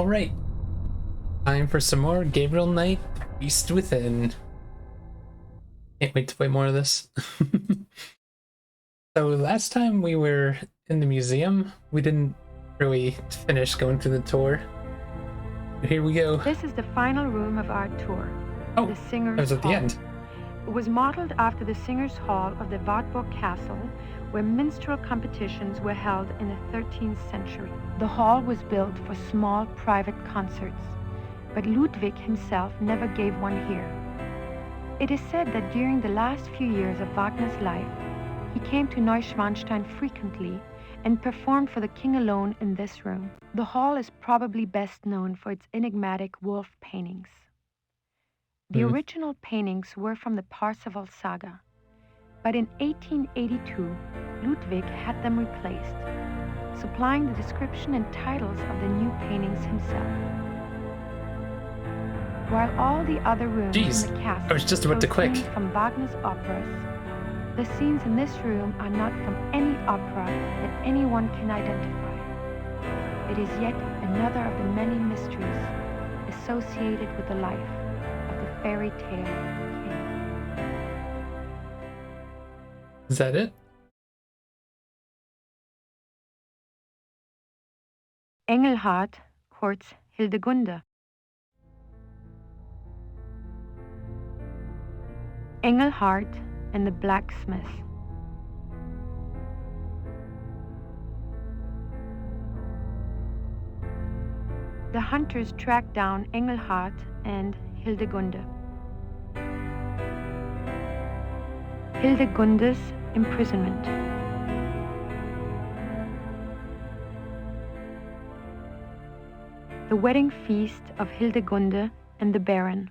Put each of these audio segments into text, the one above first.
Alright, time for some more Gabriel Knight, Beast Within. Can't wait to play more of this. So last time we were in the museum, we didn't really finish going through the tour. But here we go. This is the final room of our tour, Oh, the that Singer's was at the Hall. end. It was modeled after the Singer's Hall of the Wartburg Castle, where minstrel competitions were held in the 13th century. The hall was built for small private concerts, but Ludwig himself never gave one here. It is said that during the last few years of Wagner's life, he came to Neuschwanstein frequently and performed for the king alone in this room. The hall is probably best known for its enigmatic wolf paintings. The original paintings were from the Parsifal saga, but in 1882, Ludwig had them replaced, supplying the description and titles of the new paintings himself. While all the other rooms in the castle I was just about to click. scenes from Wagner's operas, the scenes in this room are not from any opera that anyone can identify. It is yet another of the many mysteries associated with the life of the fairy tale king. Is that it? Engelhard courts Hildegunde. Engelhard and the blacksmith. The hunters track down Engelhard and Hildegunde. Hildegunde's imprisonment. The wedding feast of Hildegunde and the Baron.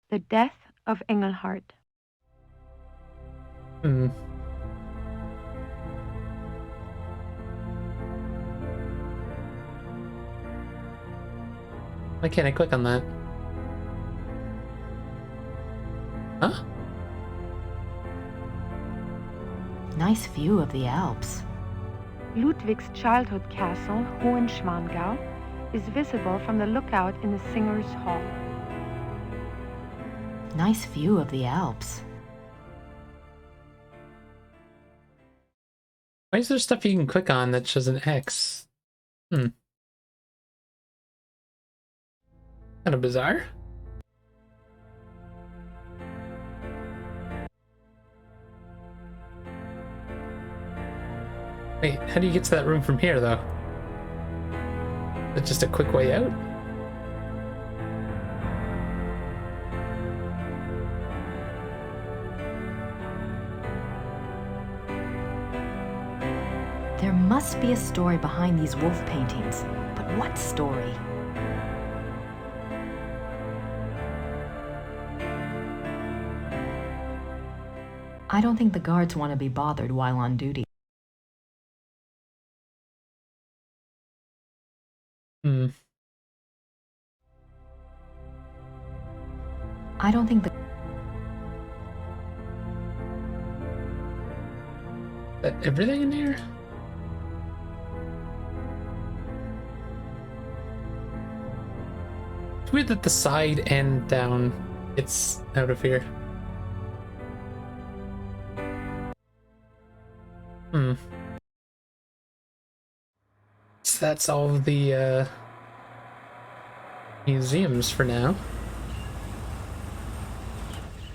The death of Engelhard. Why can't I click on that? Huh? Nice view of the Alps. Ludwig's childhood castle, Hohenschwangau, is visible from the lookout in the Singer's Hall. Nice view of the Alps. Why is there stuff you can click on that shows an X? Kind of bizarre. Wait, how do you get to that room from here, though? Is it just a quick way out? There must be a story behind these wolf paintings, but what story? I don't think the guards want to be bothered while on duty. I don't think the... That everything in here? It's weird that the side and down gets out of here. So that's all of the museums for now.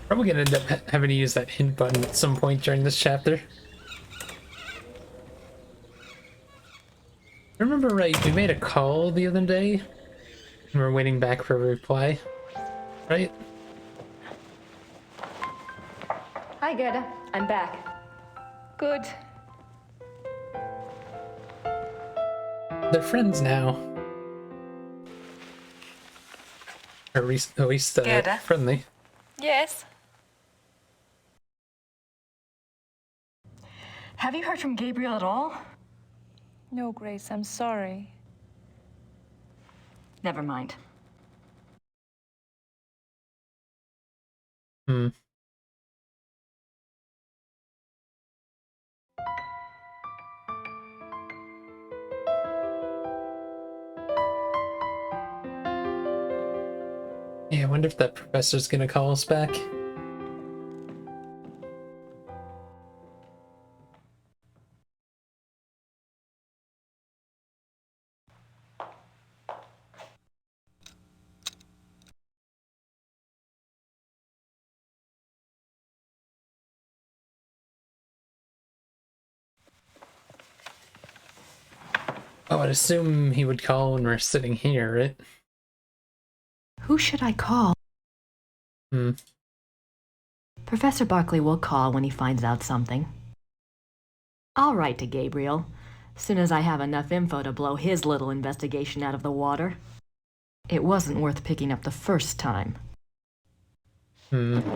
Probably gonna end up having to use that hint button at some point during this chapter. Remember right, we made a call the other day and we're waiting back for a reply, right? Hi, Gerda. I'm back. Good. They're friends now. Or at least Gerda? friendly. Yes? Have you heard from Gabriel at all? No, Grace, I'm sorry. Never mind. Yeah, I wonder if that professor's gonna call us back. Oh, I'd assume he would call when we're sitting here, right? Who should I call? Hmm. Professor Barkley will call when he finds out something. I'll write to Gabriel, soon as I have enough info to blow his little investigation out of the water. It wasn't worth picking up the first time. Anything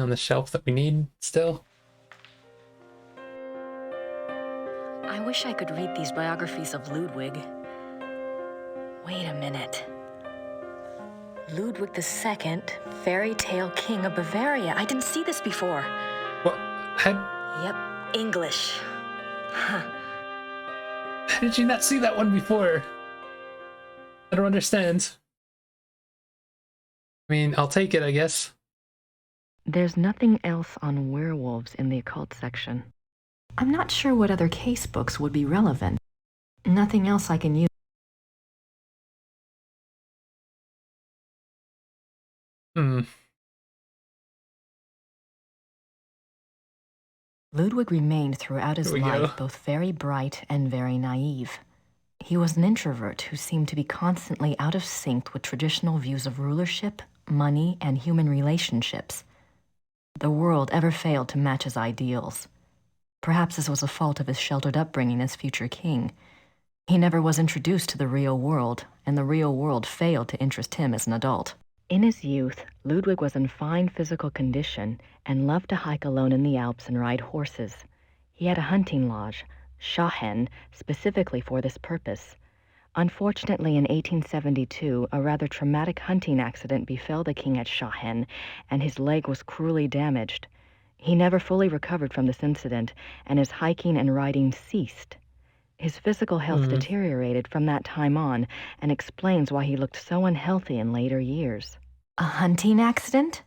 on the shelf that we need still? I wish I could read these biographies of Ludwig. Wait a minute. Ludwig II, fairy tale king of Bavaria. I didn't see this before. What? Yep, English. Huh. How did you not see that one before? I don't understand. I mean, I'll take it, I guess. There's nothing else on werewolves in the occult section. I'm not sure what other case books would be relevant. Nothing else I can use. Ludwig remained throughout his life both very bright and very naive. He was an introvert who seemed to be constantly out of sync with traditional views of rulership, money, and human relationships. The world ever failed to match his ideals. Perhaps this was a fault of his sheltered upbringing as future king. He never was introduced to the real world, and the real world failed to interest him as an adult. In his youth, Ludwig was in fine physical condition and loved to hike alone in the Alps and ride horses. He had a hunting lodge, Schahen, specifically for this purpose. Unfortunately, in 1872, a rather traumatic hunting accident befell the king at Schahen, and his leg was cruelly damaged. He never fully recovered from this incident, and his hiking and riding ceased. His physical health deteriorated from that time on, and explains why he looked so unhealthy in later years. A hunting accident?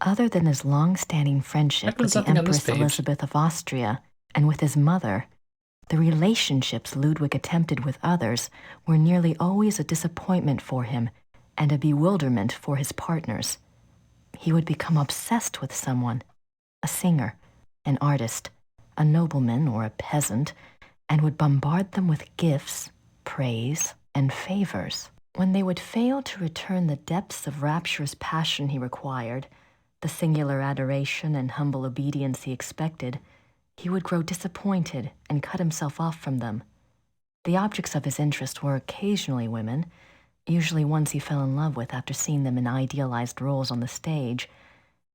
Other than his long-standing friendship with the Empress Elizabeth of Austria and with his mother, the relationships Ludwig attempted with others were nearly always a disappointment for him and a bewilderment for his partners. He would become obsessed with someone, a singer, an artist, a nobleman or a peasant, and would bombard them with gifts, praise, and favors. When they would fail to return the depths of rapturous passion he required, the singular adoration and humble obedience he expected, he would grow disappointed and cut himself off from them. The objects of his interest were occasionally women, usually ones he fell in love with after seeing them in idealized roles on the stage,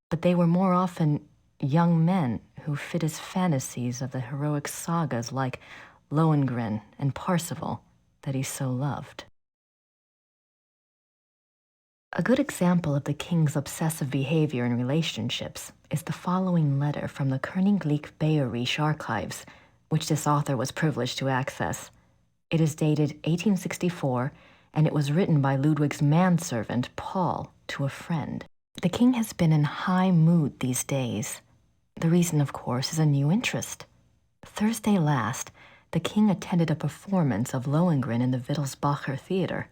but they were more often young men who fit his fantasies of the heroic sagas like Lohengrin and Parsifal that he so loved. A good example of the king's obsessive behavior in relationships is the following letter from the Königlich Bayerische archives, which this author was privileged to access. It is dated 1864, and it was written by Ludwig's manservant, Paul, to a friend. The king has been in high mood these days. The reason, of course, is a new interest. Thursday last, the king attended a performance of Lohengrin in the Wittelsbacher Theater.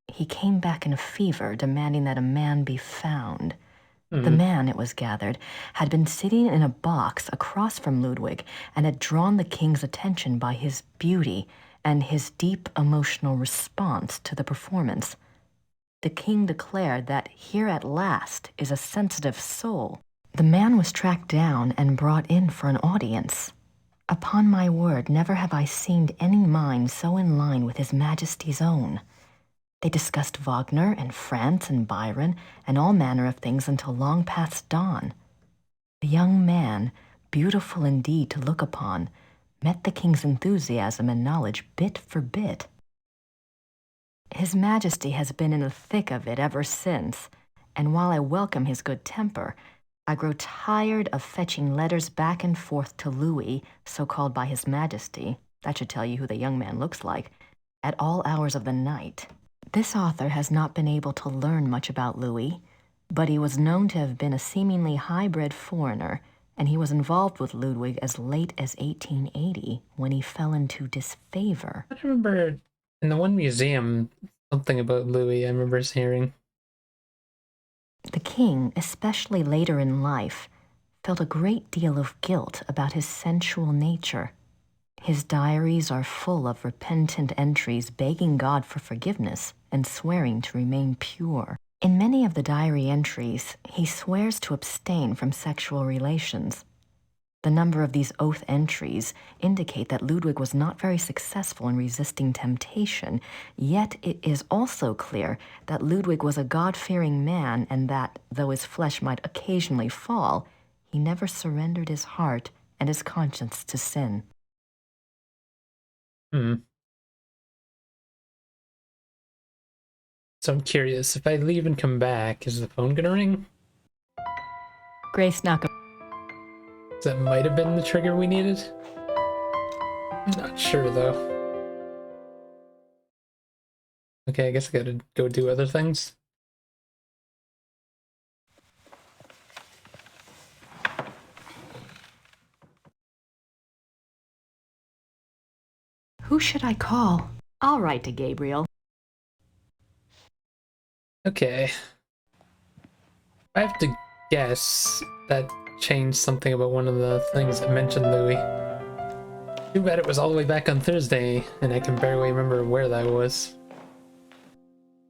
He came back in a fever, demanding that a man be found. The man, it was gathered, had been sitting in a box across from Ludwig and had drawn the king's attention by his beauty and his deep emotional response to the performance. The king declared that here at last is a sensitive soul. The man was tracked down and brought in for an audience. Upon my word, never have I seen any mind so in line with His Majesty's own. They discussed Wagner and France and Byron and all manner of things until long past dawn. The young man, beautiful indeed to look upon, met the king's enthusiasm and knowledge bit for bit. His Majesty has been in the thick of it ever since, and while I welcome his good temper, I grow tired of fetching letters back and forth to Louis, so called by His Majesty, that should tell you who the young man looks like, at all hours of the night. This author has not been able to learn much about Louis, but he was known to have been a seemingly high-bred foreigner, and he was involved with Ludwig as late as 1880, when he fell into disfavor. I remember in the one museum, something about Louis I remember hearing. The king, especially later in life, felt a great deal of guilt about his sensual nature. His diaries are full of repentant entries begging God for forgiveness and swearing to remain pure. In many of the diary entries, he swears to abstain from sexual relations. The number of these oath entries indicate that Ludwig was not very successful in resisting temptation, yet it is also clear that Ludwig was a God-fearing man and that, though his flesh might occasionally fall, he never surrendered his heart and his conscience to sin. So I'm curious, if I leave and come back, is the phone gonna ring? Grace Naka. That might have been the trigger we needed. I'm not sure though. Okay, I guess I gotta go do other things. Who should I call? I'll write to Gabriel. Okay. I have to guess that changed something about one of the things that mentioned Louis. Too bad it was all the way back on Thursday, and I can barely remember where that was.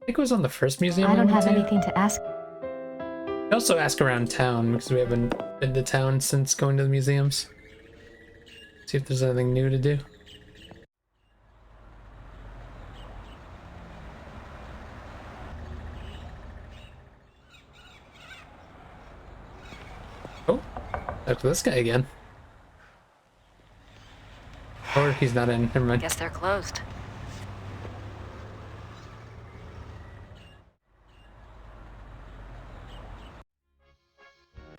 I think it was on the first museum I don't went have to. anything to ask. I also ask around town, because we haven't been to town since going to the museums. See if there's anything new to do. Oh, talk to this guy again. Or he's not in, never mind. Guess they're closed.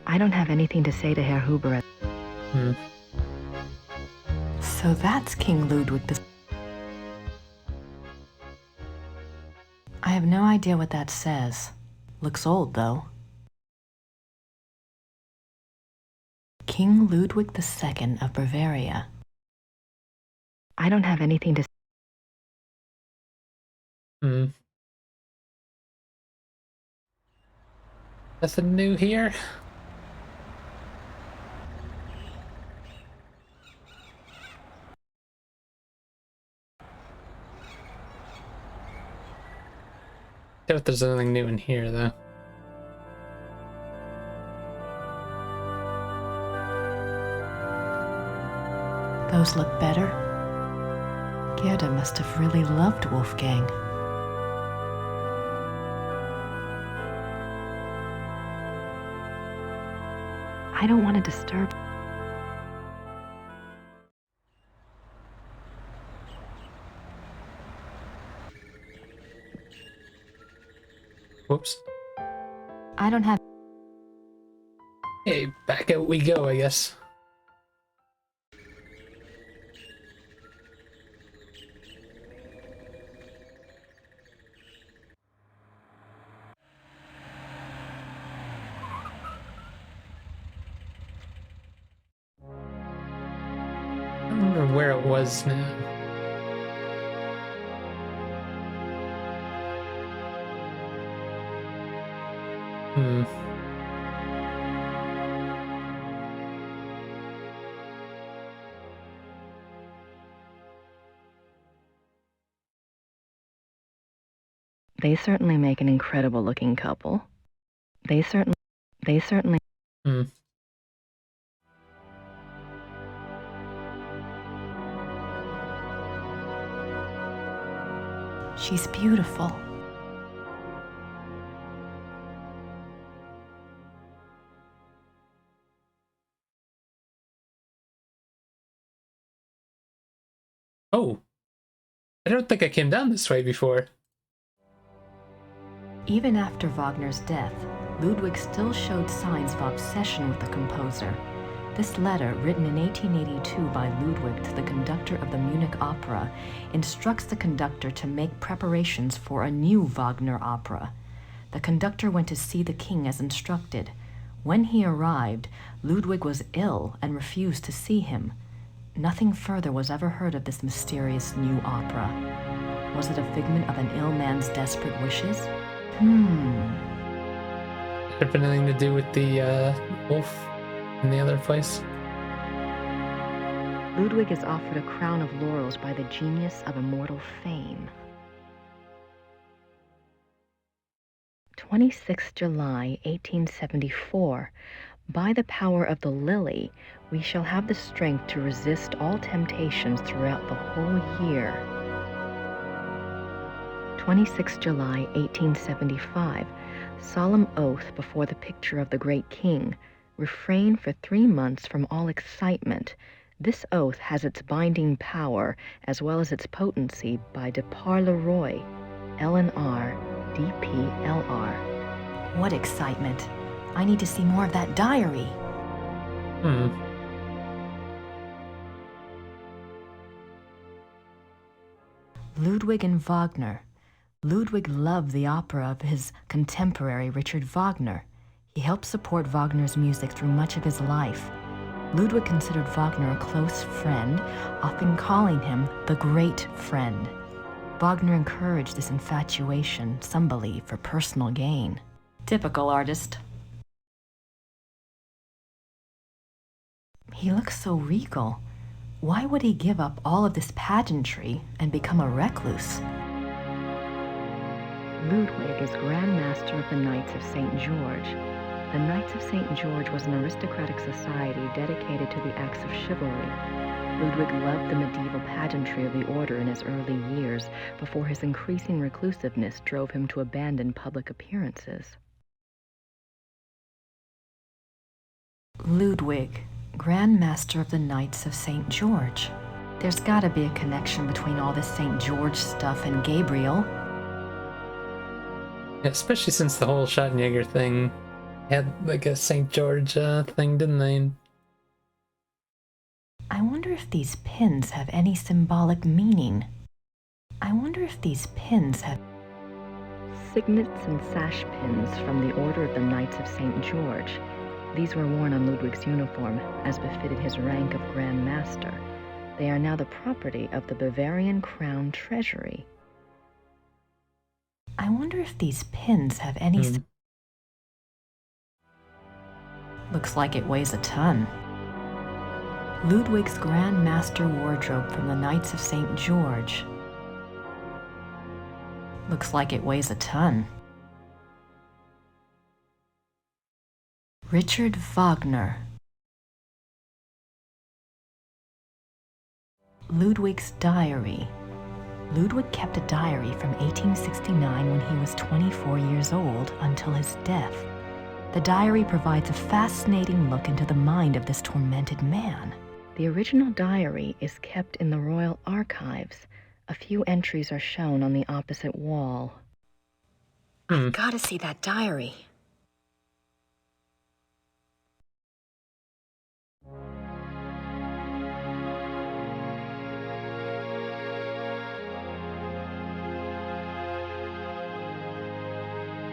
I don't have anything to say to Herr Huber. So that's King Ludwig the... I have no idea what that says. Looks old, though. King Ludwig II of Bavaria. I don't have anything to... Nothing new here. Doubt if there's anything new in here, though. Those look better. Gerda must have really loved Wolfgang. I don't want to disturb. Whoops. I don't have... Hey, back out we go, I guess. I don't remember where it was now. They certainly make an incredible looking couple. They certainly... She's beautiful. Oh. I don't think I came down this way before. Even after Wagner's death, Ludwig still showed signs of obsession with the composer. This letter, written in 1882 by Ludwig to the conductor of the Munich Opera, instructs the conductor to make preparations for a new Wagner opera. The conductor went to see the king as instructed. When he arrived, Ludwig was ill and refused to see him. Nothing further was ever heard of this mysterious new opera. Was it a figment of an ill man's desperate wishes? Have anything to do with the wolf in the other place? Ludwig is offered a crown of laurels by the genius of immortal fame. 26 July 1874. By the power of the lily, we shall have the strength to resist all temptations throughout the whole year. 26 July 1875. Solemn oath before the picture of the great king. Refrain for 3 months from all excitement. This oath has its binding power as well as its potency by de par le Roy, LNR, DPLR. What excitement? I need to see more of that diary. Ludwig and Wagner. Ludwig loved the opera of his contemporary Richard Wagner. He helped support Wagner's music through much of his life. Ludwig considered Wagner a close friend, often calling him the great friend. Wagner encouraged this infatuation, some believe, for personal gain. Typical artist. He looks so regal. Why would he give up all of this pageantry and become a recluse? Ludwig is Grand Master of the Knights of St. George. The Knights of St. George was an aristocratic society dedicated to the acts of chivalry. Ludwig loved the medieval pageantry of the order in his early years, before his increasing reclusiveness drove him to abandon public appearances. Ludwig, Grand Master of the Knights of St. George. There's gotta be a connection between all this St. George stuff and Gabriel. Yeah, especially since the whole Schottenjäger thing had like a St. George thing, didn't they? I wonder if these pins have any symbolic meaning. I wonder if these pins have signets and sash pins from the Order of the Knights of St. George. These were worn on Ludwig's uniform, as befitted his rank of Grand Master. They are now the property of the Bavarian Crown Treasury. I wonder if these pins have any... Looks like it weighs a ton. Ludwig's Grand Master wardrobe from the Knights of St. George. Looks like it weighs a ton. Richard Wagner. Ludwig's diary. Ludwig kept a diary from 1869 when he was 24 years old until his death. The diary provides a fascinating look into the mind of this tormented man. The original diary is kept in the Royal Archives. A few entries are shown on the opposite wall. I've got to see that diary.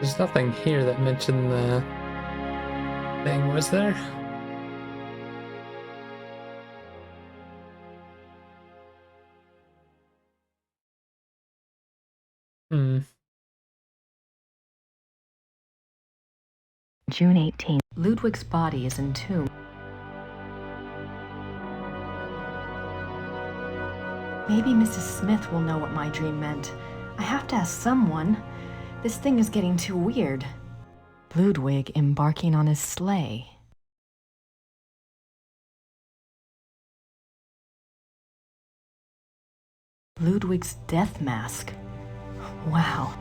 There's nothing here that mentioned the thing, was there? June 18th. Ludwig's body is entombed. Maybe Mrs. Smith will know what my dream meant. I have to ask someone. This thing is getting too weird. Ludwig embarking on his sleigh. Ludwig's death mask. Wow.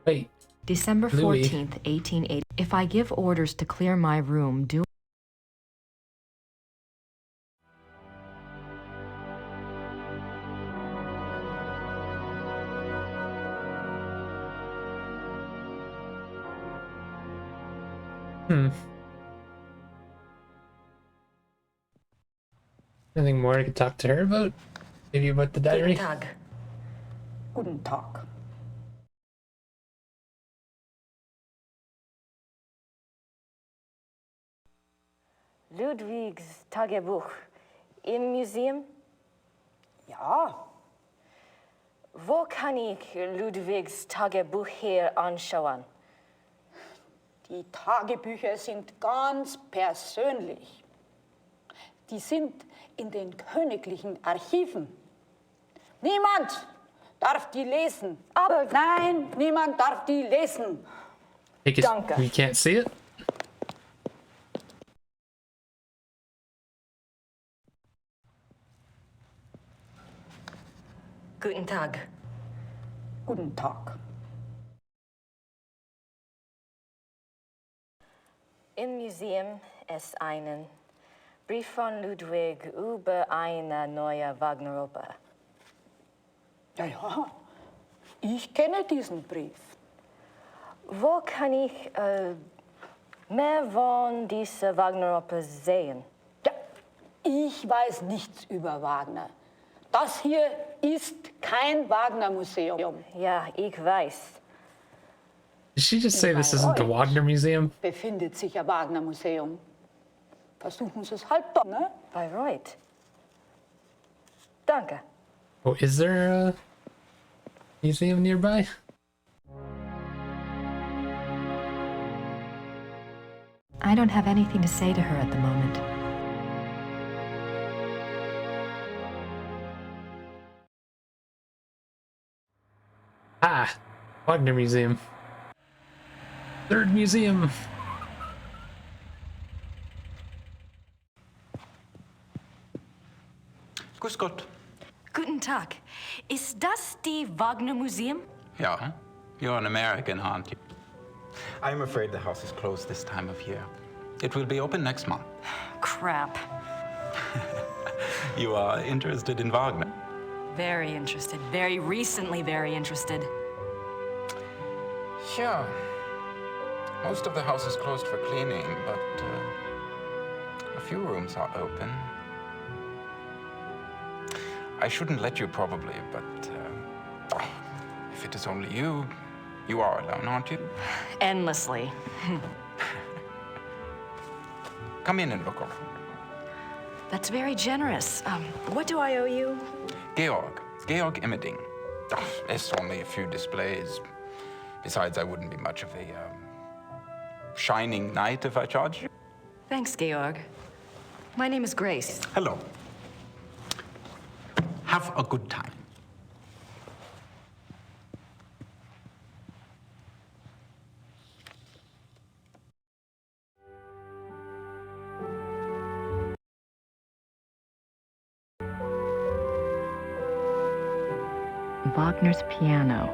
Wait. December Louis. 14th, 1880. If I give orders to clear my room, Hmm. Anything more I could talk to her about? Maybe about the diary? Guten Tag. Guten Tag. Ludwigs Tagebuch im Museum? Ja, Wo kann ich Ludwigs Tagebuch hier anschauen? die Tagebücher sind ganz persönlich. Die sind in den königlichen Archiven. Niemand darf die lesen. Aber Nein, niemand darf die lesen. Danke. We can't see it? Guten Tag. Guten Tag. Im Museum ist ein Brief von Ludwig über eine neue Wagner-Oper. Ja, ja, ich kenne diesen Brief. Wo kann ich mehr von dieser Wagner-Oper sehen? Ja, ich weiß nichts über Wagner. Das hier ist kein Wagner-Museum. Ja, ich weiß. Did she just say this isn't the Wagner Museum? Befindet sich ein Wagner-Museum. Versuchen Sie es halt doch, ne? Bei Reut. Danke. Oh, is there a museum nearby? I don't have anything to say to her at the moment. Ah, Wagner Museum. Third museum. Grüß Gott. Guten Tag. Ist das die Wagner Museum? Yeah, you're an American, aren't you? I'm afraid the house is closed this time of year. It will be open next month. Crap. You are interested in Wagner? Very interested. Very recently very interested. Yeah. Most of the house is closed for cleaning, but a few rooms are open. I shouldn't let you probably, but if it is only you, you are alone, aren't you? Endlessly. Come in and look over. That's very generous. What do I owe you? Georg Immerding. It's only a few displays. Besides, I wouldn't be much of a shining knight if I charged you. Thanks, Georg. My name is Grace. Hello. Have a good time. Wagner's piano.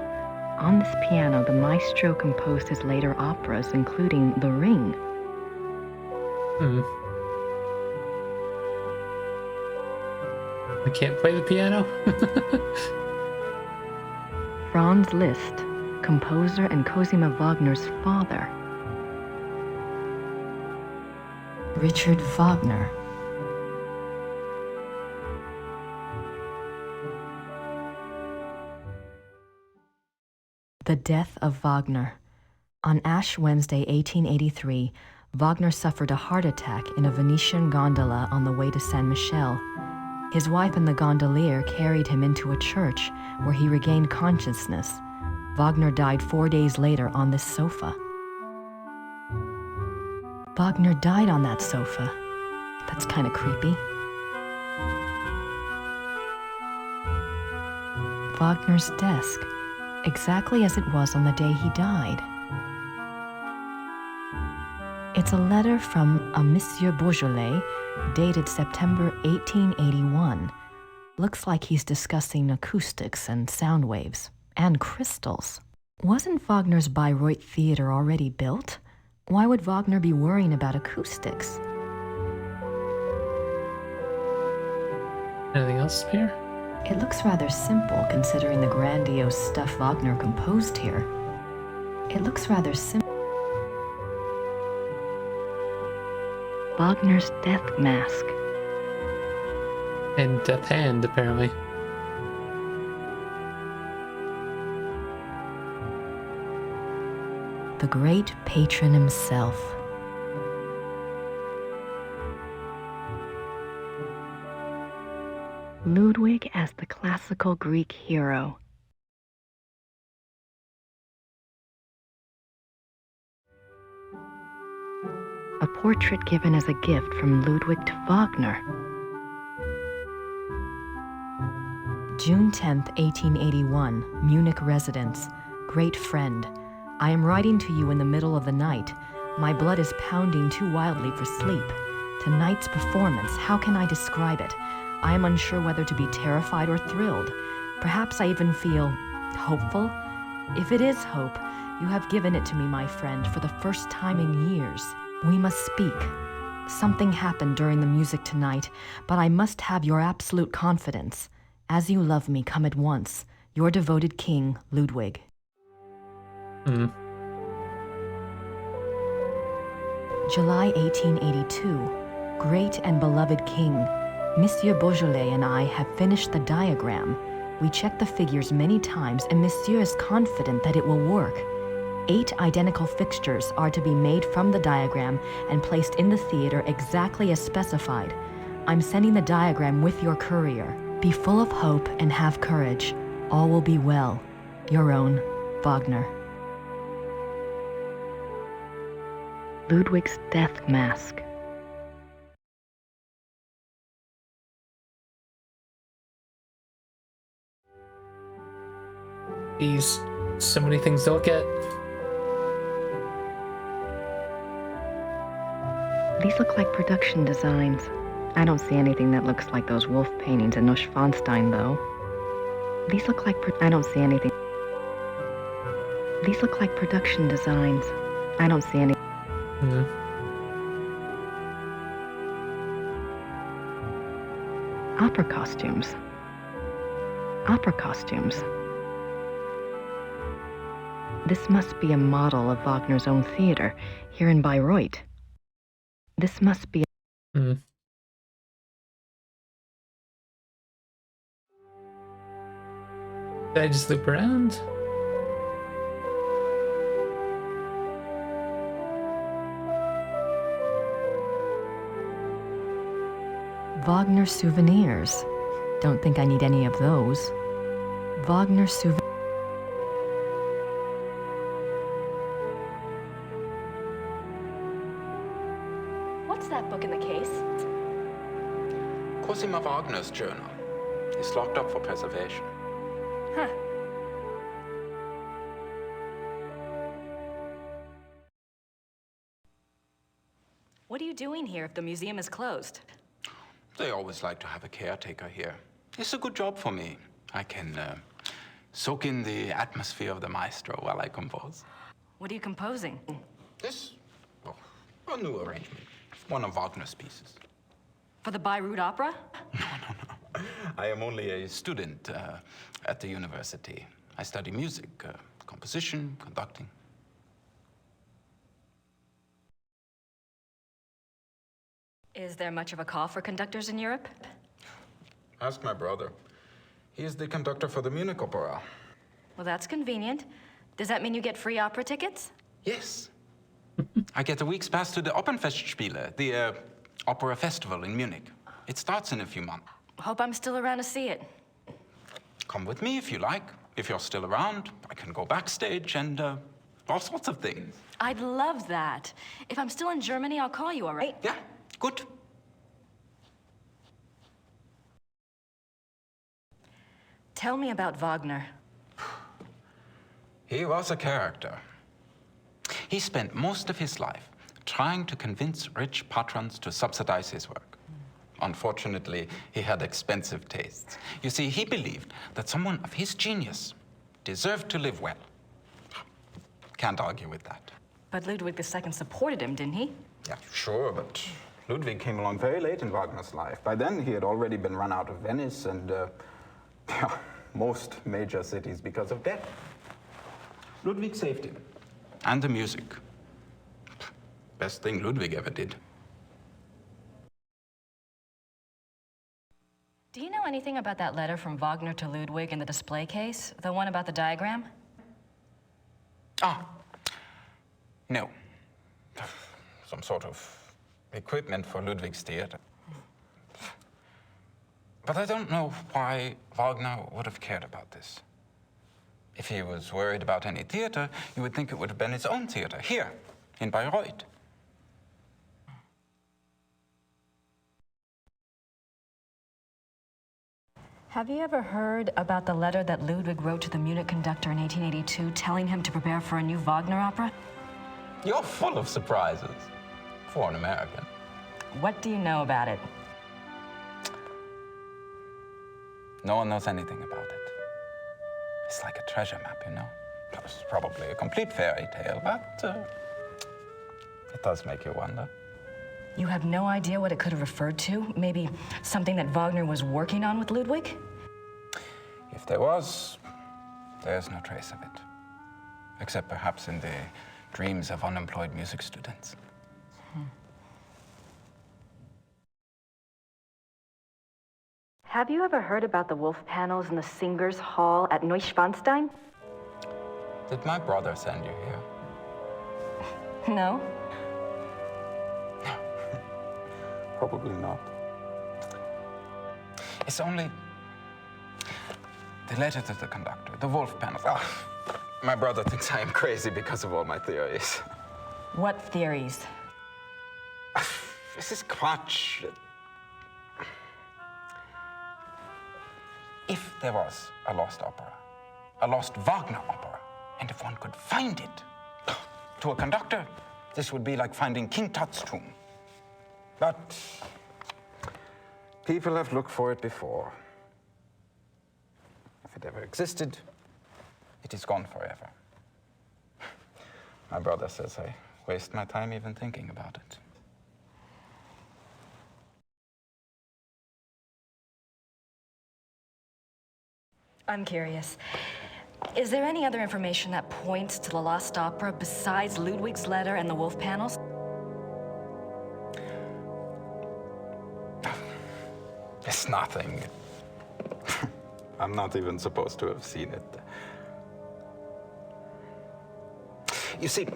On this piano, the maestro composed his later operas, including The Ring. I can't play the piano? Franz Liszt, composer and Cosima Wagner's father. Richard Wagner. The death of Wagner. On Ash Wednesday, 1883, Wagner suffered a heart attack in a Venetian gondola on the way to Saint Michel. His wife and the gondolier carried him into a church where he regained consciousness. Wagner died 4 days later on this sofa. Wagner died on that sofa. That's kind of creepy. Wagner's desk, exactly as it was on the day he died. It's a letter from a Monsieur Beaujolais, dated September 1881. Looks like he's discussing acoustics and sound waves, and crystals. Wasn't Wagner's Bayreuth Theater already built? Why would Wagner be worrying about acoustics? Anything else here? It looks rather simple considering the grandiose stuff Wagner composed here. It looks rather simple. Wagner's Death Mask. And Death Hand, apparently. The great patron himself. Ludwig as the classical Greek hero. A portrait given as a gift from Ludwig to Wagner. June 10th, 1881, Munich residence. Great friend. I am writing to you in the middle of the night. My blood is pounding too wildly for sleep. Tonight's performance, how can I describe it? I am unsure whether to be terrified or thrilled. Perhaps I even feel hopeful. If it is hope, you have given it to me, my friend, for the first time in years. We must speak. Something happened during the music tonight, but I must have your absolute confidence. As you love me, come at once. Your devoted king, Ludwig. July 1882. Great and beloved king, Monsieur Beaujolais and I have finished the diagram. We checked the figures many times and Monsieur is confident that it will work. 8 identical fixtures are to be made from the diagram and placed in the theater exactly as specified. I'm sending the diagram with your courier. Be full of hope and have courage. All will be well. Your own, Wagner. Ludwig's Death Mask. These so many things to look at. These look like production designs. I don't see anything that looks like those wolf paintings in Neuschwanstein, though. These look like I don't see anything. These look like production designs. I don't see any. Opera costumes. Opera costumes. This must be a model of Wagner's own theater, here in Bayreuth. This must be... Did I just loop around? Wagner souvenirs. Don't think I need any of those. Wagner souvenirs. What's that book in the case? Cosima Wagner's journal. It's locked up for preservation. Huh. What are you doing here if the museum is closed? They always like to have a caretaker here. It's a good job for me. I can soak in the atmosphere of the maestro while I compose. What are you composing? This? Oh, a new arrangement. One of Wagner's pieces. For the Bayreuth Opera? No. I am only a student at the university. I study music, composition, conducting. Is there much of a call for conductors in Europe? Ask my brother. He is the conductor for the Munich Opera. Well, that's convenient. Does that mean you get free opera tickets? Yes. I get a week's pass to the Opernfestspiele, the opera festival in Munich. It starts in a few months. Hope I'm still around to see it. Come with me if you like. If you're still around, I can go backstage and all sorts of things. I'd love that. If I'm still in Germany, I'll call you, all right? Yeah, good. Tell me about Wagner. He was a character. He spent most of his life trying to convince rich patrons to subsidize his work. Unfortunately, he had expensive tastes. You see, he believed that someone of his genius deserved to live well. Can't argue with that. But Ludwig II supported him, didn't he? Yeah, sure, but Ludwig came along very late in Wagner's life. By then, he had already been run out of Venice and most major cities because of debt. Ludwig saved him. And the music. Best thing Ludwig ever did. anything about that letter from Wagner to Ludwig in the display case? The one about the diagram? Ah, no. Some sort of equipment for Ludwig's theater. But I don't know why Wagner would have cared about this. If he was worried about any theater, you would think it would have been his own theater, here, in Bayreuth. Have you ever heard about the letter that Ludwig wrote to the Munich conductor in 1882 telling him to prepare for a new Wagner opera? You're full of surprises for an American. What do you know about it? No one knows anything about it. It's like a treasure map, you know? It's probably a complete fairy tale, but it does make you wonder. You have no idea what it could have referred to? Maybe something that Wagner was working on with Ludwig? If there was, there's no trace of it. Except perhaps in the dreams of unemployed music students. Have you ever heard about the wolf panels in the Singers' Hall at Neuschwanstein? Did my brother send you here? No. Probably not. It's only the letter to the conductor, the wolf panels. Ah, my brother thinks I am crazy because of all my theories. What theories? This is Quatsch. If there was a lost opera, a lost Wagner opera, and if one could find it, to a conductor, this would be like finding King Tut's tomb. But people have looked for it before. If it ever existed, it is gone forever. My brother says I waste my time even thinking about it. I'm curious. Is there any other information that points to the lost opera besides Ludwig's letter and the wolf panels? It's nothing. I'm not even supposed to have seen it. You see,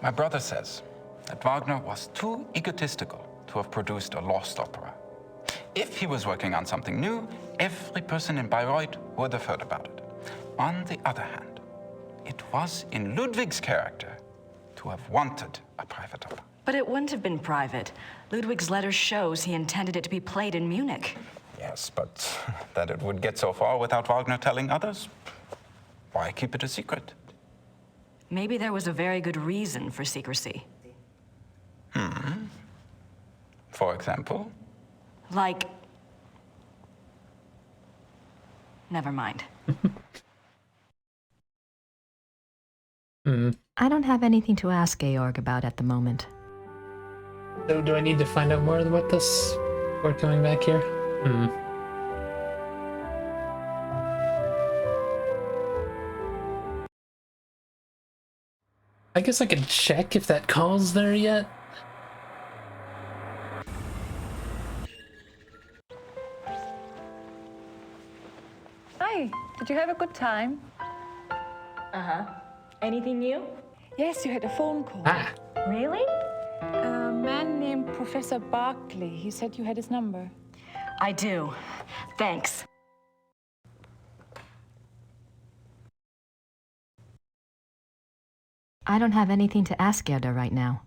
my brother says that Wagner was too egotistical to have produced a lost opera. If he was working on something new, every person in Bayreuth would have heard about it. On the other hand, it was in Ludwig's character to have wanted a private opera. But it wouldn't have been private. Ludwig's letter shows he intended it to be played in Munich. Yes, but that it would get so far without Wagner telling others? Why keep it a secret? Maybe there was a very good reason for secrecy. For example? Like... Never mind. I don't have anything to ask Georg about at the moment. So do I need to find out more about this before coming back here? I guess I could check if that call's there yet. Hi, did you have a good time? Anything new? Yes, you had a phone call. Ah, Really? A man named Professor Barkley. He said you had his number. I do. Thanks. I don't have anything to ask Gerda right now.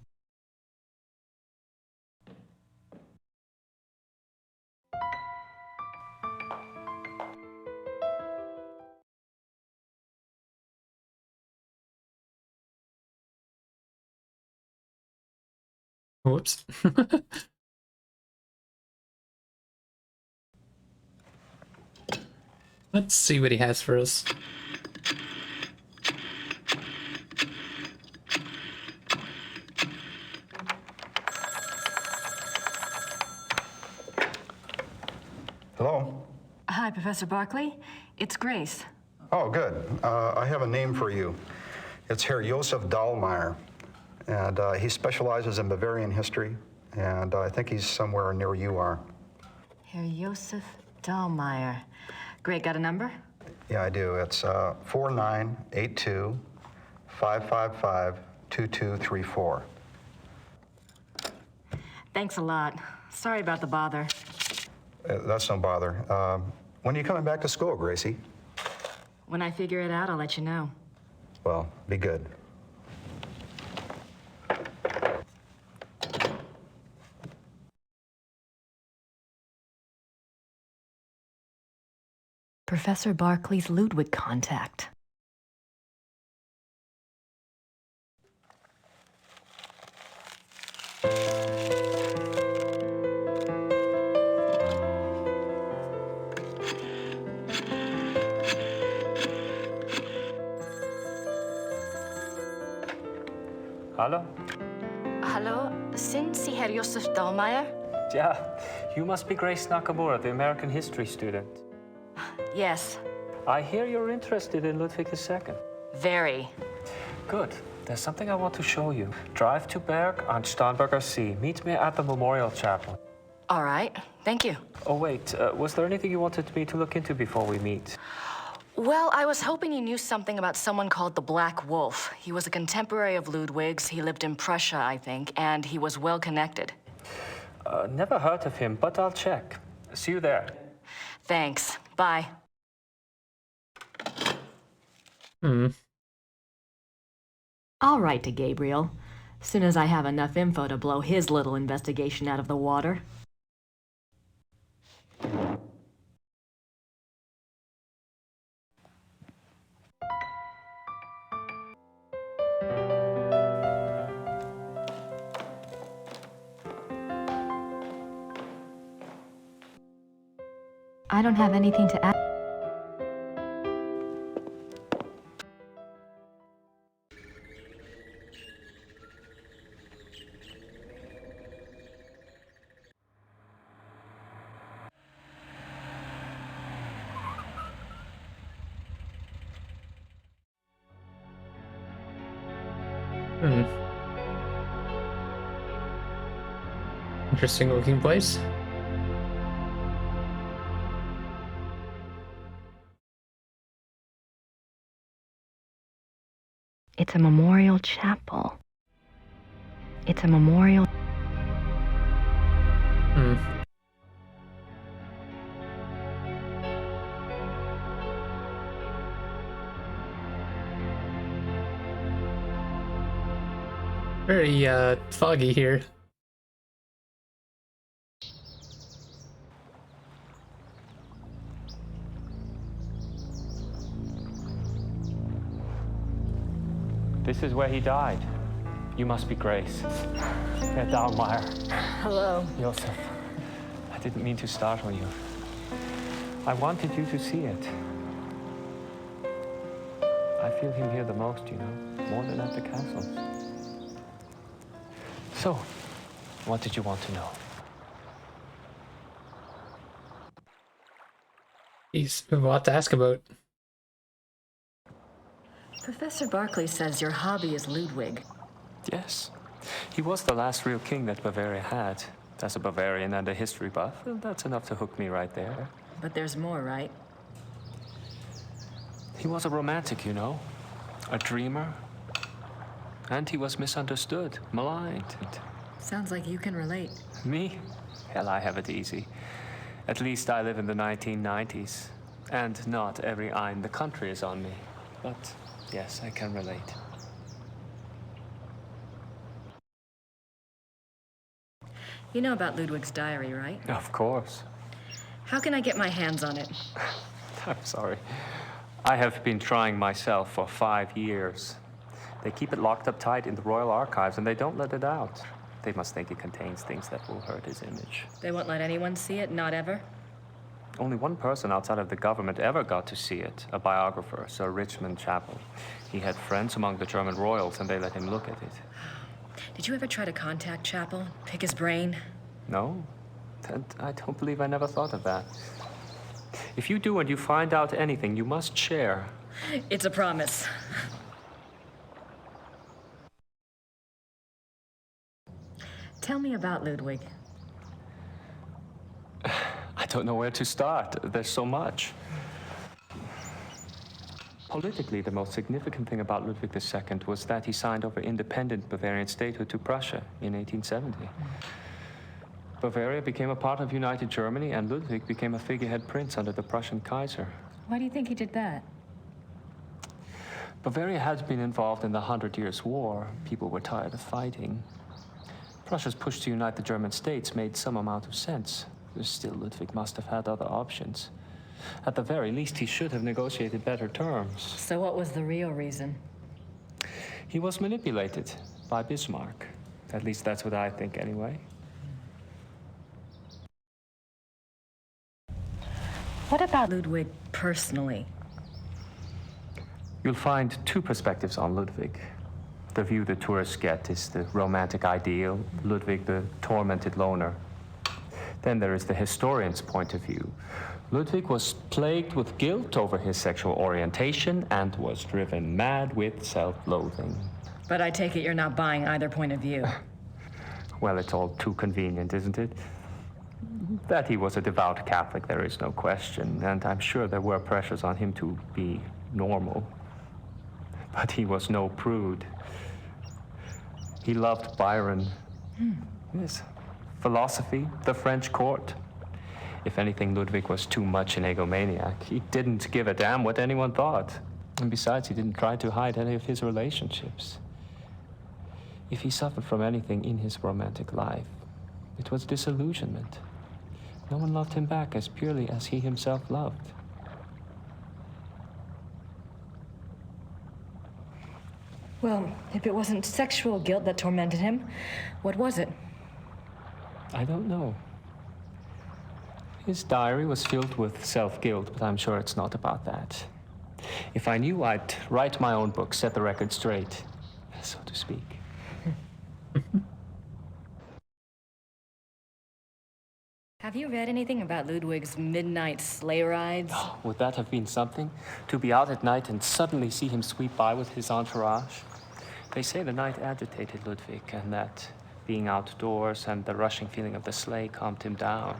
whoops. Let's see what he has for us. Hello? Hi, Professor Barkley. It's Grace. Oh, good. I have a name for you. It's Herr Josef Dahlmeier, and he specializes in Bavarian history, and I think he's somewhere near you are. Herr Josef Dahlmeyer. Great, got a number? Yeah, I do. It's 4982 555 2234. Thanks a lot. Sorry about the bother. That's no bother. When are you coming back to school, Gracie? When I figure it out, I'll let you know. Well, be good. Professor Barclay's Ludwig contact. Hallo? Hallo, sind Sie Herr Josef Dahlmeyer? Yeah, you must be Grace Nakamura, the American history student. Yes. I hear you're interested in Ludwig II. Very. Good. There's something I want to show you. Drive to Berg on Starnberger See. Meet me at the Memorial Chapel. All right, thank you. Oh, wait. Was there anything you wanted me to look into before we meet? Well, I was hoping you knew something about someone called the Black Wolf. He was a contemporary of Ludwig's. He lived in Prussia, I think, and he was well connected. Never heard of him, but I'll check. See you there. Thanks. Bye. I'll write to Gabriel, soon as I have enough info to blow his little investigation out of the water. I don't have anything to add. Interesting looking place. It's a memorial chapel. It's a memorial. Very foggy here. This is where he died. You must be Grace. Herr Dahlmeyer. Hello. Josef. I didn't mean to startle you. I wanted you to see it. I feel him here the most, you know, more than at the castle. So, what did you want to know? He's a lot to ask about. Professor Barclay says your hobby is Ludwig. Yes. He was the last real king that Bavaria had. As a Bavarian and a history buff, well, that's enough to hook me right there. But there's more, right? He was a romantic, you know, a dreamer. And he was misunderstood, maligned. And Sounds like you can relate. me? Hell, I have it easy. At least I live in the 1990s. And not every eye in the country is on me. But yes, I can relate. You know about Ludwig's diary, right? Of course. How can I get my hands on it? I'm sorry. I have been trying myself for 5 years. They keep it locked up tight in the Royal Archives, and they don't let it out. They must think it contains things that will hurt his image. They won't let anyone see it, not ever? Only one person outside of the government ever got to see it, a biographer, Sir Richmond Chapel. He had friends among the German royals, and they let him look at it. Did you ever try to contact Chapel? Pick his brain? No, and I don't believe I never thought of that. If you do and you find out anything, you must share. It's a promise. Tell me about Ludwig. I don't know where to start. There's so much. Politically, the most significant thing about Ludwig II was that he signed over independent Bavarian statehood to Prussia in 1870. Bavaria became a part of United Germany, and Ludwig became a figurehead prince under the Prussian Kaiser. Why do you think he did that? Bavaria had been involved in the 100 Years' War. People were tired of fighting. Prussia's push to unite the German states made some amount of sense. Still, Ludwig must have had other options. At the very least, he should have negotiated better terms. So what was the real reason? He was manipulated by Bismarck. At least that's what I think, anyway. What about Ludwig personally? You'll find two perspectives on Ludwig. The view the tourists get is the romantic ideal, Ludwig the tormented loner. Then there is the historian's point of view. Ludwig was plagued with guilt over his sexual orientation and was driven mad with self-loathing. But I take it you're not buying either point of view. Well, it's all too convenient, isn't it? That he was a devout Catholic, there is no question, and I'm sure there were pressures on him to be normal. But he was no prude. He loved Byron. Yes. Philosophy, the French court. If anything, Ludwig was too much an egomaniac. He didn't give a damn what anyone thought. And besides, he didn't try to hide any of his relationships. If he suffered from anything in his romantic life, it was disillusionment. No one loved him back as purely as he himself loved. Well, if it wasn't sexual guilt that tormented him, what was it? I don't know. His diary was filled with self-guilt, but I'm sure it's not about that. If I knew, I'd write my own book, set the record straight, so to speak. Have you read anything about Ludwig's midnight sleigh rides? Oh, would that have been something? To be out at night and suddenly see him sweep by with his entourage? They say the night agitated Ludwig, and that being outdoors and the rushing feeling of the sleigh calmed him down.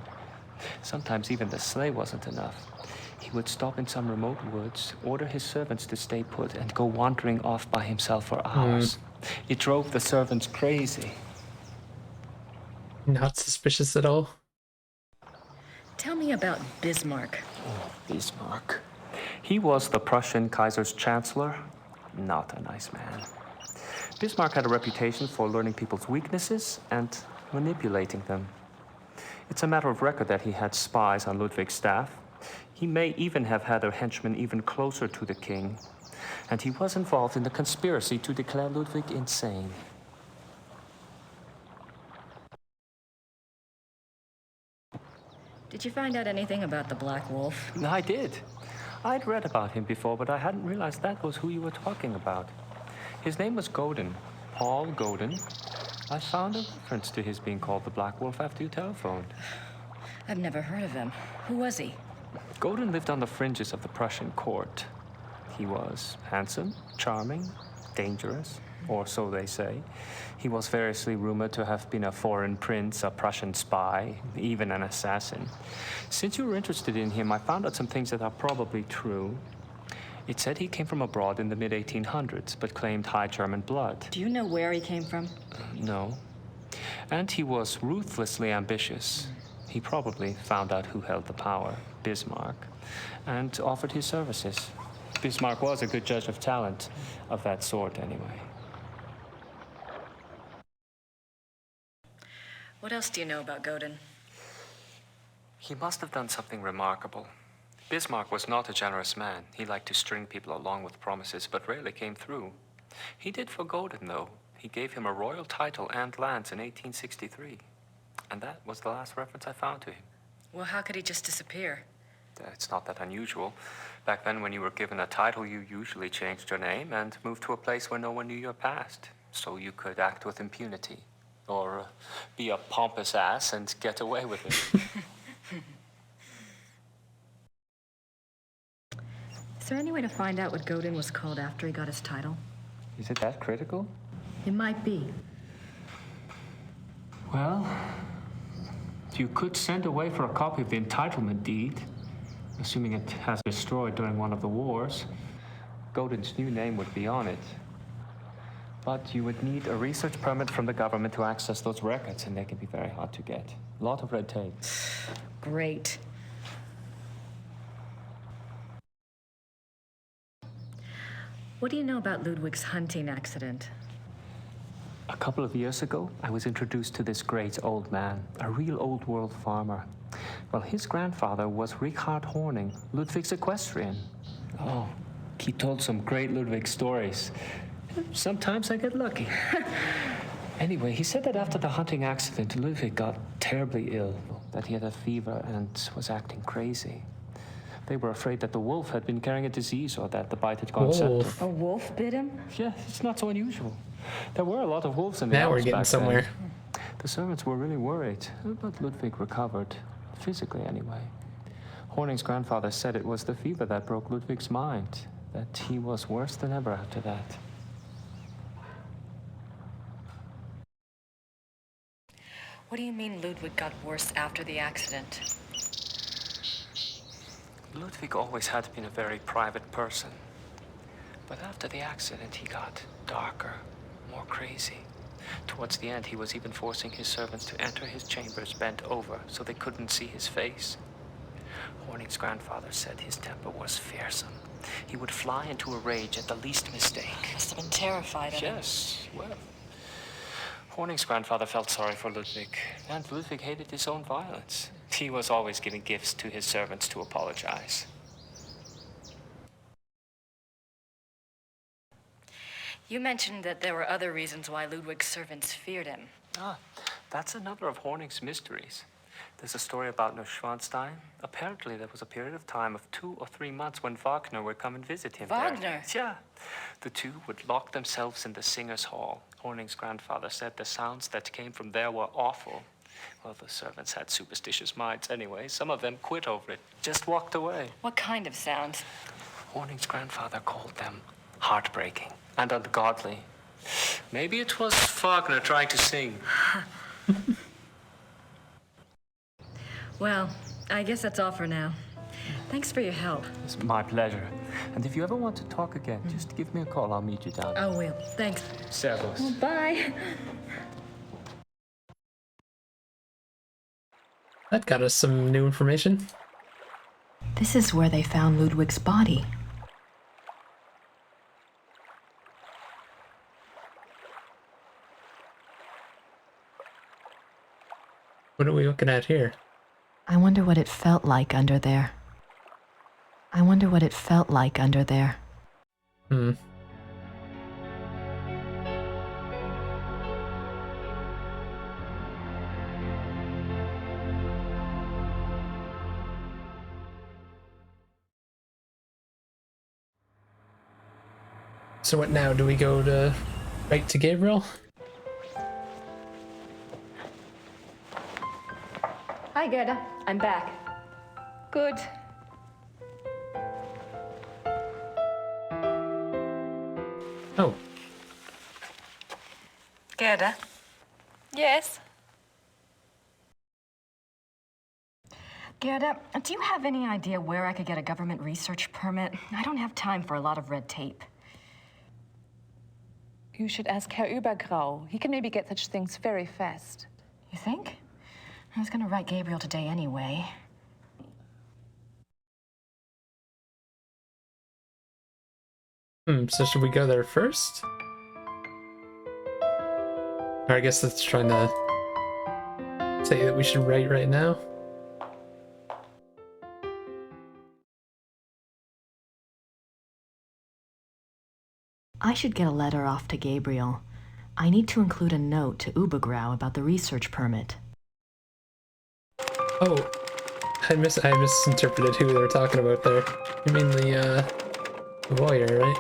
Sometimes even the sleigh wasn't enough. He would stop in some remote woods, order his servants to stay put, and go wandering off by himself for hours. It drove the servants crazy. Not suspicious at all. Tell me about Bismarck. Oh, Bismarck. He was the Prussian Kaiser's chancellor. Not a nice man. Bismarck had a reputation for learning people's weaknesses and manipulating them. It's a matter of record that he had spies on Ludwig's staff. He may even have had a henchman even closer to the king. And he was involved in the conspiracy to declare Ludwig insane. Did you find out anything about the Black Wolf? I did. I'd read about him before, but I hadn't realized that was who you were talking about. His name was Godin, Paul Godin. I found a reference to his being called the Black Wolf after you telephoned. I've never heard of him. Who was he? Godin lived on the fringes of the Prussian court. He was handsome, charming, dangerous, or so they say. He was variously rumored to have been a foreign prince, a Prussian spy, even an assassin. Since you were interested in him, I found out some things that are probably true. It said he came from abroad in the mid-1800s, but claimed high German blood. Do you know where he came from? No. And he was ruthlessly ambitious. He probably found out who held the power, Bismarck, and offered his services. Bismarck was a good judge of talent, of that sort anyway. What else do you know about Godin? He must have done something remarkable. Bismarck was not a generous man. He liked to string people along with promises, but rarely came through. He did for Godin, though. He gave him a royal title and lands in 1863. And that was the last reference I found to him. Well, how could he just disappear? It's not that unusual. Back then, when you were given a title, you usually changed your name and moved to a place where no one knew your past, so you could act with impunity. Or be a pompous ass and get away with it. Is there any way to find out what Godin was called after he got his title? Is it that critical? It might be. Well, You could send away for a copy of the entitlement deed, assuming it has been destroyed during one of the wars. Godin's new name would be on it. But you would need a research permit from the government to access those records, and they can be very hard to get. A lot of red tape. Great. What do you know about Ludwig's hunting accident? A couple of years ago, I was introduced to this great old man, a real old world farmer. Well, his grandfather was Richard Horning, Ludwig's equestrian. Oh, he told some great Ludwig stories. Sometimes I get lucky. Anyway, he said that after the hunting accident, Ludwig got terribly ill, that he had a fever and was acting crazy. They were afraid that the wolf had been carrying a disease or that the bite had gone septic. A wolf bit him? Yeah, it's not so unusual. There were a lot of wolves in the Now we're Alps getting back somewhere. then. The servants were really worried, but Ludwig recovered, physically anyway. Horning's grandfather said it was the fever that broke Ludwig's mind, that he was worse than ever after that. What do you mean Ludwig got worse after the accident? Ludwig always had been a very private person. But after the accident, he got darker, more crazy. Towards the end, he was even forcing his servants to enter his chambers bent over so they couldn't see his face. Horning's grandfather said his temper was fearsome. He would fly into a rage at the least mistake. Must have been terrified of him. Yes, well. Horning's grandfather felt sorry for Ludwig, and Ludwig hated his own violence. He was always giving gifts to his servants to apologize. You mentioned that there were other reasons why Ludwig's servants feared him. Ah, that's another of Horning's mysteries. There's a story about Neuschwanstein. Apparently, there was a period of time of 2 or 3 months when Wagner would come and visit him Wagner? there. Yeah. The two would lock themselves in the singer's hall. Horning's grandfather said the sounds that came from there were awful. Well, the servants had superstitious minds anyway. Some of them quit over it, just walked away. What kind of sounds? Horning's grandfather called them heartbreaking and ungodly. Maybe it was Wagner trying to sing. Well, I guess that's all for now. Thanks for your help. It's my pleasure. And if you ever want to talk again, just give me a call. I'll meet you down. I will. Thanks. Servus. Bye. That got us some new information. This is where they found Ludwig's body. What are we looking at here? I wonder what it felt like under there. I wonder what it felt like under there. So what now? Do we go to right to Gabriel? Hi, Gerda. I'm back. Good. Oh, Gerda? Yes? Gerda, do you have any idea where I could get a government research permit? I don't have time for a lot of red tape. You should ask Herr Übergrau. He can maybe get such things very fast. You think? I was gonna write Gabriel today anyway. so should we go there first? Or I guess that's trying to say that we should write right now. I should get a letter off to Gabriel. I need to include a note to Übergrau about the research permit. Oh, I misinterpreted who they were talking about there. You mean the lawyer, right?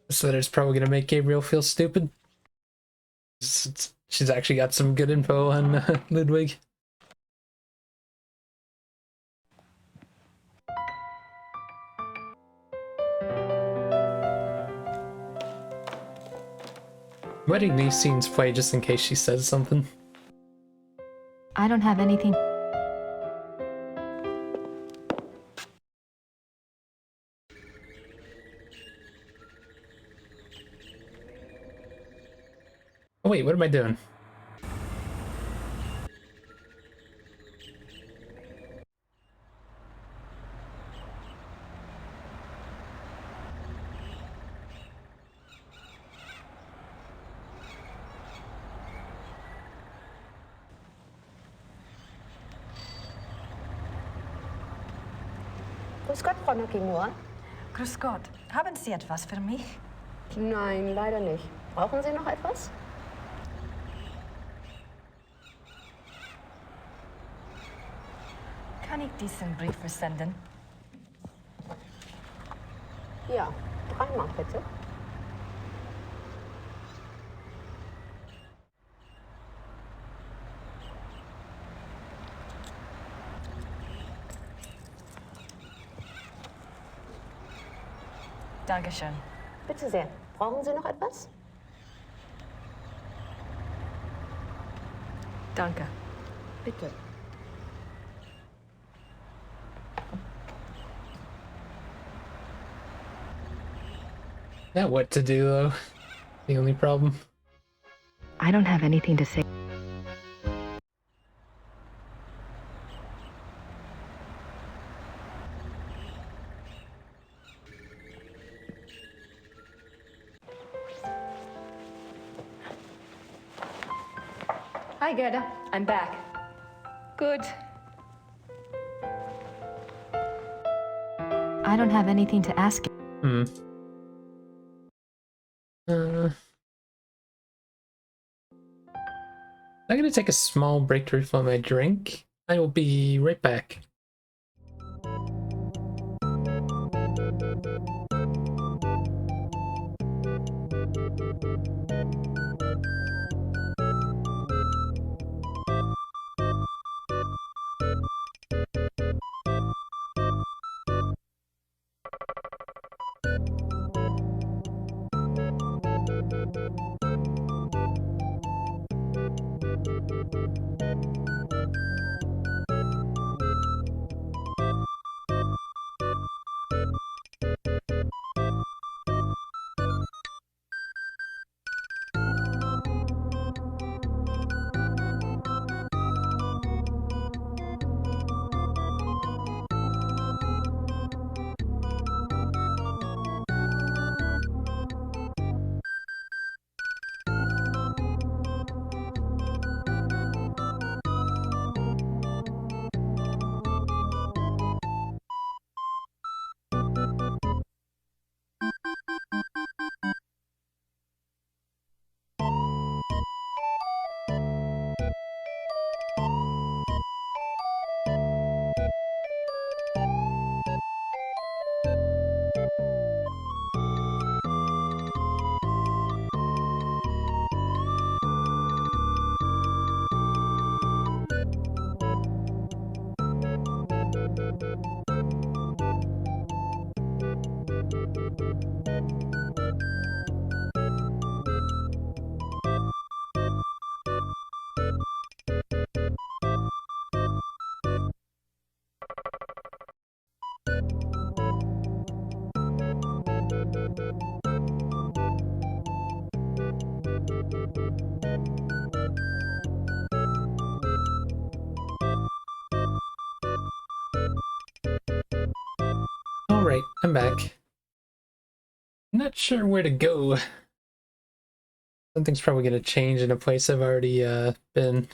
This letter's probably gonna make Gabriel feel stupid. she's actually got some good info on Ludwig. I'm letting these scenes play just in case she says something. I don't have anything. Oh wait, what am I doing? Grüß Gott, Frau Nokimura. Grüß Gott. Haben Sie etwas für mich? Nein, leider nicht. Brauchen Sie noch etwas? Kann ich diesen Brief versenden? Ja, 3-mal bitte. Dankeschön. Bitte sehr. Brauchen Sie noch etwas? Danke. Bitte. Yeah, what to do though? The only problem. I don't have anything to say. Hi, Gerda. I'm back. Good. I don't have anything to ask you. I'm gonna take a small break to refill my drink. I will be right back. Alright, I'm back. I'm not sure where to go. Something's probably gonna change in a place I've already been.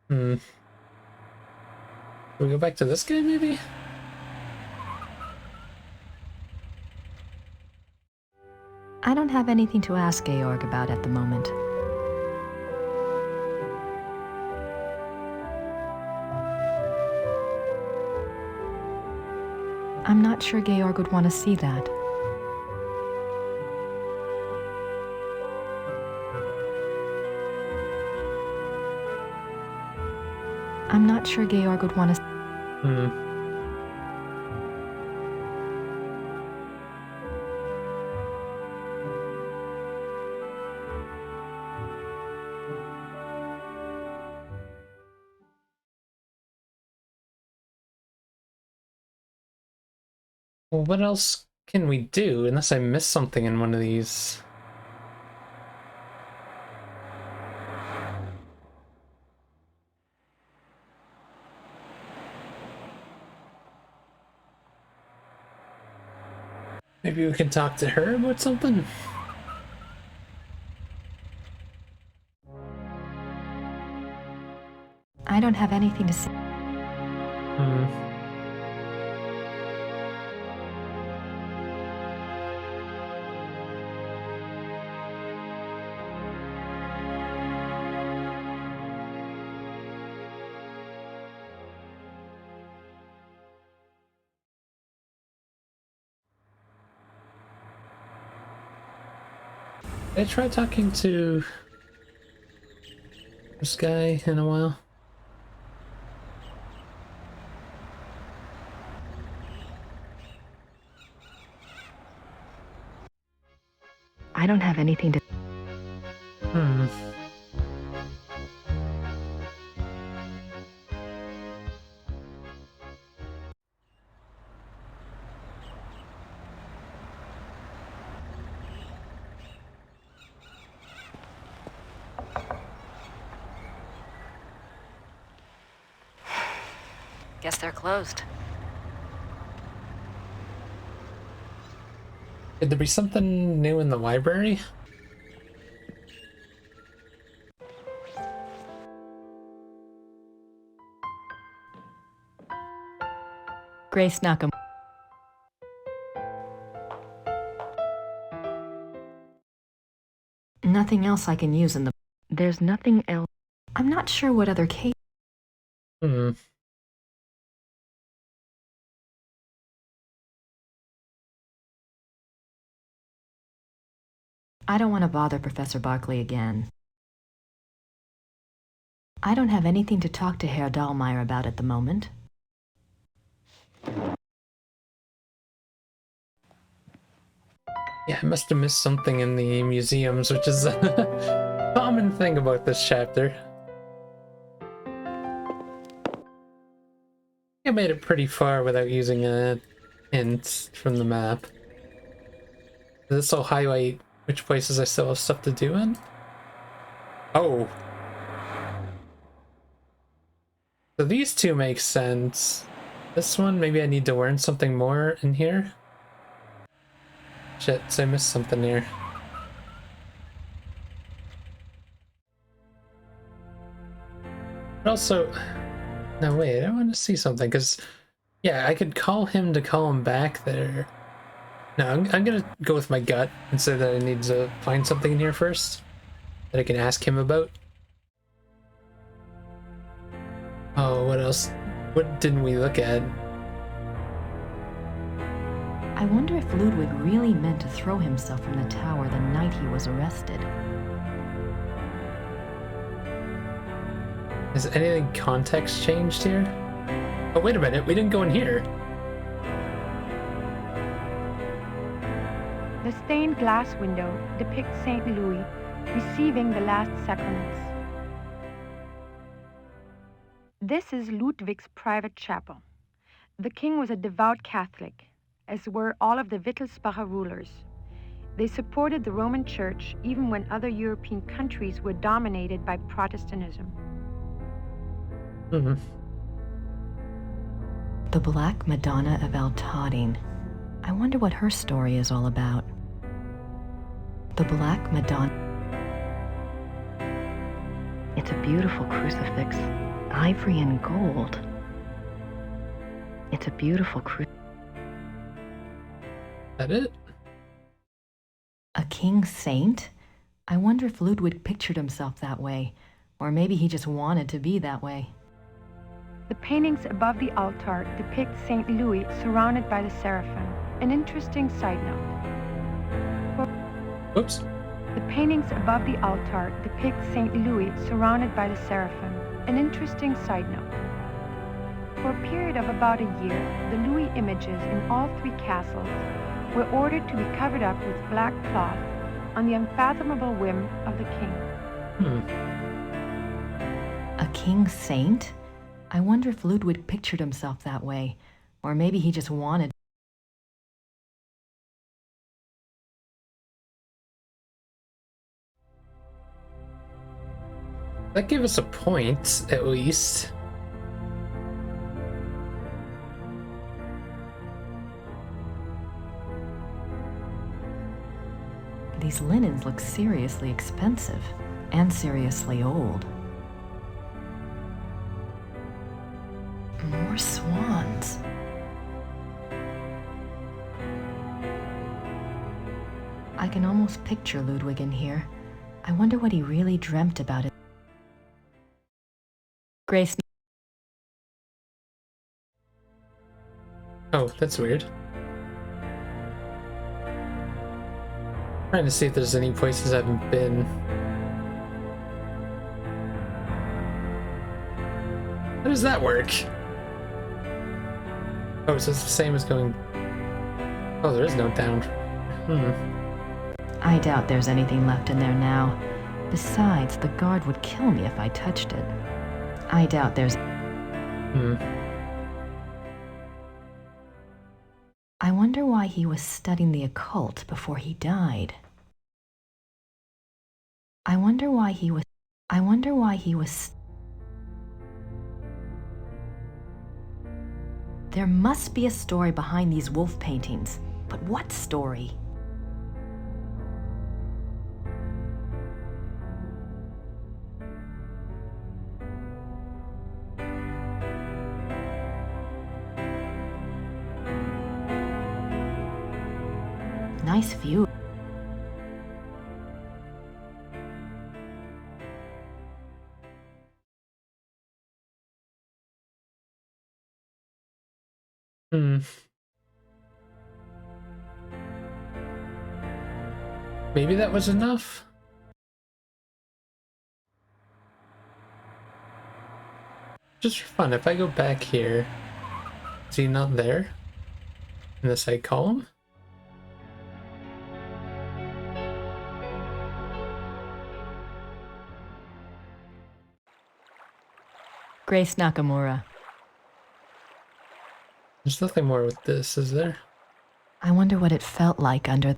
Can we go back to this guy, maybe? I don't have anything to ask Georg about at the moment. I'm not sure Georg would want to see that. I'm not sure Georg would want to... Well, what else can we do unless I missed something in one of these? Maybe we can talk to her about something? I don't have anything to say. Did I try talking to this guy in a while? I don't have anything to... Guess they're closed. Could there be something new in the library? Grace Nakamura. Nothing else I can use in the... There's nothing else. I'm not sure what other case... I don't want to bother Professor Barkley again. I don't have anything to talk to Herr Dahlmeier about at the moment. Yeah, I must have missed something in the museums, which is a common thing about this chapter. I made it pretty far without using a hint from the map. This will highlight which places I still have stuff to do in. Oh. So these two make sense. This one, maybe I need to learn something more in here. Shit, so I missed something here. But also, no wait, I want to see something, because, yeah, I could call him to call him back there. No, I'm gonna go with my gut and say that I need to find something in here first that I can ask him about. Oh, what else? What didn't we look at? I wonder if Ludwig really meant to throw himself from the tower the night he was arrested. Has anything context changed here? Oh, wait a minute, we didn't go in here. The stained glass window depicts St. Louis receiving the last sacraments. This is Ludwig's private chapel. The king was a devout Catholic, as were all of the Wittelsbacher rulers. They supported the Roman Church even when other European countries were dominated by Protestantism. The Black Madonna of Altadine. I wonder what her story is all about. The Black Madonna. It's a beautiful crucifix. Ivory and gold. It's a beautiful crucifix. That it? A king saint? I wonder if Ludwig pictured himself that way. Or maybe he just wanted to be that way. The paintings above the altar depict St. Louis surrounded by the seraphim. An interesting side note. Oops. The paintings above the altar depict St. Louis surrounded by the seraphim. An interesting side note. For a period of about a year, the Louis images in all three castles were ordered to be covered up with black cloth on the unfathomable whim of the king. A king saint? I wonder if Ludwig pictured himself that way. Or maybe he just wanted. That gave us a point, at least. These linens look seriously expensive and seriously old. More swans. I can almost picture Ludwig in here. I wonder what he really dreamt about it. Grace. Oh, that's weird. Trying to see if there's any places I haven't been. How does that work? Oh, so it's the same as going... Oh, there is no down. I doubt there's anything left in there now. Besides, the guard would kill me if I touched it. I doubt there's... I wonder why he was studying the occult before he died. I wonder why he was... There must be a story behind these wolf paintings. But what story? Nice view. Maybe that was enough? Just for fun, if I go back here, is he not there? In the side column? Grace Nakamura. There's nothing more with this, is there? I wonder what it felt like under...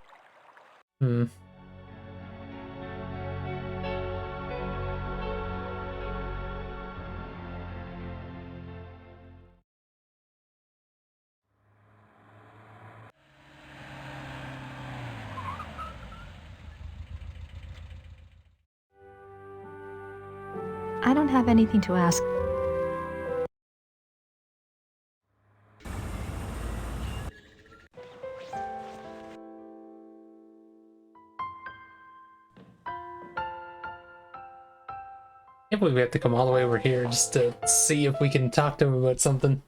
I don't have anything to ask. I can't believe we have to come all the way over here just to see if we can talk to him about something.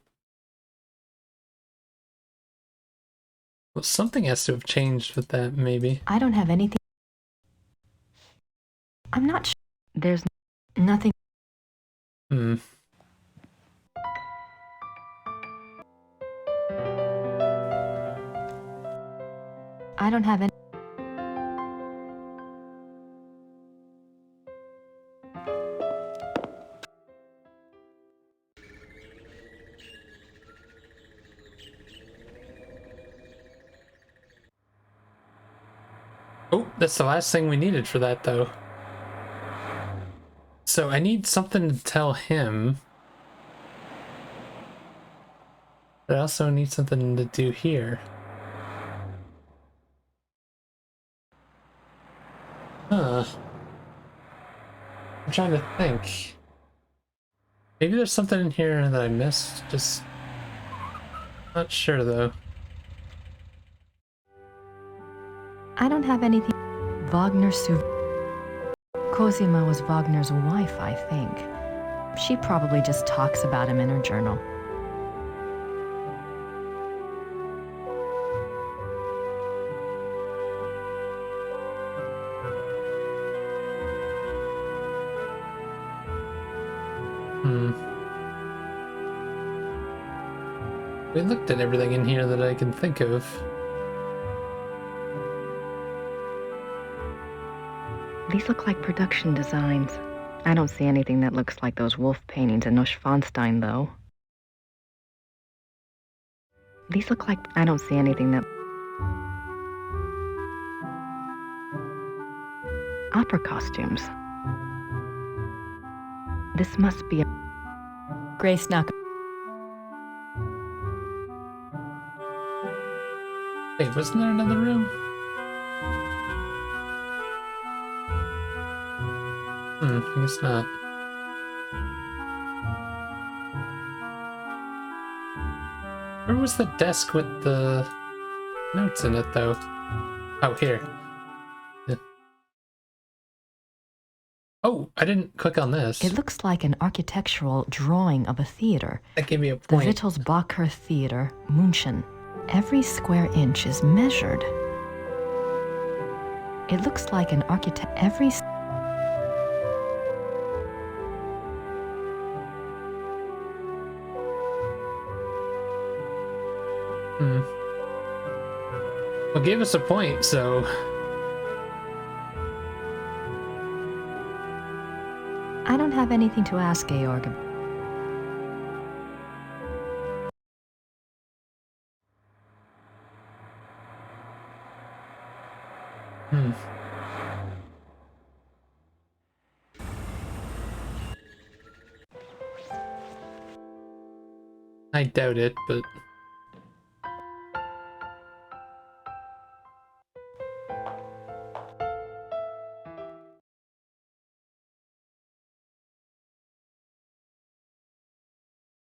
Well, something has to have changed with that, maybe. I don't have anything. I'm not sure. There's nothing. I don't have any. Oh, that's the last thing we needed for that, though. So I need something to tell him. But I also need something to do here. Huh. I'm trying to think. Maybe there's something in here that I missed. Just not sure, though. I don't have anything. Cosima was Wagner's wife, I think. She probably just talks about him in her journal. We looked at everything in here that I can think of. These look like production designs. I don't see anything that looks like those wolf paintings in Neuschwanstein, though. These look like... I don't see anything that... Opera costumes. This must be a... Grace Knock. Wait, wasn't there another room? I guess not. Where was the desk with the notes in it, though? Oh, here. Yeah. Oh, I didn't click on this. It looks like an architectural drawing of a theater. That gave me a The point. Wittelsbacher Theater, München. Every square inch is measured. It looks like an architect... Every... Well, gave us a point, so... I don't have anything to ask, Georg. I doubt it, but...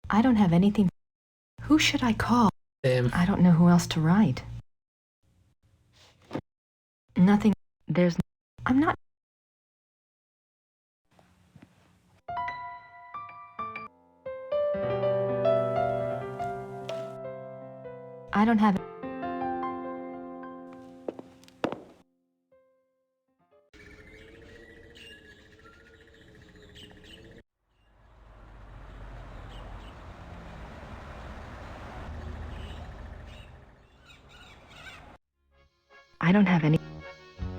I don't have anything... Who should I call? Damn. I don't know who else to write. Nothing... There's... I'm not... I don't have... I don't have any...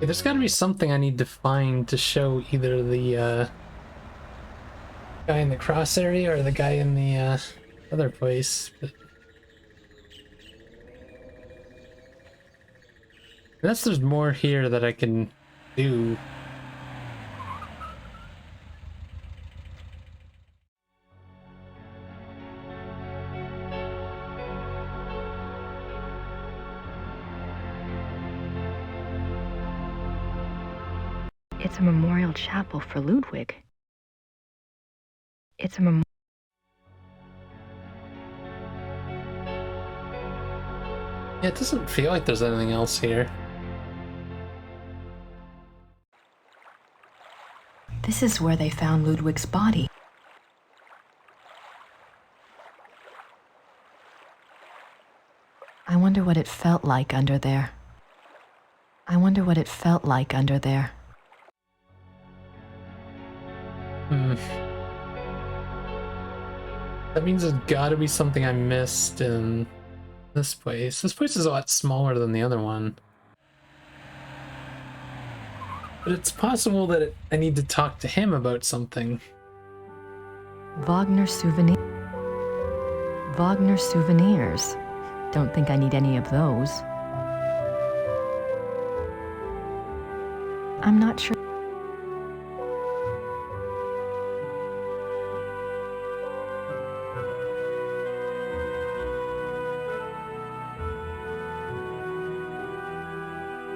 Yeah, there's gotta be something I need to find to show either the, guy in the cross area or the guy in the, other place, but... Unless there's more here that I can do. It's a memorial chapel for Ludwig. It's a memorial... Yeah, it doesn't feel like there's anything else here. This is where they found Ludwig's body. I wonder what it felt like under there. I wonder what it felt like under there. That means there's gotta be something I missed in this place. This place is a lot smaller than the other one. But it's possible that I need to talk to him about something. Wagner souvenir. Wagner souvenirs. Don't think I need any of those. I'm not sure.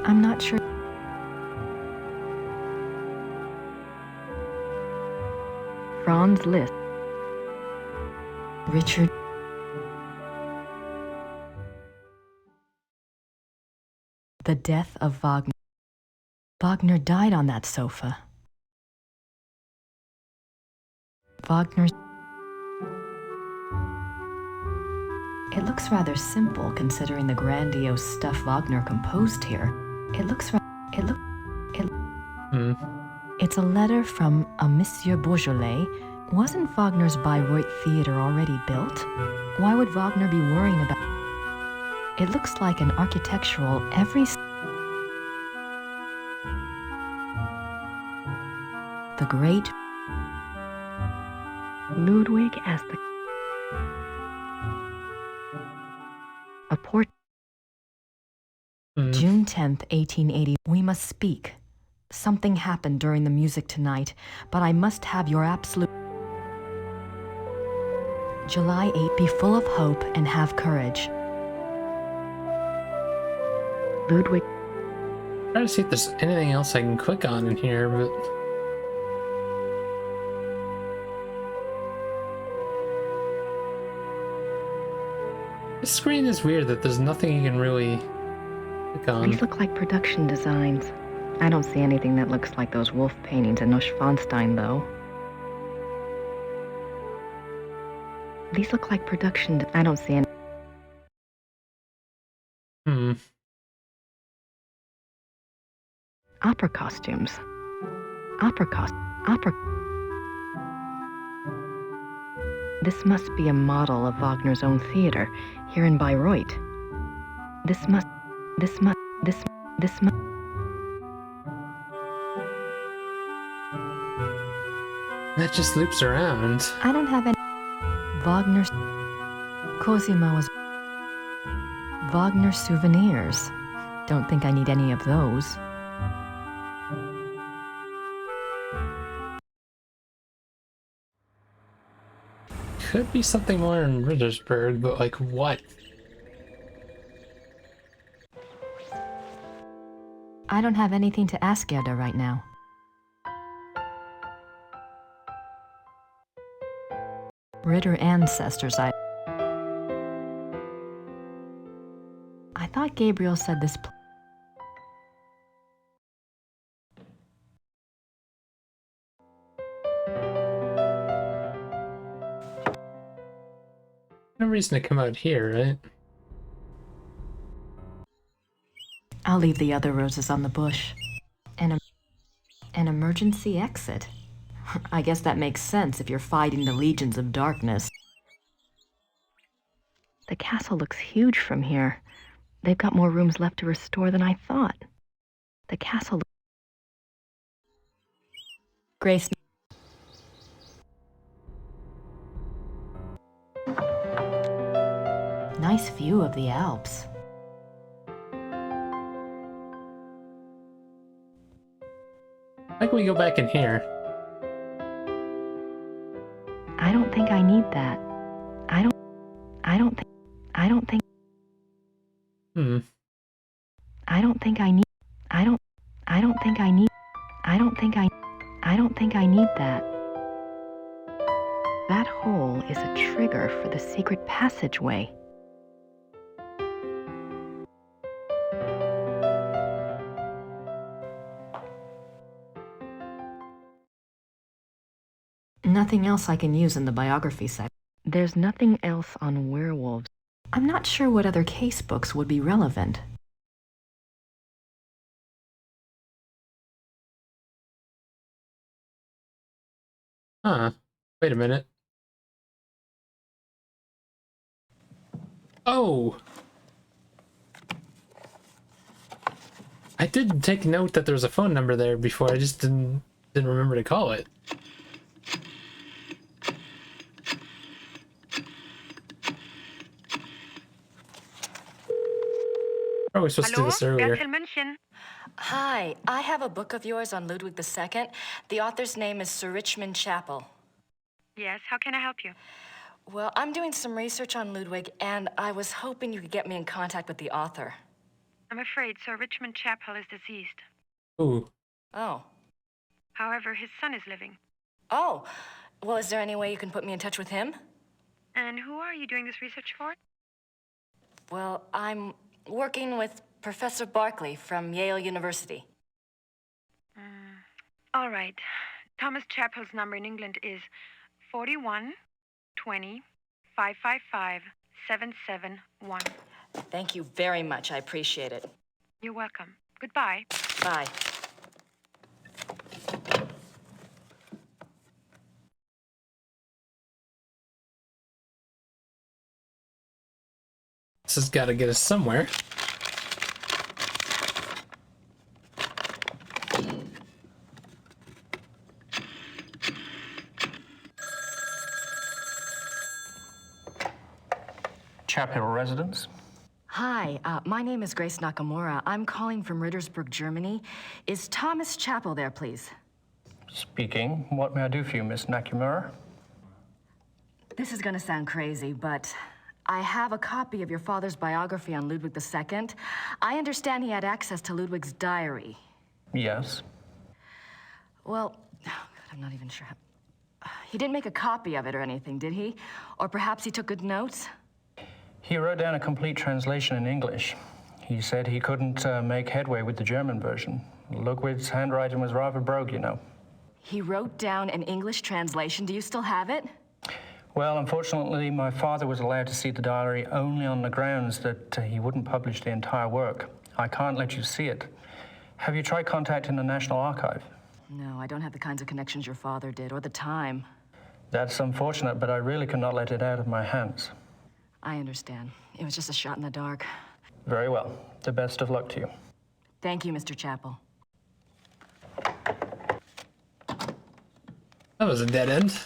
I'm not sure. Franz Liszt. Richard. The death of Wagner. Wagner died on that sofa. Wagner's. It looks rather simple considering the grandiose stuff Wagner composed here. It's a letter from a Monsieur Beaujolais. Wasn't Wagner's Bayreuth Theater already built? Why would Wagner be worrying about? It looks like an architectural the great Ludwig as the a port. June 10th, 1880. We must speak. Something happened during the music tonight, but I must have your absolute. July 8th. Be full of hope and have courage. Ludwig. Trying to see if there's anything else I can click on in here, but this screen is weird that there's nothing you can really click on. These look like production designs. I don't see anything that looks like those wolf paintings in Neuschwanstein, though. These look like production. I don't see any. Opera costumes. Opera. This must be a model of Wagner's own theater here in Bayreuth. This must. That just loops around. I don't have any. Wagner. Cosimo's. Wagner souvenirs. Don't think I need any of those. Could be something more in Rittersberg, but like what? I don't have anything to ask Gerda right now. Ritter ancestors, I thought Gabriel said this. No reason to come out here, right? I'll leave the other roses on the bush. An emergency exit. I guess that makes sense if you're fighting the legions of darkness. The castle looks huge from here. They've got more rooms left to restore than I thought. The castle. Grace. Nice view of the Alps. How can we go back in here? I don't think I need that. I don't think. I don't think I need. I don't think I need that. That hole is a trigger for the secret passageway. Nothing else I can use in the biography section. There's nothing else on werewolves. I'm not sure what other case books would be relevant. Huh. Wait a minute. Oh! I did take note that there was a phone number there before. I just didn't remember to call it. Probably supposed to do this earlier. Hi, I have a book of yours on Ludwig II. The author's name is Sir Richmond Chapel. Yes, how can I help you? Well, I'm doing some research on Ludwig, and I was hoping you could get me in contact with the author. I'm afraid Sir Richmond Chapel is deceased. Ooh. Oh. However, his son is living. Oh. Well, is there any way you can put me in touch with him? And who are you doing this research for? Well, I'm working with Professor Barkley from Yale University. All right. Thomas Chapel's number in England is 41 20 555 771. Thank you very much. I appreciate it. You're welcome. Goodbye. Bye. This has got to get us somewhere. Chapel residence? Hi, my name is Grace Nakamura. I'm calling from Rittersburg, Germany. Is Thomas Chappell there, please? Speaking. What may I do for you, Miss Nakamura? This is gonna sound crazy, but I have a copy of your father's biography on Ludwig II. I understand he had access to Ludwig's diary. Yes. Well, oh God, I'm not even sure. He didn't make a copy of it or anything, did he? Or perhaps he took good notes? He wrote down a complete translation in English. He said he couldn't make headway with the German version. Ludwig's handwriting was rather brogue, you know. He wrote down an English translation. Do you still have it? Well, unfortunately, my father was allowed to see the diary only on the grounds that he wouldn't publish the entire work. I can't let you see it. Have you tried contacting the National Archive? No, I don't have the kinds of connections your father did, or the time. That's unfortunate, but I really cannot let it out of my hands. I understand. It was just a shot in the dark. Very well. The best of luck to you. Thank you, Mr. Chappell. That was a dead end.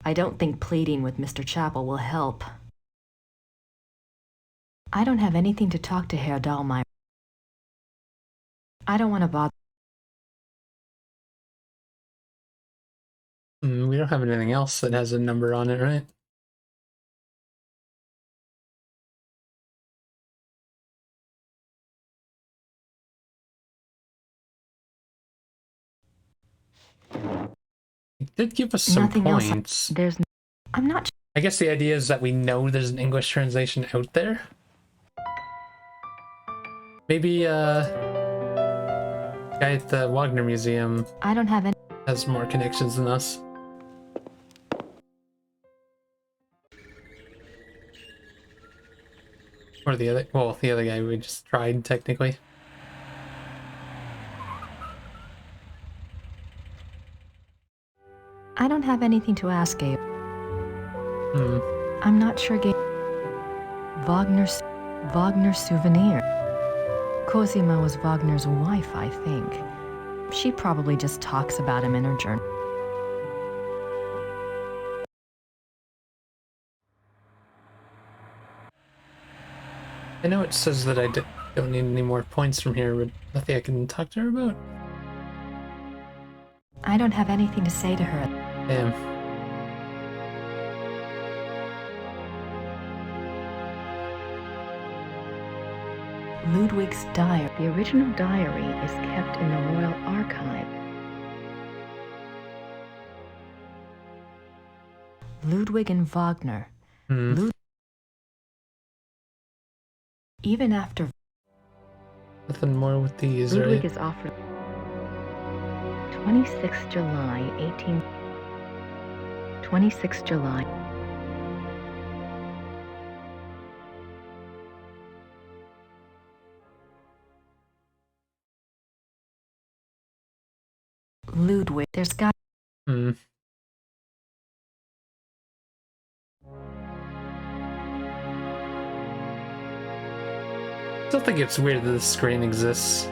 I don't think pleading with Mr. Chappell will help. I don't have anything to talk to Herr Dahlmeier. I don't want to bother. We don't have anything else that has a number on it, right? It did give us some Nothing else. points. I'm not. I guess the idea is that we know there's an English translation out there. Maybe guy at the Wagner Museum I don't have any. has more connections than us. Or the other, well, the other guy we just tried, technically. I don't have anything to ask, Gabe. I'm not sure, Gabe. Wagner's souvenir. Cosima was Wagner's wife, I think. She probably just talks about him in her journal. I know it says that I don't need any more points from here, but nothing I can talk to her about. I don't have anything to say to her. Damn. Ludwig's diary. The original diary is kept in the Royal Archive. Ludwig and Wagner. Even after Nothing more with these, Ludwig right? is offered 26 July 26 July. Ludwig, there's got. I still think it's weird that this screen exists.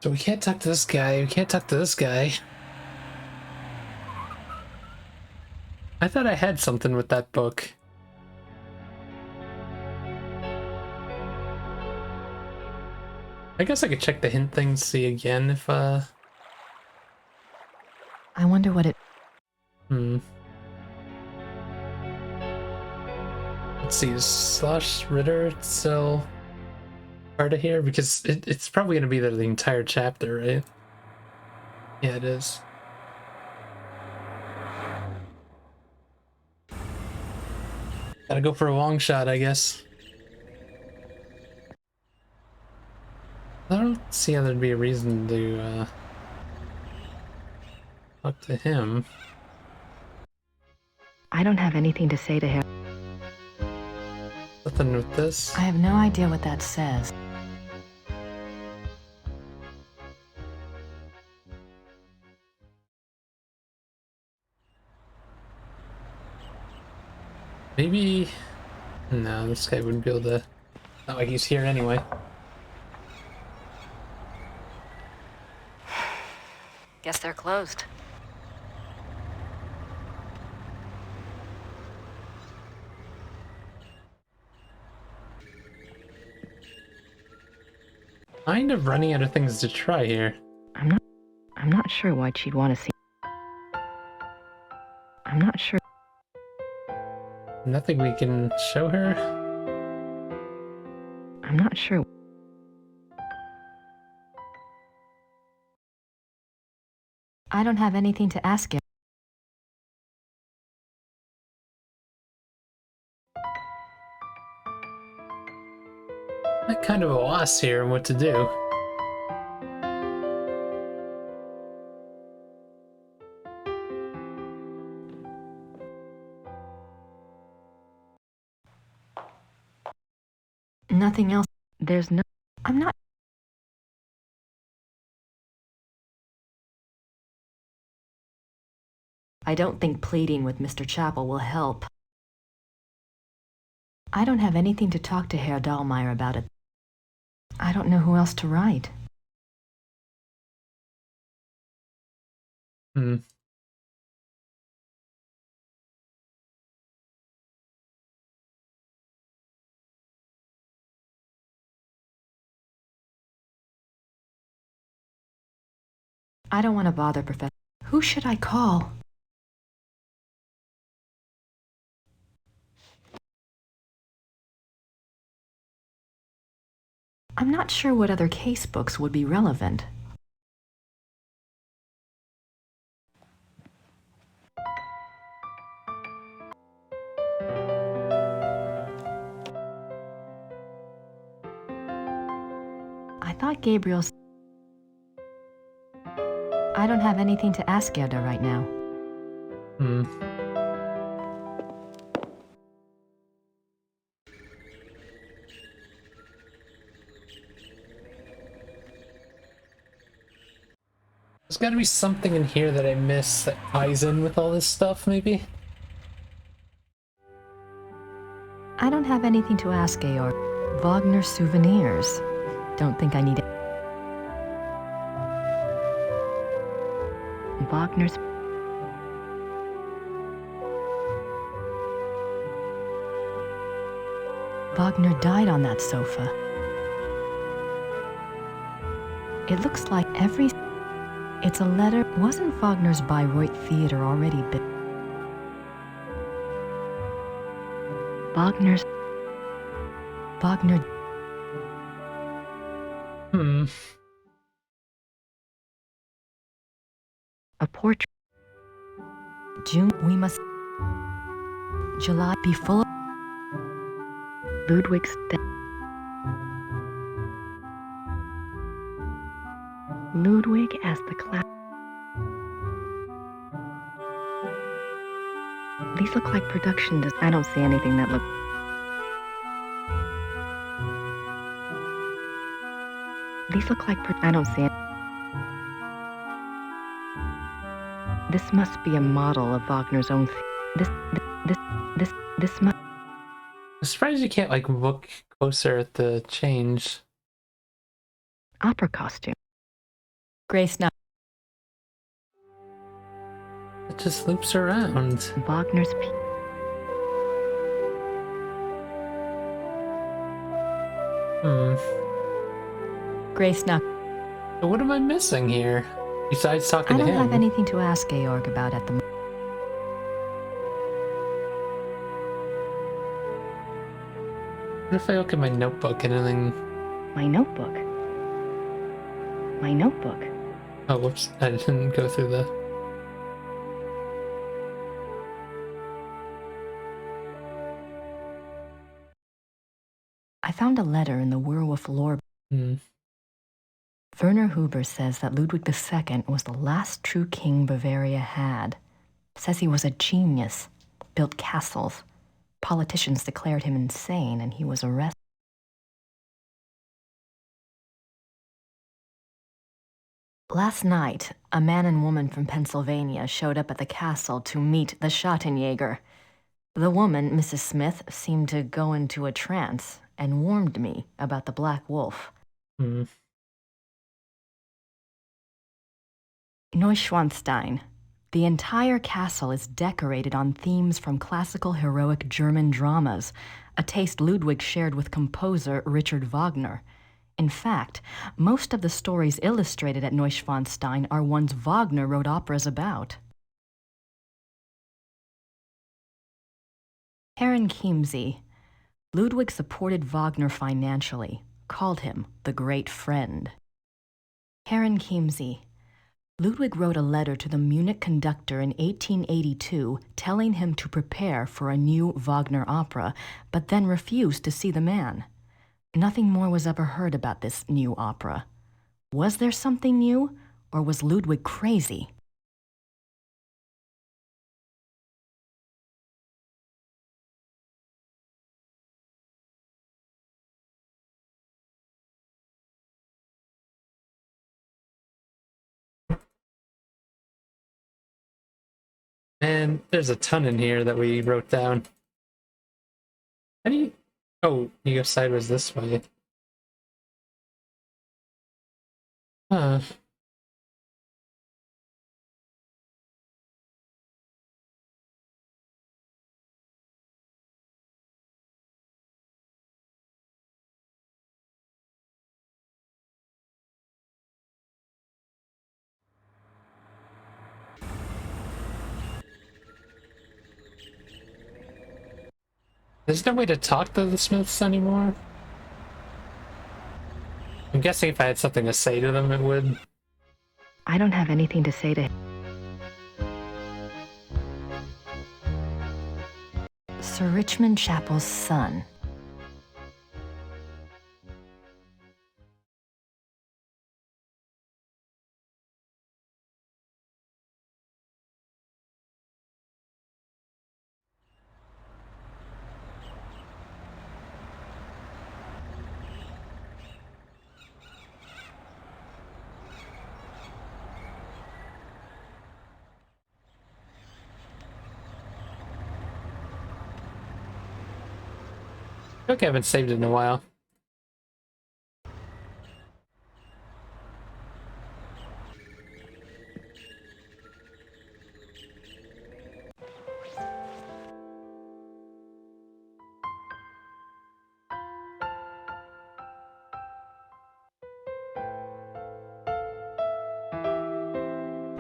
So we can't talk to this guy, we can't talk to this guy. I thought I had something with that book. I guess I could check the hint thing, see again if, I wonder what it. Let's see, is Slosh Ritter still part of here? Because it's probably going to be there the entire chapter, right? Yeah, it is. Gotta go for a long shot, I guess. I don't see how there'd be a reason to talk to him. I don't have anything to say to him. Nothing with this. I have no idea what that says. Maybe... No, this guy wouldn't be able to... Not like he's here anyway. Guess they're closed. Kind of running out of things to try here. I'm not sure why she'd want to see. I'm not sure. Nothing we can show her? I'm not sure. I don't have anything to ask him. I'm kind of a loss here on what to do. Nothing else. There's no... I'm not... I don't think pleading with Mr. Chapel will help. I don't have anything to talk to Herr Dahlmeier about it. I don't know who else to write. I don't want to bother Professor. Who should I call? I'm not sure what other case books would be relevant. I thought Gabriel's... I don't have anything to ask Gerda right now. There's gotta be something in here that I miss that ties in with all this stuff, maybe? I don't have anything to ask Georg. Wagner souvenirs. Don't think I need it. Wagner's... Wagner died on that sofa. It looks like every... It's a letter. Wasn't Wagner's Bayreuth Theater already built? Wagner... A portrait. June, we must... July be full of... Ludwig's death. Ludwig as the class. These look like production I don't see anything that look... These look like I don't see it. This must be a model of Wagner's own... This must... I'm surprised you can't, like, look closer at the change. Opera costume. Grace now. It just loops around. Wagner's... Grace now. So what am I missing here? Besides talking to him? I don't have anything to ask Georg about at the moment. What if I look at my notebook and then... My notebook? My notebook? Oh, whoops. I didn't go through the... found a letter in the Werewolf lore. Hmm. Werner Huber says that Ludwig II was the last true king Bavaria had. Says he was a genius, built castles. Politicians declared him insane, and he was arrested. Last night, a man and woman from Pennsylvania showed up at the castle to meet the Schattenjäger. The woman, Mrs. Smith, seemed to go into a trance and warned me about the Black Wolf. Hmm. Neuschwanstein. The entire castle is decorated on themes from classical heroic German dramas, a taste Ludwig shared with composer Richard Wagner. In fact, most of the stories illustrated at Neuschwanstein are ones Wagner wrote operas about. Herren Chiemsee. Ludwig supported Wagner financially, called him the great friend. Herren Chiemsee. Ludwig wrote a letter to the Munich conductor in 1882 telling him to prepare for a new Wagner opera, but then refused to see the man. Nothing more was ever heard about this new opera. Was there something new, or was Ludwig crazy? And there's a ton in here that we wrote down. How do you... Oh, you go sideways this way. Huh. There's no way to talk to the Smiths anymore? I'm guessing if I had something to say to them, it would. I don't have anything to say to him. Sir Richmond Chapel's son. I feel like I haven't saved it in a while.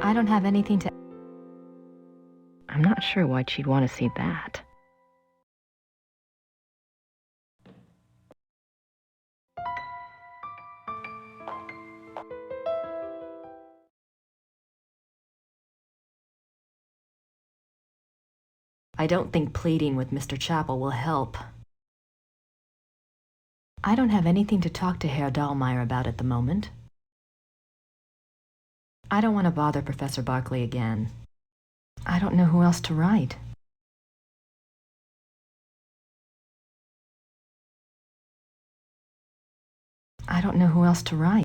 I don't have anything to... I'm not sure why she'd want to see that. I don't think pleading with Mr. Chapel will help. I don't have anything to talk to Herr Dahlmeier about at the moment. I don't want to bother Professor Barclay again. I don't know who else to write. I don't know who else to write.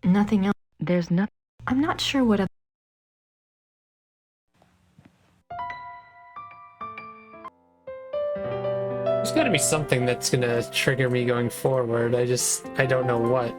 Nothing else. There's nothing. I'm not sure what... There's gotta be something that's gonna trigger me going forward. I don't know what.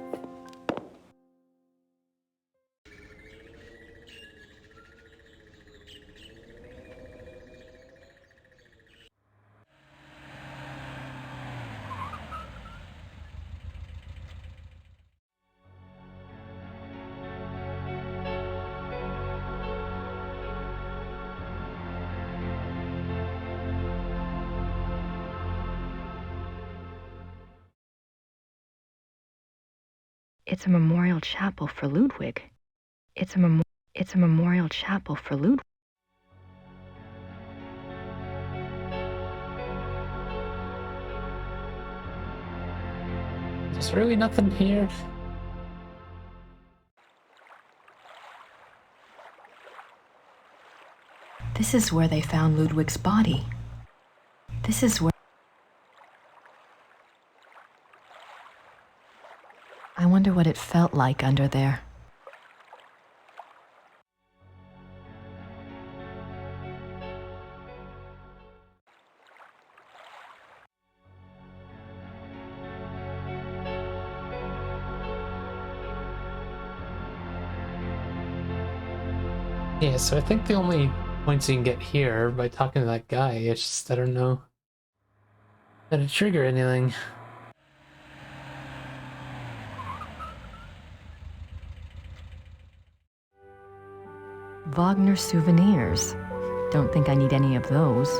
It's a memorial chapel for Ludwig. It's a memorial chapel for Ludwig. There's really nothing here. This is where they found Ludwig's body. This is where... I wonder what it felt like under there. Yeah, so I think the only points you can get here by talking to that guy, it's just, I don't know how to trigger anything. Wagner souvenirs. Don't think I need any of those.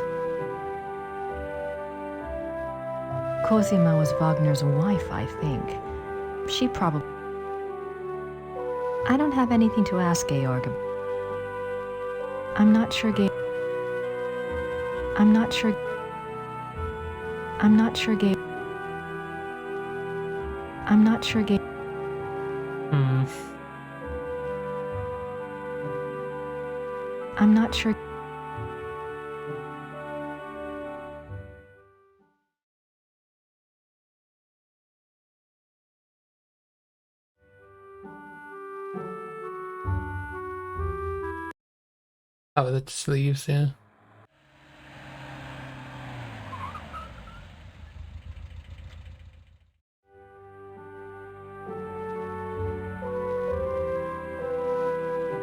Cosima was Wagner's wife, I think. She probably... I don't have anything to ask Georg. I'm not sure Georg... I'm not sure Georg... I'm not sure... Oh, that just leaves, yeah.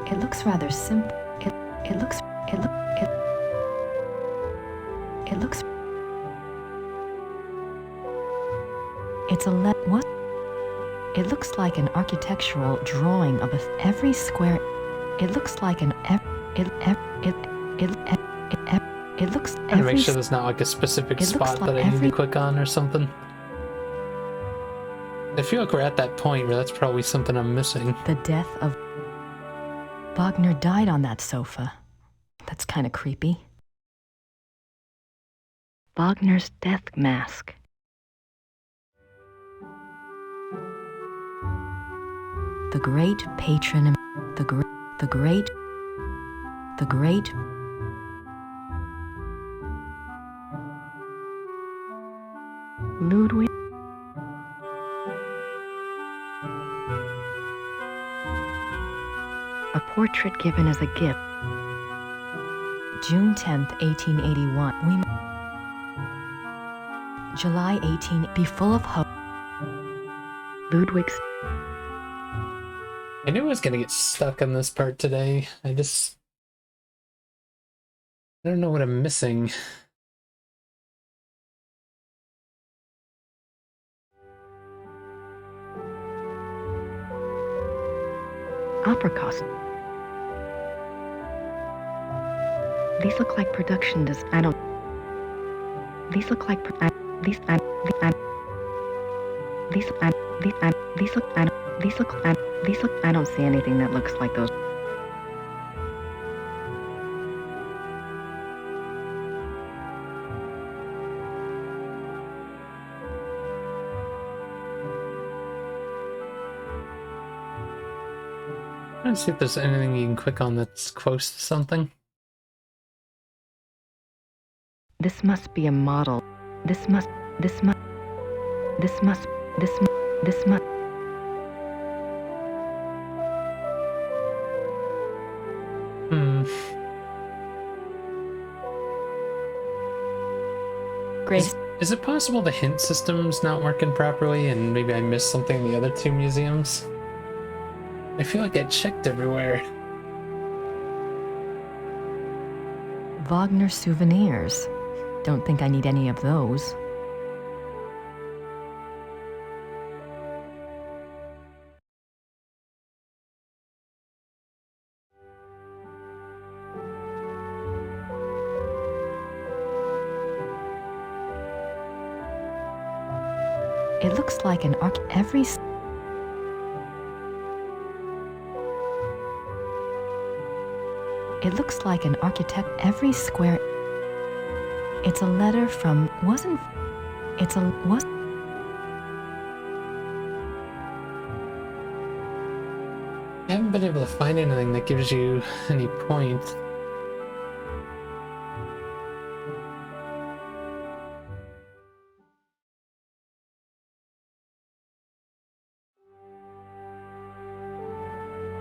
It looks rather simple. It looks... It's a what? It looks like an architectural drawing of every square. It looks like an it looks Trying to make sure there's not like a specific spot that I need to click on or something. I feel like we're at that point where that's probably something I'm missing. The death of Wagner died on that sofa. That's kind of creepy. Wagner's death mask. The great patron, the great Ludwig. A portrait given as a gift. June 10th, 1881. July 18. Be full of hope. Ludwig's. I knew I was gonna get stuck on this part today. I don't know what I'm missing. Opera costume. These look like production design. These look like these look. I don't see anything that looks like those. Let's see if there's anything you can click on that's close to something. This must be a model. This must. Grace. Is it possible the hint system's not working properly and maybe I missed something in the other two museums? I feel like I checked everywhere. Wagner souvenirs. Don't think I need any of those. It looks like an arc. It looks like an architect. Every square. It's a letter from. Wasn't. It's a. Was. I haven't been able to find anything that gives you any point.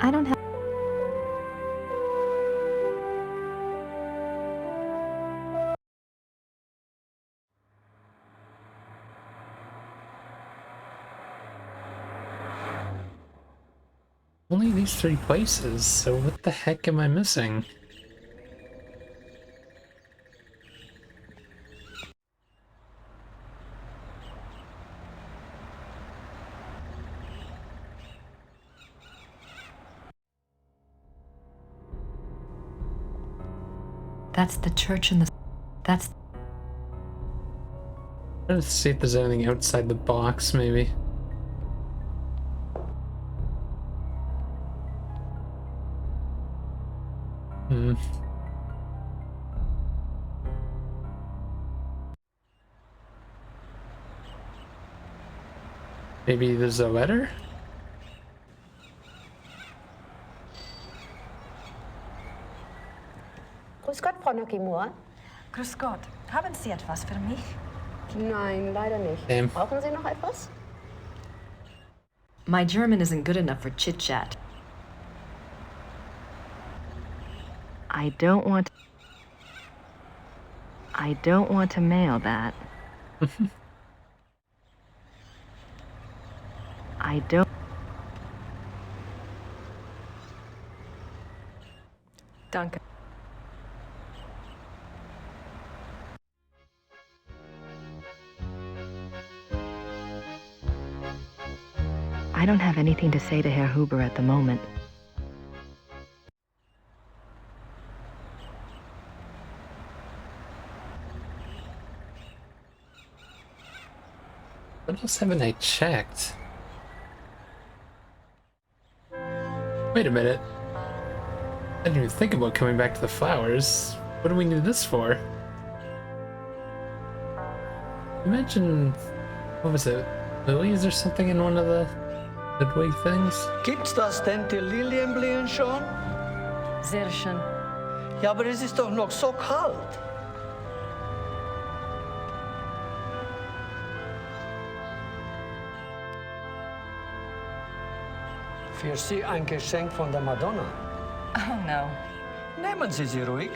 I don't have. Only these 3 places, so what the heck am I missing? That's the church in the. That's. Let's see if there's anything outside the box, maybe. Maybe there's a letter? Grüß Gott, Frau Nokimura. Grüß Gott. Haben Sie etwas für mich? Nein, leider nicht. Brauchen Sie noch etwas? My German isn't good enough for chit-chat. I don't want to mail that. I don't. Danke. I don't have anything to say to Herr Huber at the moment. What else haven't I checked? Wait a minute. I didn't even think about coming back to the flowers. What do we need this for? You mentioned... what was it? Lilies or something in one of the Ludwig things? Gibt's das denn, die Lilienblühen schon? Sehr schön. Ja, aber es ist doch noch so kalt. Für Sie ein Geschenk von der Madonna. Oh no. Nehmen Sie sie ruhig.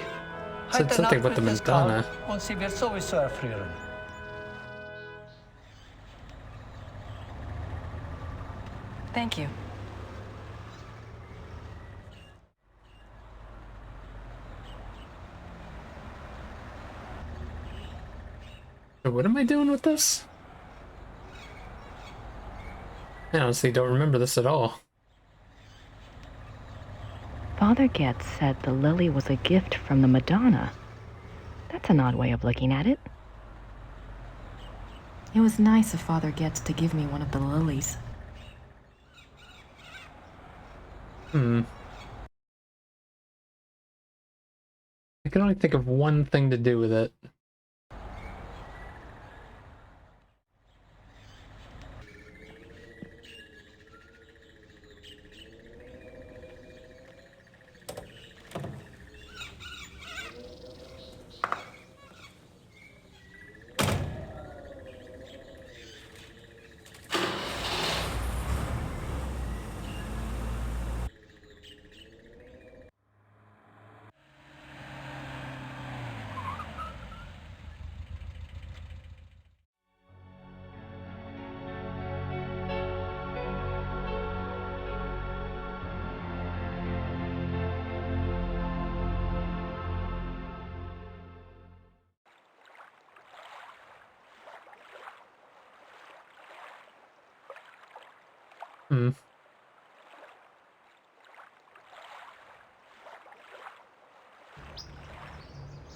Said Heute something Nacht about the wird es Madonna. kalt und sie wird sowieso erfrieren. Thank you. So what am I doing with this? I honestly don't remember this at all. Father Getz said the lily was a gift from the Madonna. That's an odd way of looking at it. It was nice of Father Getz to give me one of the lilies. I can only think of one thing to do with it.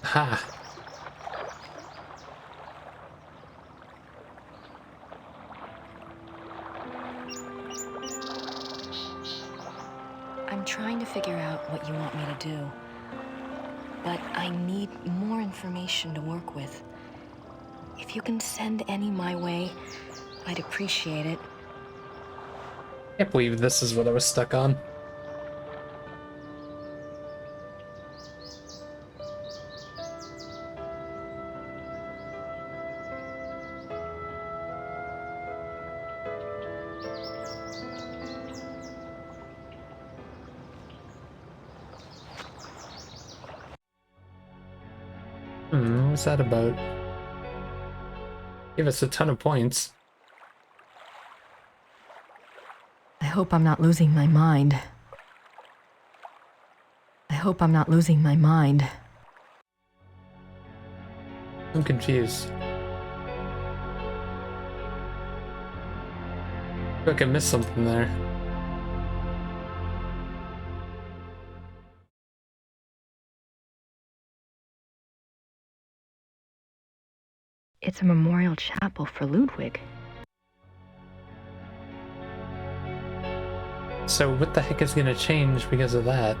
Ha. I'm trying to figure out what you want me to do. but I need more information to work with. If you can send any my way, I'd appreciate it. Can't believe this is what I was stuck on. What's that about? Give us a ton of points. I hope I'm not losing my mind. I hope I'm not losing my mind. I'm confused. I feel like I missed something there. It's a memorial chapel for Ludwig. So what the heck is gonna change because of that?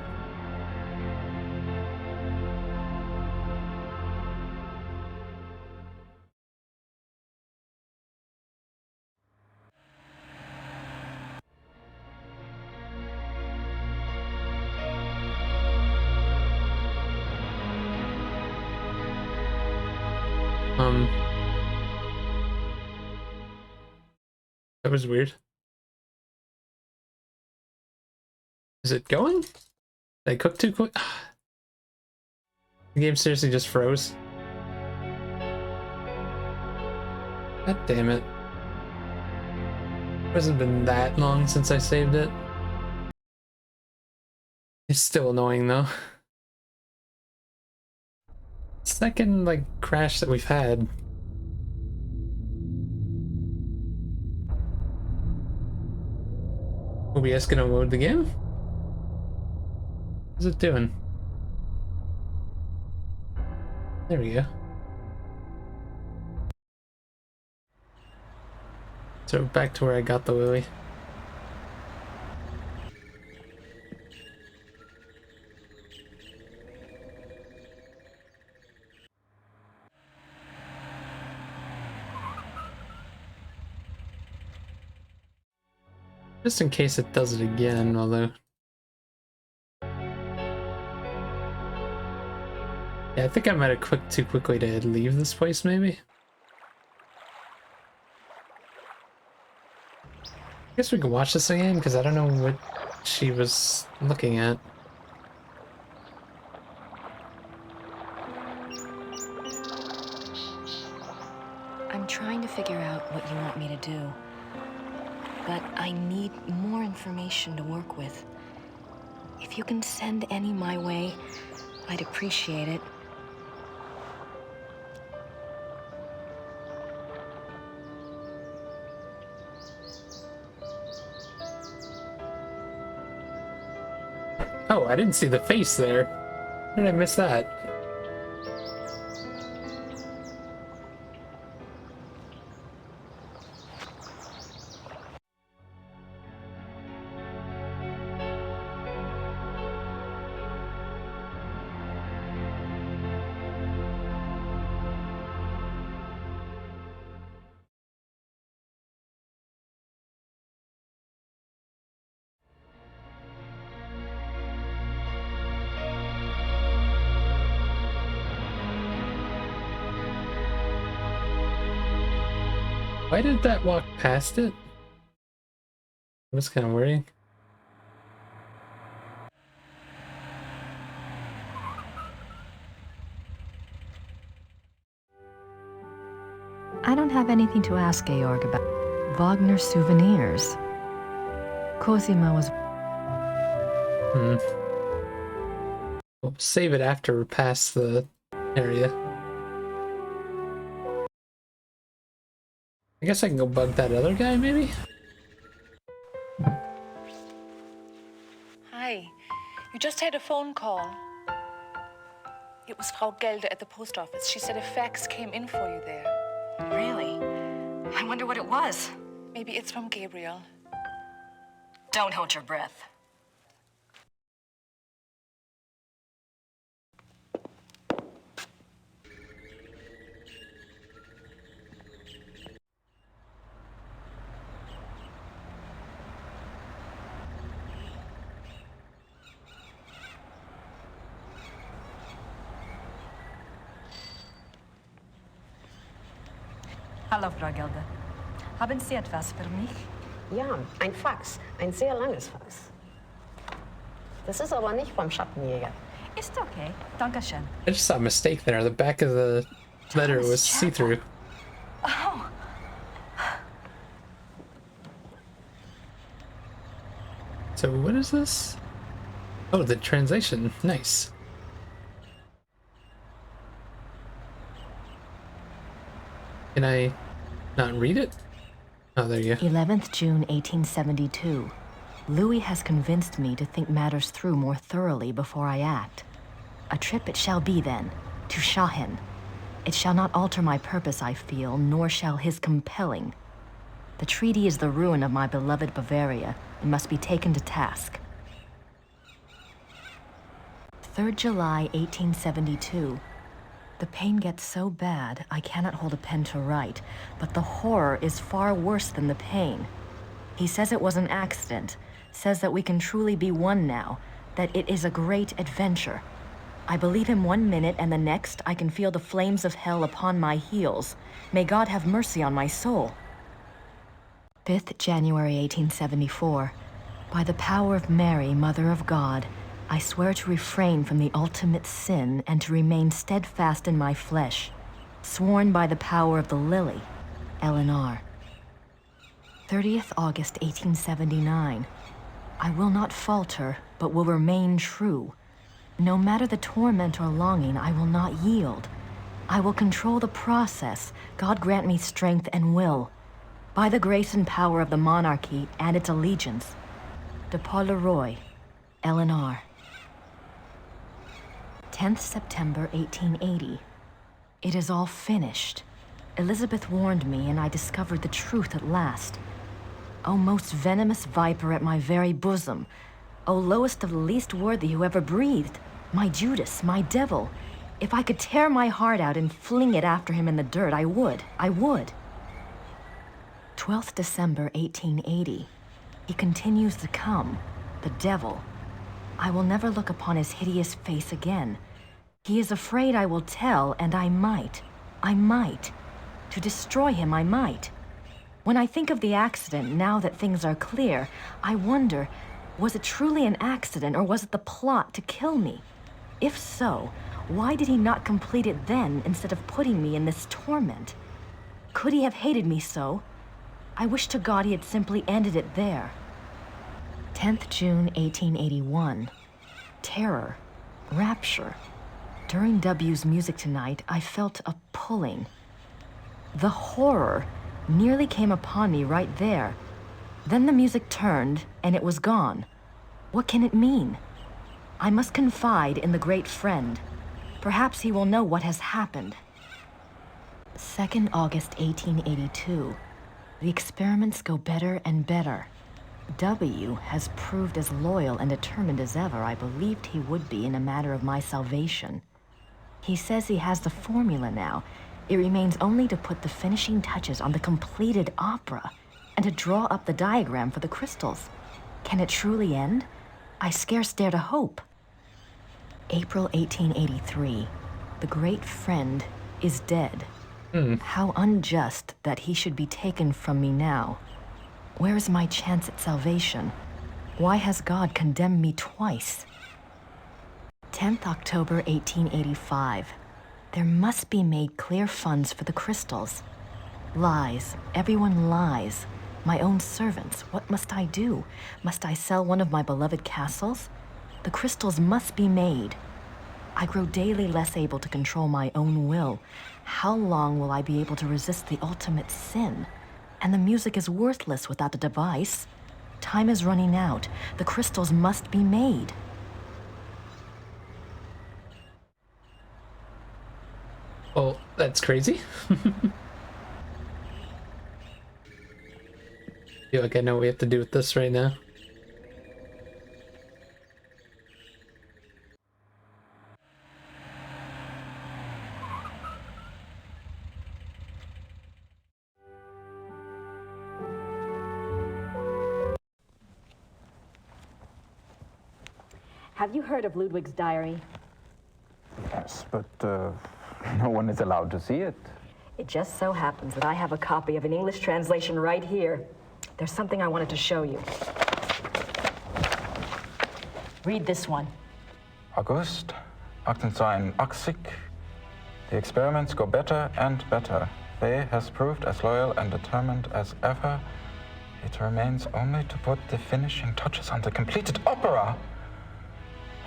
That was weird. Is it going? Did I cook too quick? The game seriously just froze. God damn it. It hasn't been that long since I saved it. It's still annoying though. Second, like, crash that we've had. OBS gonna load the game? What's it doing? There we go. So back to where I got the lily. Just in case it does it again, although... Yeah, I think I might have clicked too quickly to leave this place, maybe? I guess we can watch this again, because I don't know what she was looking at. I'm trying to figure out what you want me to do, but I need more information to work with. If you can send any my way, I'd appreciate it. Oh, I didn't see the face there. How did I miss that? Why did that walk past it? It was kind of worrying. I don't have anything to ask Georg about. Wagner souvenirs. Cosima was... We'll save it after we're past the area. I guess I can go bug that other guy, maybe? Hi. You just had a phone call. It was Frau Gelder at the post office. She said a fax came in for you there. Really? I wonder what it was. Maybe it's from Gabriel. Don't hold your breath. Hallo, Frau Gelder. Haben Sie etwas für mich? Ja, ein Fax. Ein sehr langes Fax. Das ist aber nicht vom Schattenjäger. Ist okay. Dankeschön. I just saw a mistake there. The back of the letter was see-through. Oh. So what is this? Oh, the translation. Nice. Can I not read it? Oh, there you go. 11th June 1872. Louis has convinced me to think matters through more thoroughly before I act. A trip it shall be then, to Shahin. It shall not alter my purpose, I feel, nor shall his compelling. The treaty is the ruin of my beloved Bavaria and must be taken to task. 3rd July 1872. The pain gets so bad I cannot hold a pen to write, but the horror is far worse than the pain. He says it was an accident, says that we can truly be one now, that it is a great adventure. I believe him 1 minute, and the next I can feel the flames of hell upon my heels. May God have mercy on my soul. 5th January 1874. By the power of Mary, Mother of God, I swear to refrain from the ultimate sin and to remain steadfast in my flesh. Sworn by the power of the lily, Eleanor. 30th August 1879. I will not falter, but will remain true. No matter the torment or longing, I will not yield. I will control the process. God grant me strength and will. By the grace and power of the monarchy and its allegiance. De Paul Leroy, Eleanor. 10th September 1880. It is all finished. Elizabeth warned me, and I discovered the truth at last. O most venomous viper at my very bosom, O lowest of the least worthy who ever breathed, my Judas, my devil, if I could tear my heart out and fling it after him in the dirt, I would. 12th December 1880. He continues to come, the devil. I will never look upon his hideous face again. He is afraid I will tell, and I might. To destroy him, I might. When I think of the accident, now that things are clear, I wonder, was it truly an accident, or was it the plot to kill me? If so, why did he not complete it then, instead of putting me in this torment? Could he have hated me so? I wish to God he had simply ended it there. 10th June 1881. Terror. Rapture. During W's music tonight, I felt a pulling. The horror nearly came upon me right there. Then the music turned, and it was gone. What can it mean? I must confide in the great friend. Perhaps he will know what has happened. 2nd August 1882. The experiments go better and better. W has proved as loyal and determined as ever I believed he would be in a matter of my salvation. He says he has the formula now. It remains only to put the finishing touches on the completed opera and to draw up the diagram for the crystals. Can it truly end? I scarce dare to hope. April 1883. The great friend is dead. How unjust that he should be taken from me now. Where is my chance at salvation? Why has God condemned me twice? 10th October 1885. There must be made clear funds for the crystals. Lies. Everyone lies. My own servants. What must I do? Must I sell one of my beloved castles? The crystals must be made. I grow daily less able to control my own will. How long will I be able to resist the ultimate sin? And the music is worthless without the device. Time is running out. The crystals must be made. Well, that's crazy. Feel like I know what we have to do with this right now. Have you heard of Ludwig's diary? Yes, but no one is allowed to see it. It just so happens that I have a copy of an English translation right here. There's something I wanted to show you. Read this one. August 1882. The experiments go better and better. Faye has proved as loyal and determined as ever. It remains only to put the finishing touches on the completed opera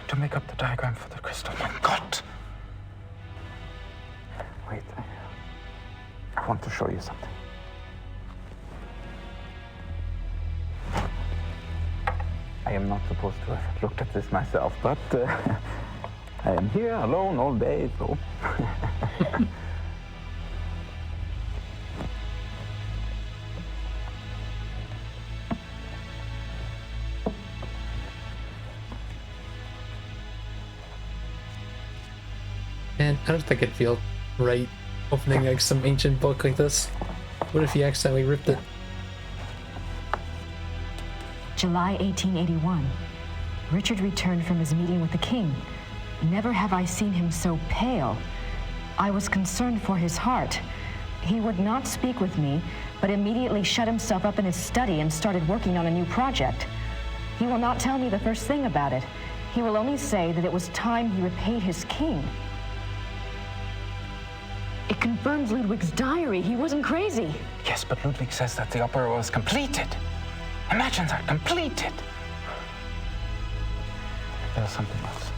and to make up the diagram for the crystal. My God! Wait, I want to show you something. I am not supposed to have looked at this myself, but I am here alone all day, so... Man, I don't think I'd feel right opening like some ancient book like this. What if you accidentally ripped it? July 1881. Richard returned from his meeting with the king. Never have I seen him so pale. I was concerned for his heart. He would not speak with me, but immediately shut himself up in his study and started working on a new project. He will not tell me the first thing about it. He will only say that it was time he repaid his king. It confirms Ludwig's diary. He wasn't crazy. Yes, but Ludwig says that the opera was completed. Imagine that, completed. There's something else.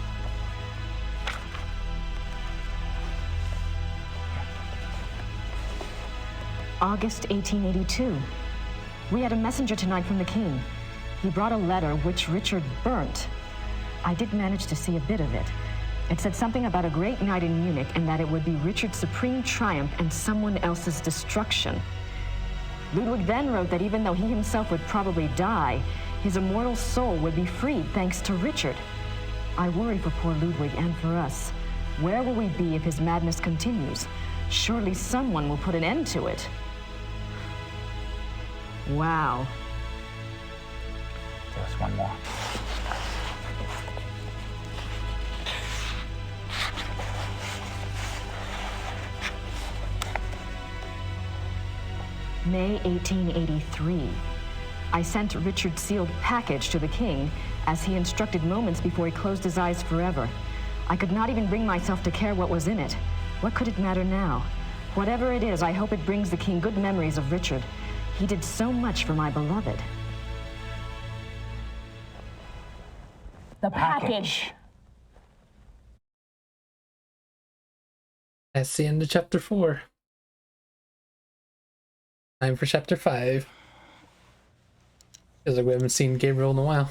August 1882. We had a messenger tonight from the king. He brought a letter which Richard burnt. I did manage to see a bit of it. It said something about a great night in Munich and that it would be Richard's supreme triumph and someone else's destruction. Ludwig then wrote that even though he himself would probably die, his immortal soul would be freed thanks to Richard. I worry for poor Ludwig and for us. Where will we be if his madness continues? Surely someone will put an end to it. Wow. There's one more. May 1883. I sent Richard's sealed package to the king, as he instructed moments before he closed his eyes forever. I could not even bring myself to care what was in it. What could it matter now? Whatever it is, I hope it brings the king good memories of Richard. He did so much for my beloved. The package. That's the end of chapter 4. Time for chapter 5. Feels like we haven't seen Gabriel in a while.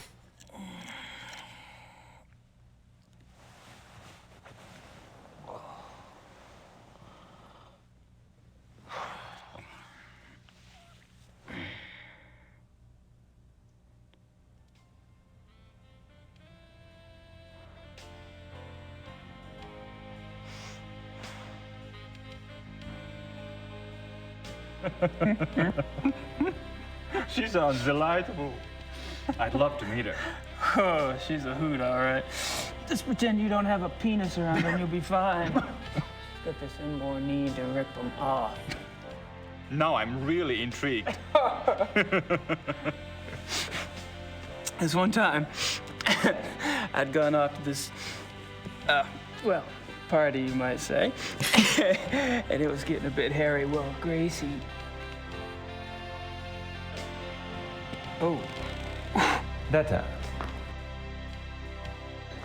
She sounds delightful. I'd love to meet her. Oh, she's a hoot, all right. Just pretend you don't have a penis around and you'll be fine. Got this inborn need to rip them off. Now I'm really intrigued. This one time, I'd gone off to this, well, party, you might say. And it was getting a bit hairy. Well, Gracie... Oh. Better.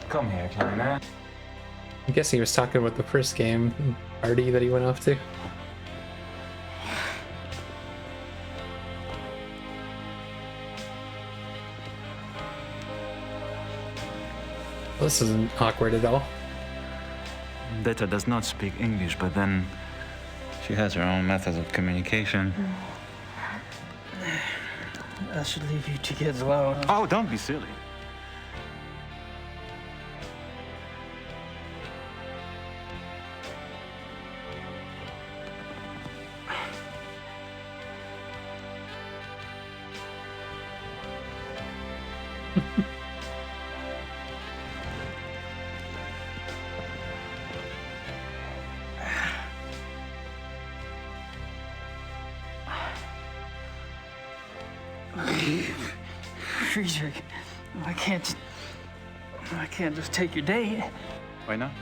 Come here, Kleiner. I guess he was talking about the first game party that he went off to. Well, this isn't awkward at all. Beta does not speak English, but then she has her own methods of communication. I should leave you two kids alone. Oh, don't be silly. Friedrich, I can't just take your date. Why not?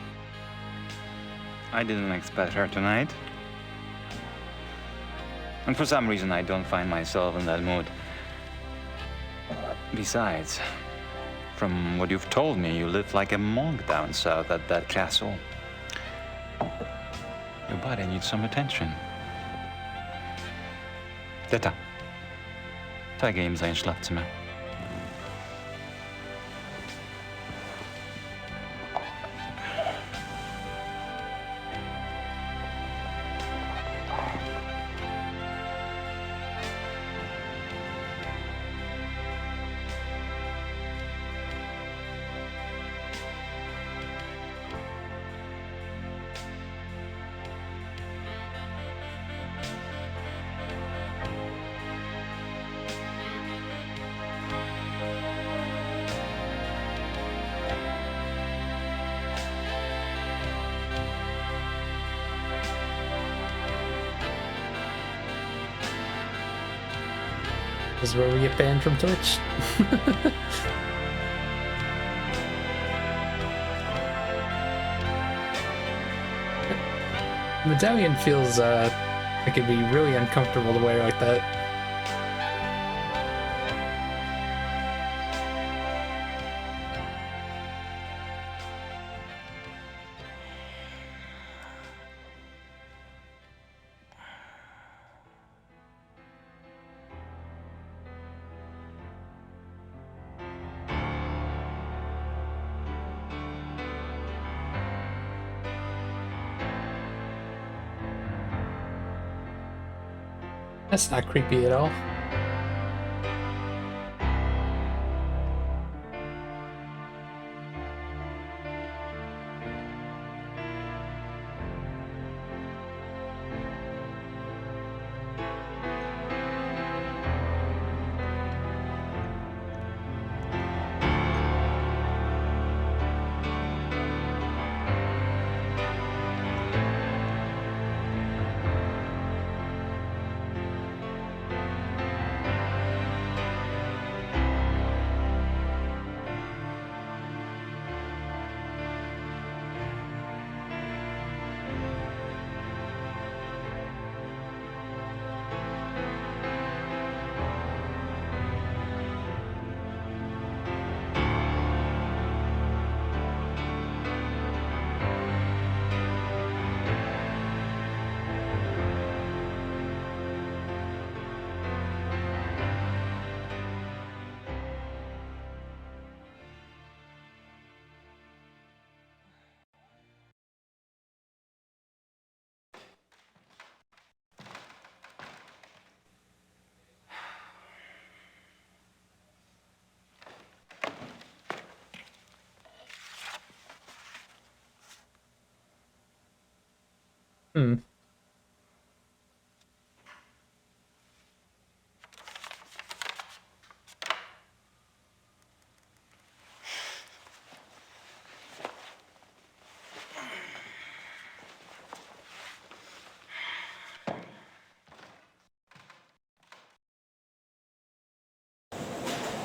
I didn't expect her tonight. And for some reason, I don't find myself in that mood. Besides, from what you've told me, you live like a monk down south at that castle. Your body needs some attention. Detta. Zeige ihm sein Schlafzimmer. This is where we get banned from Twitch. Medallion feels like it'd be really uncomfortable to wear like that. That's not creepy at all. Hmm.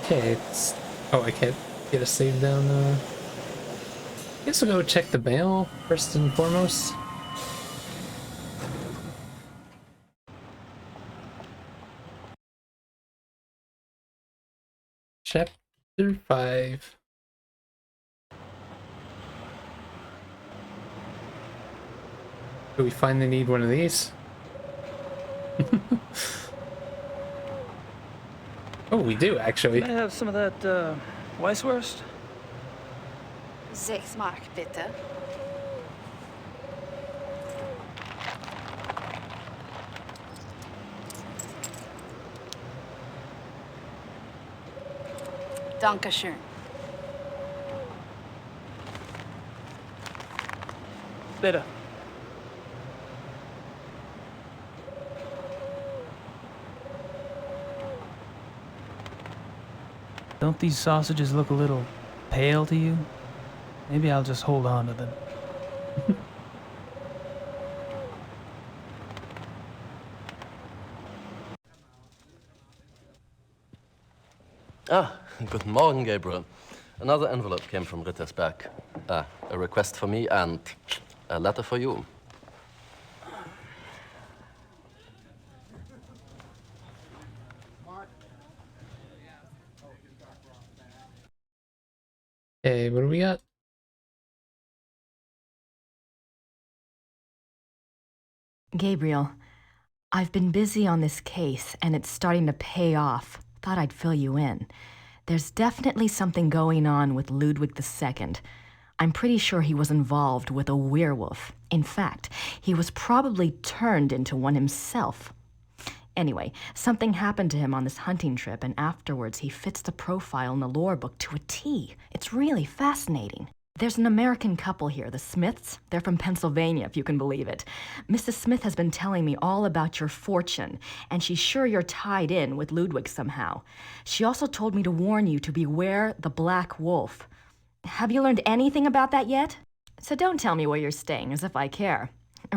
Okay, it's... Oh, I can't get a save down, Guess we'll go check the mail, first and foremost. Chapter 5. Do we finally need one of these? Oh, we do, actually. Can I have some of that, Weisswurst? 6 Mark, bitte. Dankeschön. Bitte. Don't these sausages look a little pale to you? Maybe I'll just hold on to them. Ah, guten Morgen, Gabriel. Another envelope came from Rittersberg. A request for me and a letter for you. Hey, what do we got? Gabriel, I've been busy on this case, and it's starting to pay off. Thought I'd fill you in. There's definitely something going on with Ludwig II. I'm pretty sure he was involved with a werewolf. In fact, he was probably turned into one himself. Anyway, something happened to him on this hunting trip, and afterwards he fits the profile in the lore book to a T. It's really fascinating. There's an American couple here, the Smiths. They're from Pennsylvania, if you can believe it. Mrs. Smith has been telling me all about your fortune, and she's sure you're tied in with Ludwig somehow. She also told me to warn you to beware the Black Wolf. Have you learned anything about that yet? So don't tell me where you're staying, as if I care.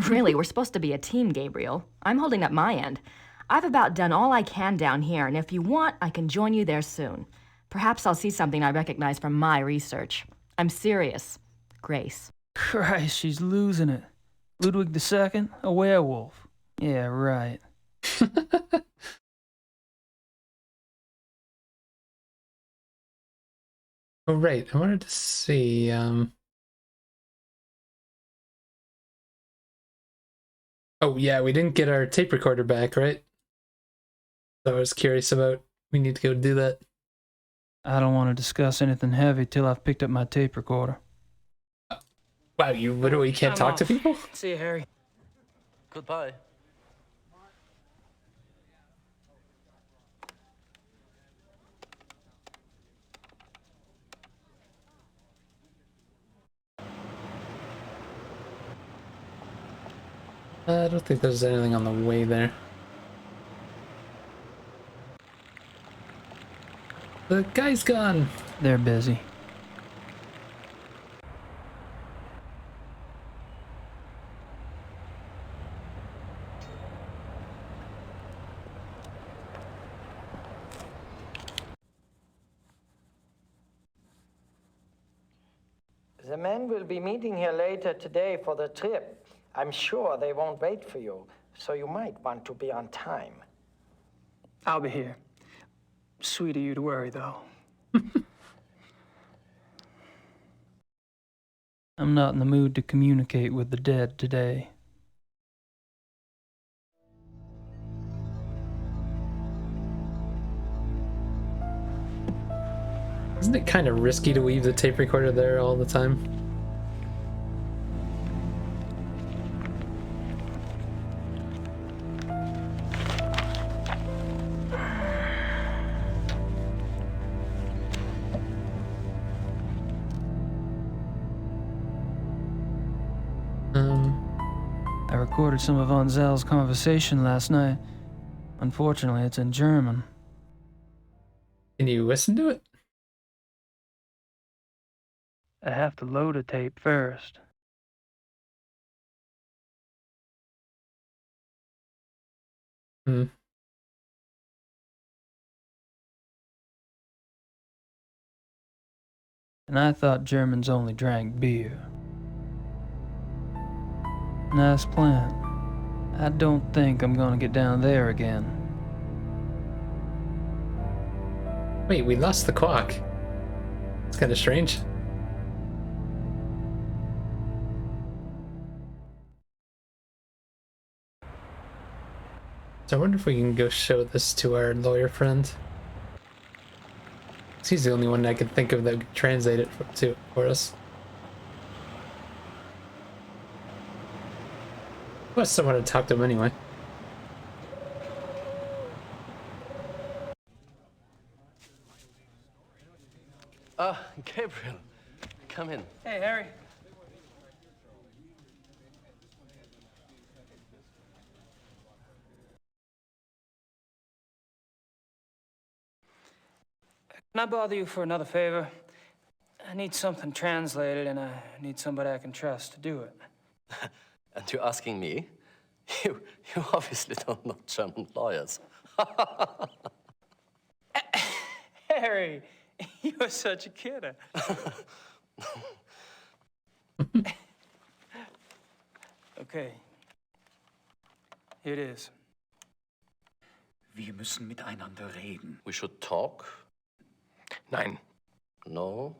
Really, we're supposed to be a team, Gabriel. I'm holding up my end. I've about done all I can down here, and if you want, I can join you there soon. Perhaps I'll see something I recognize from my research. I'm serious. Grace. Christ, she's losing it. Ludwig II, a werewolf. Yeah, right. Oh, right. I wanted to see, Oh, yeah, we didn't get our tape recorder back, right? So I was curious about, we need to go do that. I don't want to discuss anything heavy till I've picked up my tape recorder. Wow, you literally can't talk to people? See you, Harry. Goodbye. I don't think there's anything on the way there. The guy's gone. They're busy. The men will be meeting here later today for the trip. I'm sure they won't wait for you, so you might want to be on time. I'll be here. Sweet of you to worry, though. I'm not in the mood to communicate with the dead today. Isn't it kind of risky to leave the tape recorder there all the time? I recorded some of Von Zell's conversation last night. Unfortunately, it's in German. Can you listen to it? I have to load a tape first. Hmm. And I thought Germans only drank beer. Nice plan. I don't think I'm gonna get down there again. Wait, we lost the clock. It's kind of strange. So I wonder if we can go show this to our lawyer friend. He's the only one I could think of that could translate it for us. Plus, someone to talk to him anyway. Gabriel, come in. Hey, Harry. Can I bother you for another favor? I need something translated, and I need somebody I can trust to do it. And you're asking me? You obviously don't know German lawyers. Harry, you're such a kidder. Okay. Here it is. Wir müssen miteinander reden. We should talk? Nein. No?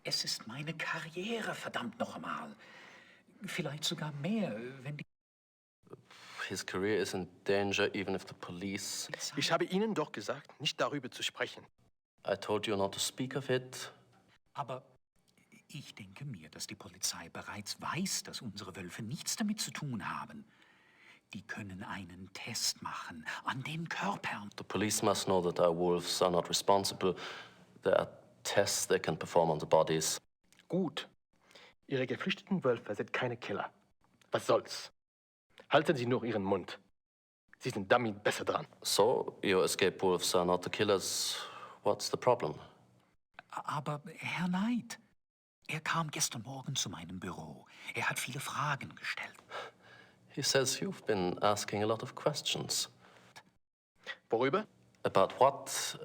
Es ist meine Karriere, verdammt noch einmal. Vielleicht sogar mehr, wenn die... His career is in danger even if the police... Ich habe Ihnen doch gesagt, nicht darüber zu sprechen. I told you not to speak of it. Aber ich denke mir, dass die Polizei bereits weiß, dass unsere Wölfe nichts damit zu tun haben. Die können einen Test machen an den Körpern. The police must know that our wolves are not responsible. There are tests they can perform on the bodies. Gut. Ihre geflüchteten Wölfe sind keine Killer. Was soll's? Halten Sie nur Ihren Mund. Sie sind damit besser dran. So, your escape wolves are not the killers. What's the problem? Aber Herr Knight, er kam gestern Morgen zu meinem Büro. Er hat viele Fragen gestellt. He says you've been asking a lot of questions. Worüber? About what?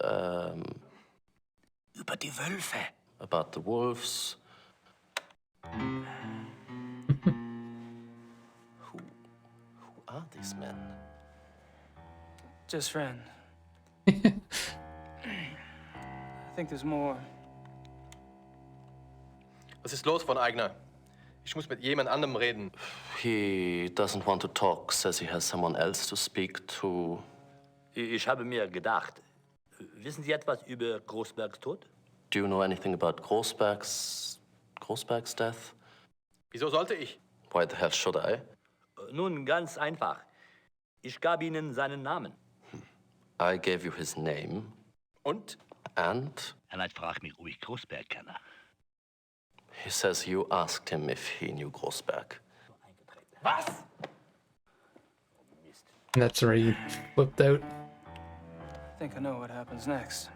Über die Wölfe. About the wolves. Who are these men? Just friends. I think there's more. Was ist los, von Aigner? Ich muss mit jemand anderem reden. He doesn't want to talk, says he has someone else to speak to. Ich habe mir gedacht, wissen Sie etwas über Großbergs Tod? Do you know anything about Großberg's death? Wieso sollte ich? Why the hell should I? Nun, ganz einfach. Ich gab Ihnen seinen Namen. I gave you his name. Und? And? Herr Knight fragt mich, ob ich Großberg kenne. He says you asked him if he knew Großberg. Was? That's where he flipped out. I think I know what happens next.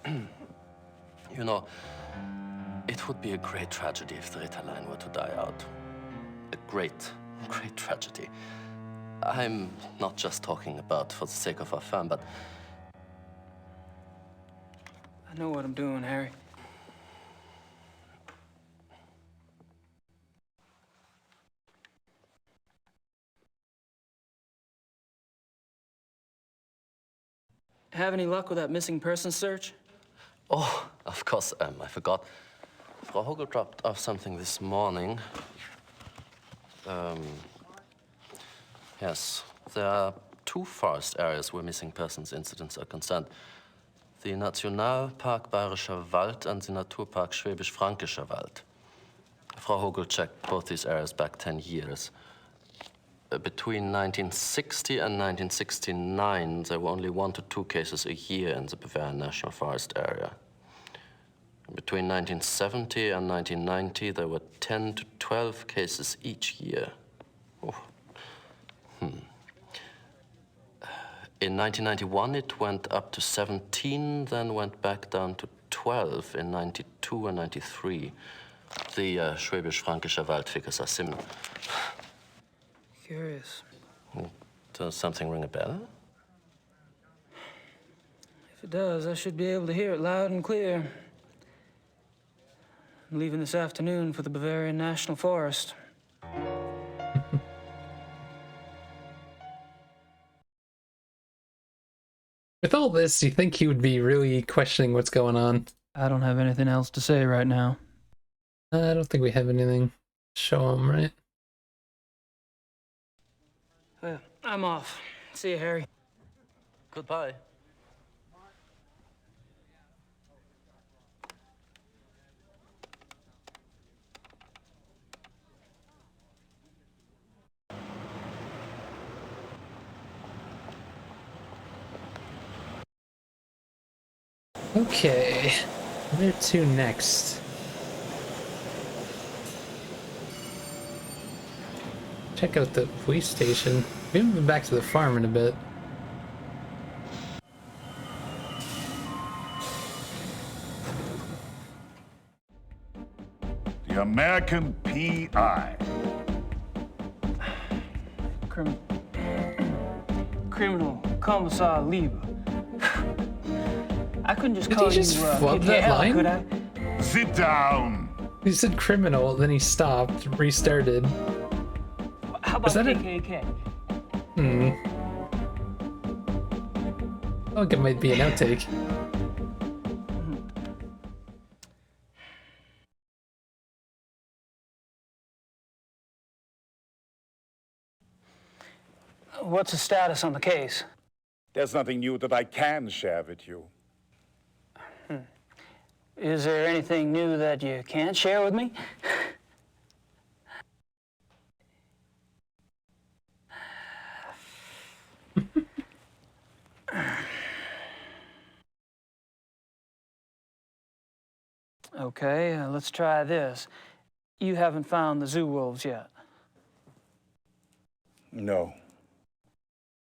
You know, it would be a great tragedy if the Ritter line were to die out. A great, great tragedy. I'm not just talking about for the sake of our firm, but... I know what I'm doing, Harry. Have any luck with that missing person search? Oh, of course, I forgot. Frau Hogel dropped off something this morning. Yes, there are 2 forest areas where missing persons incidents are concerned. The Nationalpark Bayerischer Wald and the Naturpark Schwäbisch-Fränkischer Wald. Frau Hogel checked both these areas back 10 years. Between 1960 and 1969, there were only 1 to 2 cases a year in the Bavarian National Forest area. Between 1970 and 1990, there were 10 to 12 cases each year. Oh. In 1991, it went up to 17, then went back down to 12 in 92 and 93. The Schwäbisch-Fränkischer Wald figures are similar. Curious. Does something ring a bell? If it does, I should be able to hear it loud and clear. I'm leaving this afternoon for the Bavarian National Forest. With all this, you think he would be really questioning what's going on? I don't have anything else to say right now. I don't think we have anything to show him, right? Well, I'm off. See you, Harry. Goodbye. Okay, where to next? Check out the police station. We haven't been back to the farm in a bit. The American P.I. Criminal Commissar Lieber. I couldn't just Did call he just you flub that Gabriel, line? could I? Sit down. He said criminal, then he stopped, restarted. How about Was that KKK? I think it might be an outtake. What's the status on the case? There's nothing new that I can share with you. Is there anything new that you can't share with me? Okay, let's try this. You haven't found the zoo wolves yet. No.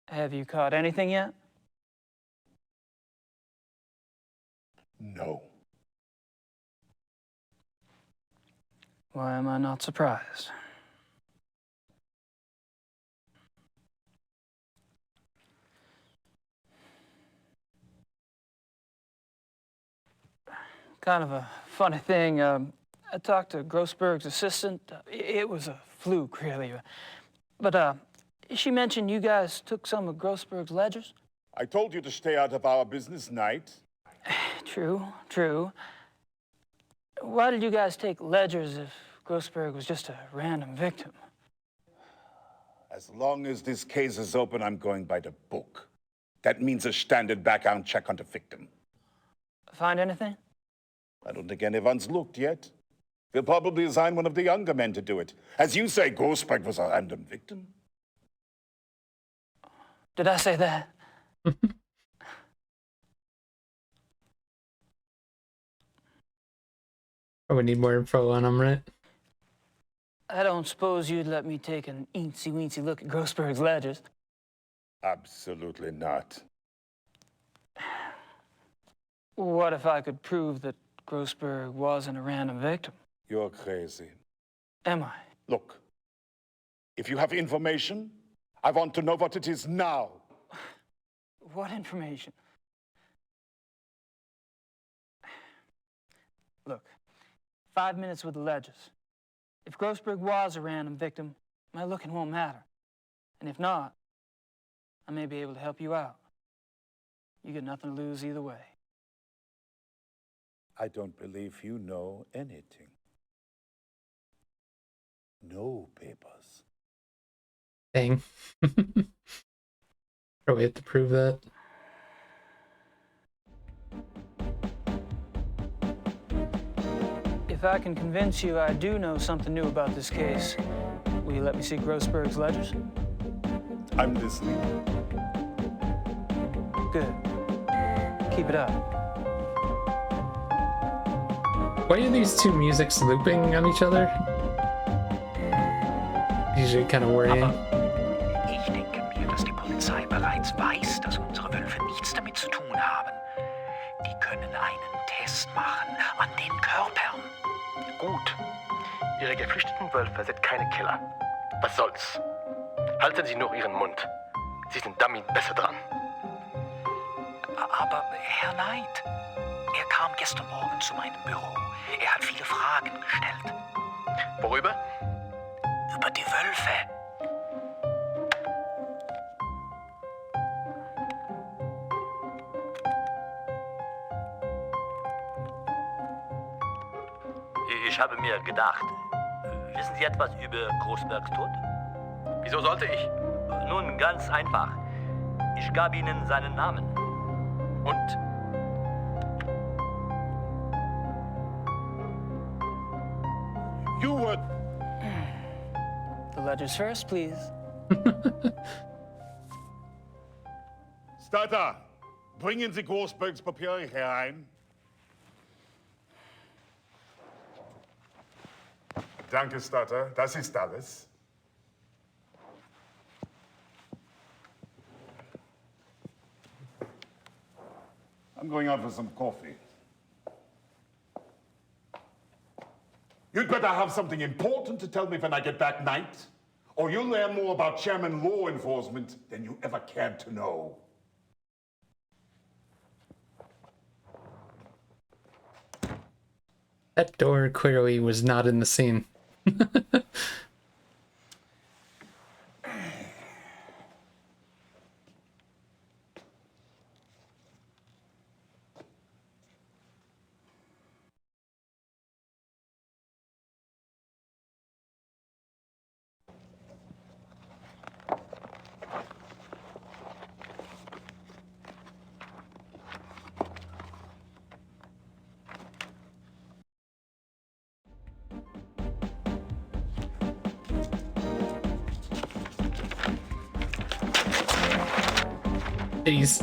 Have you caught anything yet? No. Why am I not surprised? Kind of a funny thing. I talked to Grossberg's assistant. It was a fluke, really. But she mentioned you guys took some of Grossberg's ledgers. I told you to stay out of our business, Knight. True, true. Why did you guys take ledgers if Grossberg was just a random victim? As long as this case is open, I'm going by the book. That means a standard background check on the victim. Find anything? I don't think anyone's looked yet. We'll probably assign one of the younger men to do it. As you say, Grossberg was a random victim. Did I say that? Probably need more info on him, right? I don't suppose you'd let me take an eensy-weensy look at Grossberg's ledgers. Absolutely not. What if I could prove that Grossberg wasn't a random victim? You're crazy. Am I? Look, if you have information, I want to know what it is now. What information? Look, 5 minutes with the ledgers. If Grossberg was a random victim, my looking won't matter. And if not, I may be able to help you out. You get nothing to lose either way. I don't believe you know anything. No papers. Dang. Probably have to prove that. If I can convince you I do know something new about this case, will you let me see Grossberg's ledgers? I'm listening. Good. Keep it up. Why are these two musics looping on each other? Usually kind of worrying. Ich denke mir, dass die Polizei bereits weiß, dass unsere Wölfe nichts damit zu tun haben. Die können einen Test machen an den Körpern. Gut. Ihre geflüchteten Wölfe sind keine Killer. Was soll's? Halten Sie nur Ihren Mund. Sie sind damit besser dran. Aber Herr Knight, er kam gestern Morgen zu meinem Büro. Er hat viele Fragen gestellt. Worüber? Über die Wölfe. Ich habe mir gedacht, wissen Sie etwas über Großbergs Tod? Wieso sollte ich? Nun, ganz einfach. Ich gab Ihnen seinen Namen. Und? You would. The ledgers first, please. Starter, bringen Sie Großbergs Papiere herein. Danke, Starter. Das ist alles. I'm going out for some coffee. You'd better have something important to tell me when I get back, Knight, or you'll learn more about Chairman Law Enforcement than you ever cared to know. That door clearly was not in the scene. Jeez.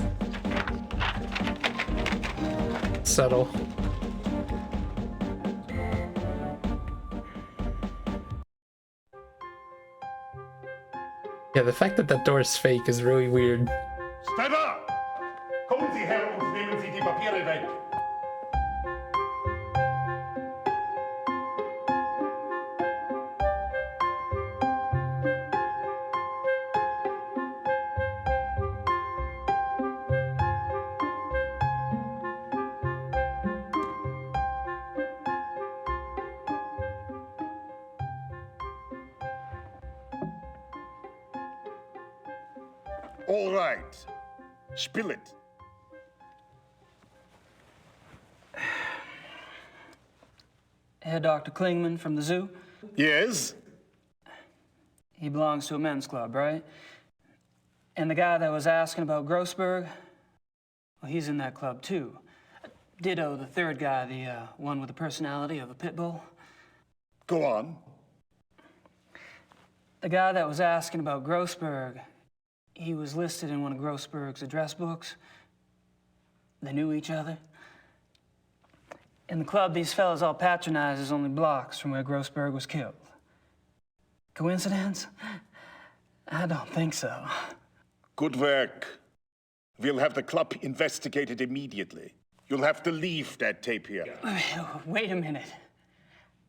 Subtle. Yeah, the fact that that door is fake is really weird. Sniper! Kommen Sie her und nehmen Sie die Papiere weg. All right. Spill it. Herr Dr. Klingman from the zoo? Yes? He belongs to a men's club, right? And the guy that was asking about Grossberg, well, he's in that club too. Ditto the third guy, the one with the personality of a pit bull. Go on. The guy that was asking about Grossberg, he was listed in one of Grossberg's address books. They knew each other. In the club these fellas all patronize is only blocks from where Grossberg was killed. Coincidence? I don't think so. Good work. We'll have the club investigated immediately. You'll have to leave that tape here. Wait a minute.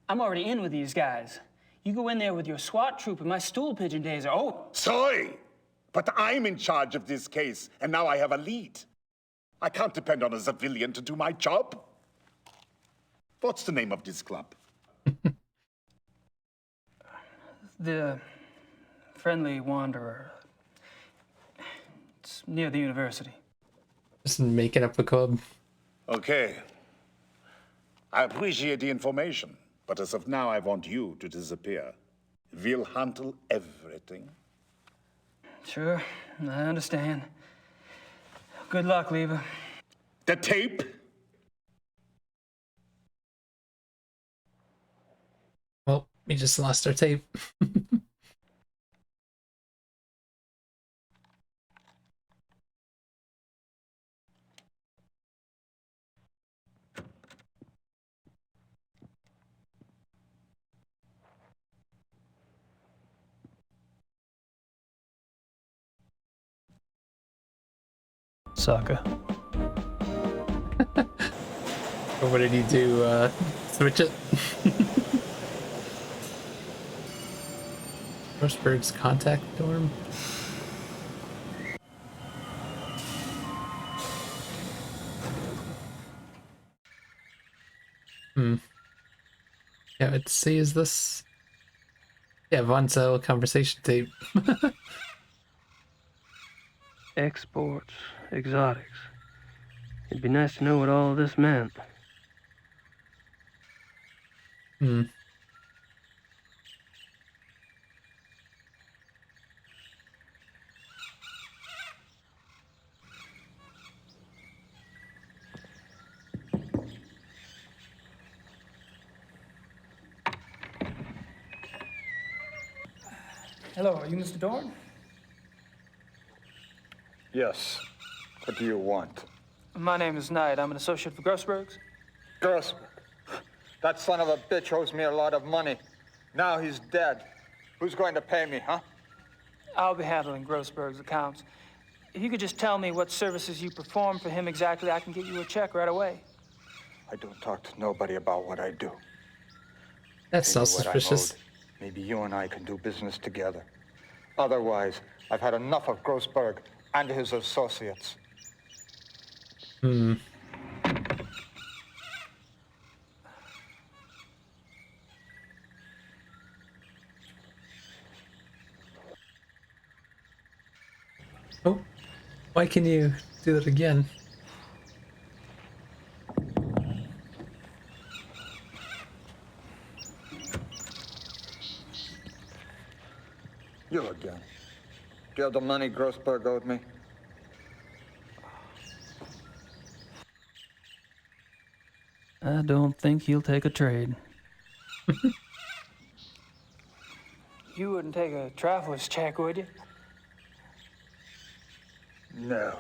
I'm already in with these guys. You go in there with your SWAT troop and my stool pigeon days are over. Sorry, but I'm in charge of this case, and now I have a lead. I can't depend on a civilian to do my job. What's the name of this club? The Friendly Wanderer. It's near the university. Just making up a club. Okay. I appreciate the information, but as of now, I want you to disappear. We'll handle everything. Sure, I understand. Good luck, Lever. The tape? Well, we just lost our tape. Sucker. What did he do? Switch it? Grossberg's contact dorm? Yeah, let's see, is this... Yeah, Von Zell conversation tape. Exports, exotics. It'd be nice to know what all of this meant. Hello, are you Mr. Dorn? Yes. What do you want? My name is Knight. I'm an associate for Grossberg's. Grossberg. That son of a bitch owes me a lot of money. Now he's dead. Who's going to pay me, huh? I'll be handling Grossberg's accounts. If you could just tell me what services you perform for him exactly, I can get you a check right away. I don't talk to nobody about what I do. That's Pay not me what I'm suspicious. owed. Maybe you and I can do business together. Otherwise, I've had enough of Grossberg and his associates. Why can you do that again? You again. Do you have the money Grossberg owed me? I don't think he'll take a trade. You wouldn't take a traveler's check, would you? No.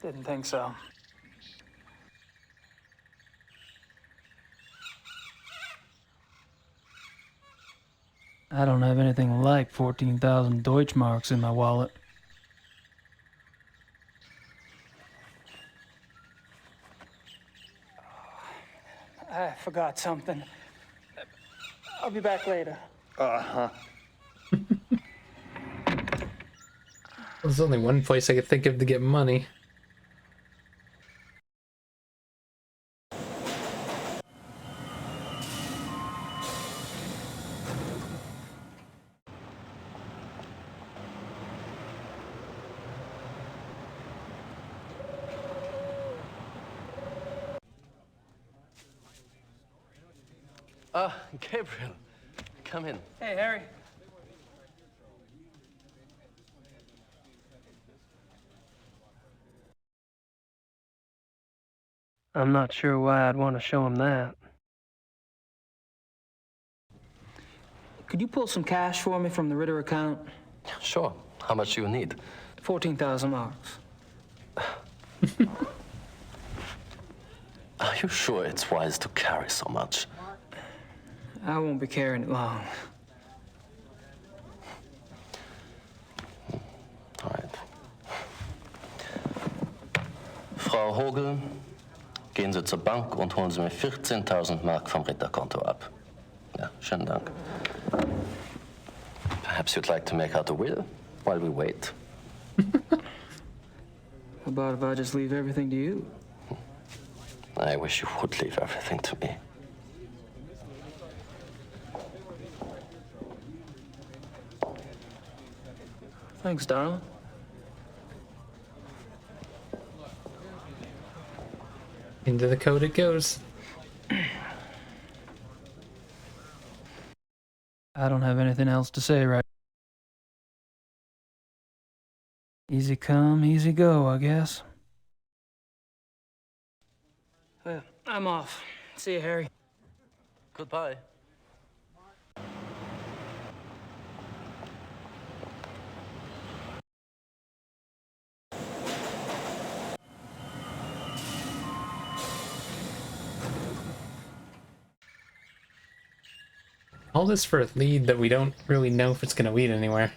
Didn't think so. I don't have anything like 14,000 Deutschmarks in my wallet. I forgot something. I'll be back later. Uh-huh. There's only one place I could think of to get money. Ah, Gabriel. Come in. Hey, Harry. I'm not sure why I'd want to show him that. Could you pull some cash for me from the Ritter account? Sure. How much do you need? 14,000 marks. Are you sure it's wise to carry so much? I won't be carrying it long. All right. Frau Hogel, gehen Sie zur Bank und holen Sie mir 14.000 Mark vom Ritterkonto ab. Ja, schönen Dank. Perhaps you'd like to make out a will while we wait. How about if I just leave everything to you? I wish you would leave everything to me. Thanks, darling. Into the code it goes. I don't have anything else to say right. Easy come, easy go, I guess. I'm off. See you, Harry. Goodbye. All this for a lead that we don't really know if it's gonna lead anywhere.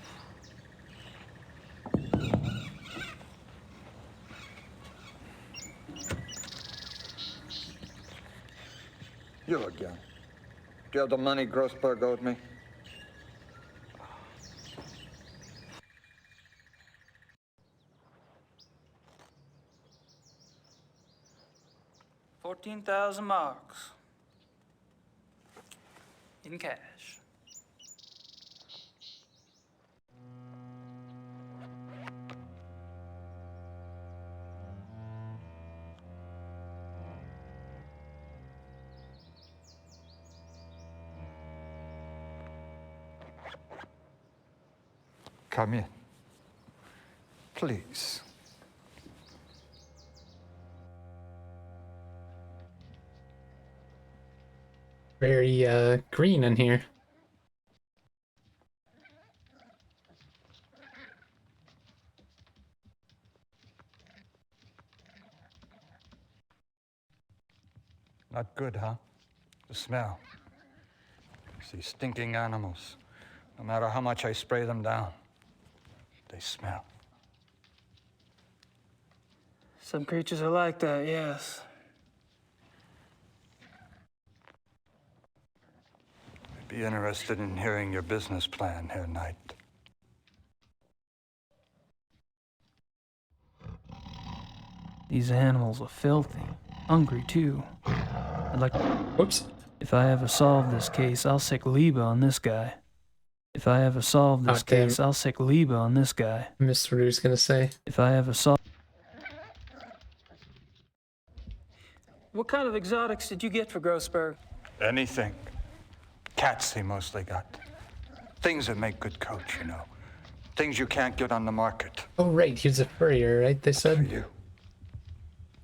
You again. Do you have the money Grossberg owed me? $14,000 marks. In cash. Come in. Please. Very green in here. Not good, huh? The smell. These stinking animals. No matter how much I spray them down, they smell. Some creatures are like that, yes. I'd be interested in hearing your business plan, Herr Knight. These animals are filthy. Hungry, too. I'd like... Whoops. If I ever solve this case, I'll sick Liebe on this guy. If I ever solve this damn. case, I'll sick Liba on this guy. Mr. Rue's gonna say. If I ever solve... What kind of exotics did you get for Grossberg? Anything. Cats he mostly got. Things that make good coach, you know. Things you can't get on the market. Oh, right, he's a furrier, right? They said. For you.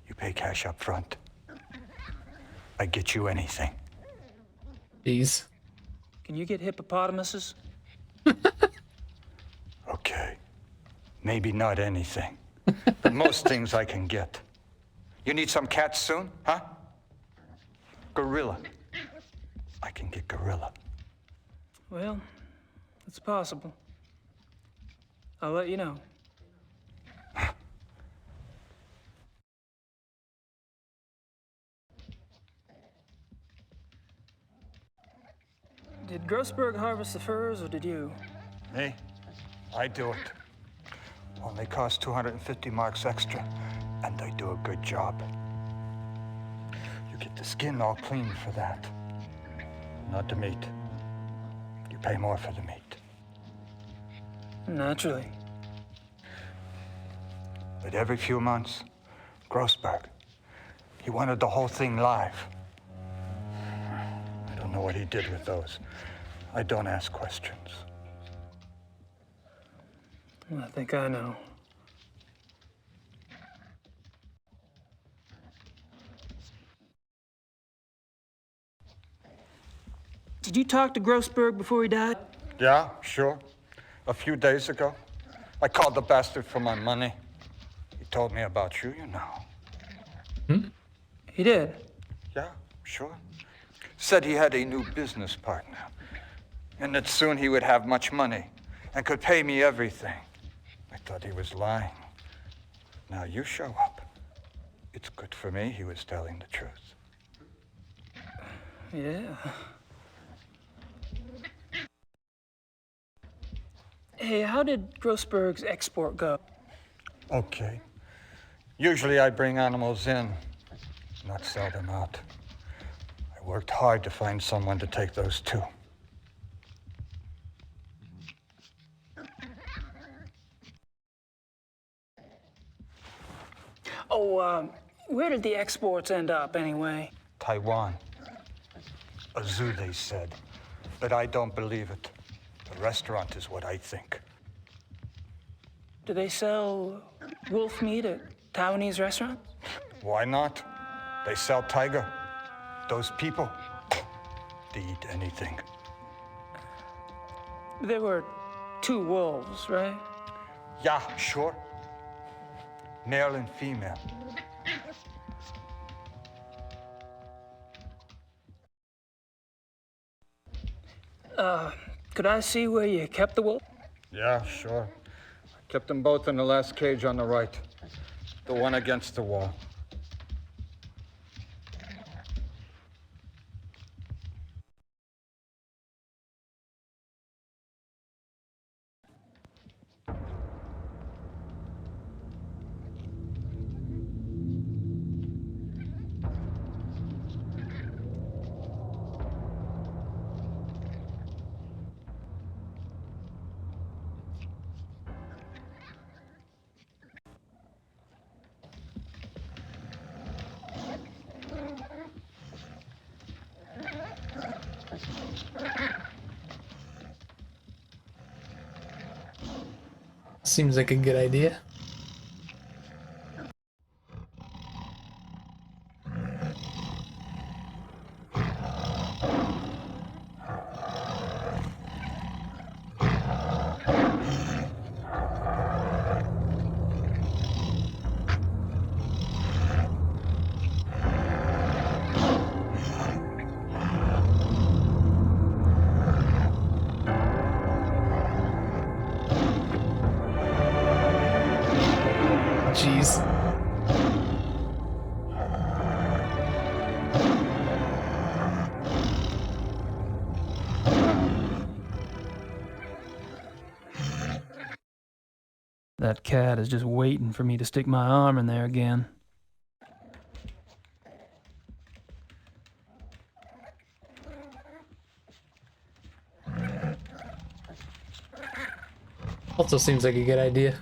You pay cash up front. I get you anything. Jeez. Can you get hippopotamuses? Okay. Maybe not anything. But most things I can get. You need some cats soon, huh? Gorilla. I can get gorilla. Well, it's possible. I'll let you know. Did Grossberg harvest the furs, or did you? Me? I do it. Only cost 250 marks extra, and I do a good job. You get the skin all clean for that. Not the meat. You pay more for the meat. Naturally. But every few months, Grossberg, he wanted the whole thing live. I don't know what he did with those. I don't ask questions. I think I know. Did you talk to Grossberg before he died? Yeah, sure. A few days ago. I called the bastard for my money. He told me about you, you know. He did? Yeah, sure. Said he had a new business partner, and that soon he would have much money and could pay me everything. I thought he was lying. Now you show up. It's good for me he was telling the truth. Yeah. Hey, how did Grossberg's export go? Okay. Usually I bring animals in, not sell them out. I worked hard to find someone to take those too. Oh, where did the exports end up anyway? Taiwan. A zoo, they said. But I don't believe it. The restaurant is what I think. Do they sell wolf meat at Taiwanese restaurants? Why not? They sell tiger. Those people, they eat anything. There were 2 wolves, right? Yeah, sure. Male and female. Could I see where you kept the wolf? Yeah, sure. I kept them both in the last cage on the right. The one against the wall. Seems like a good idea. Jeez. That cat is just waiting for me to stick my arm in there again. Also seems like a good idea.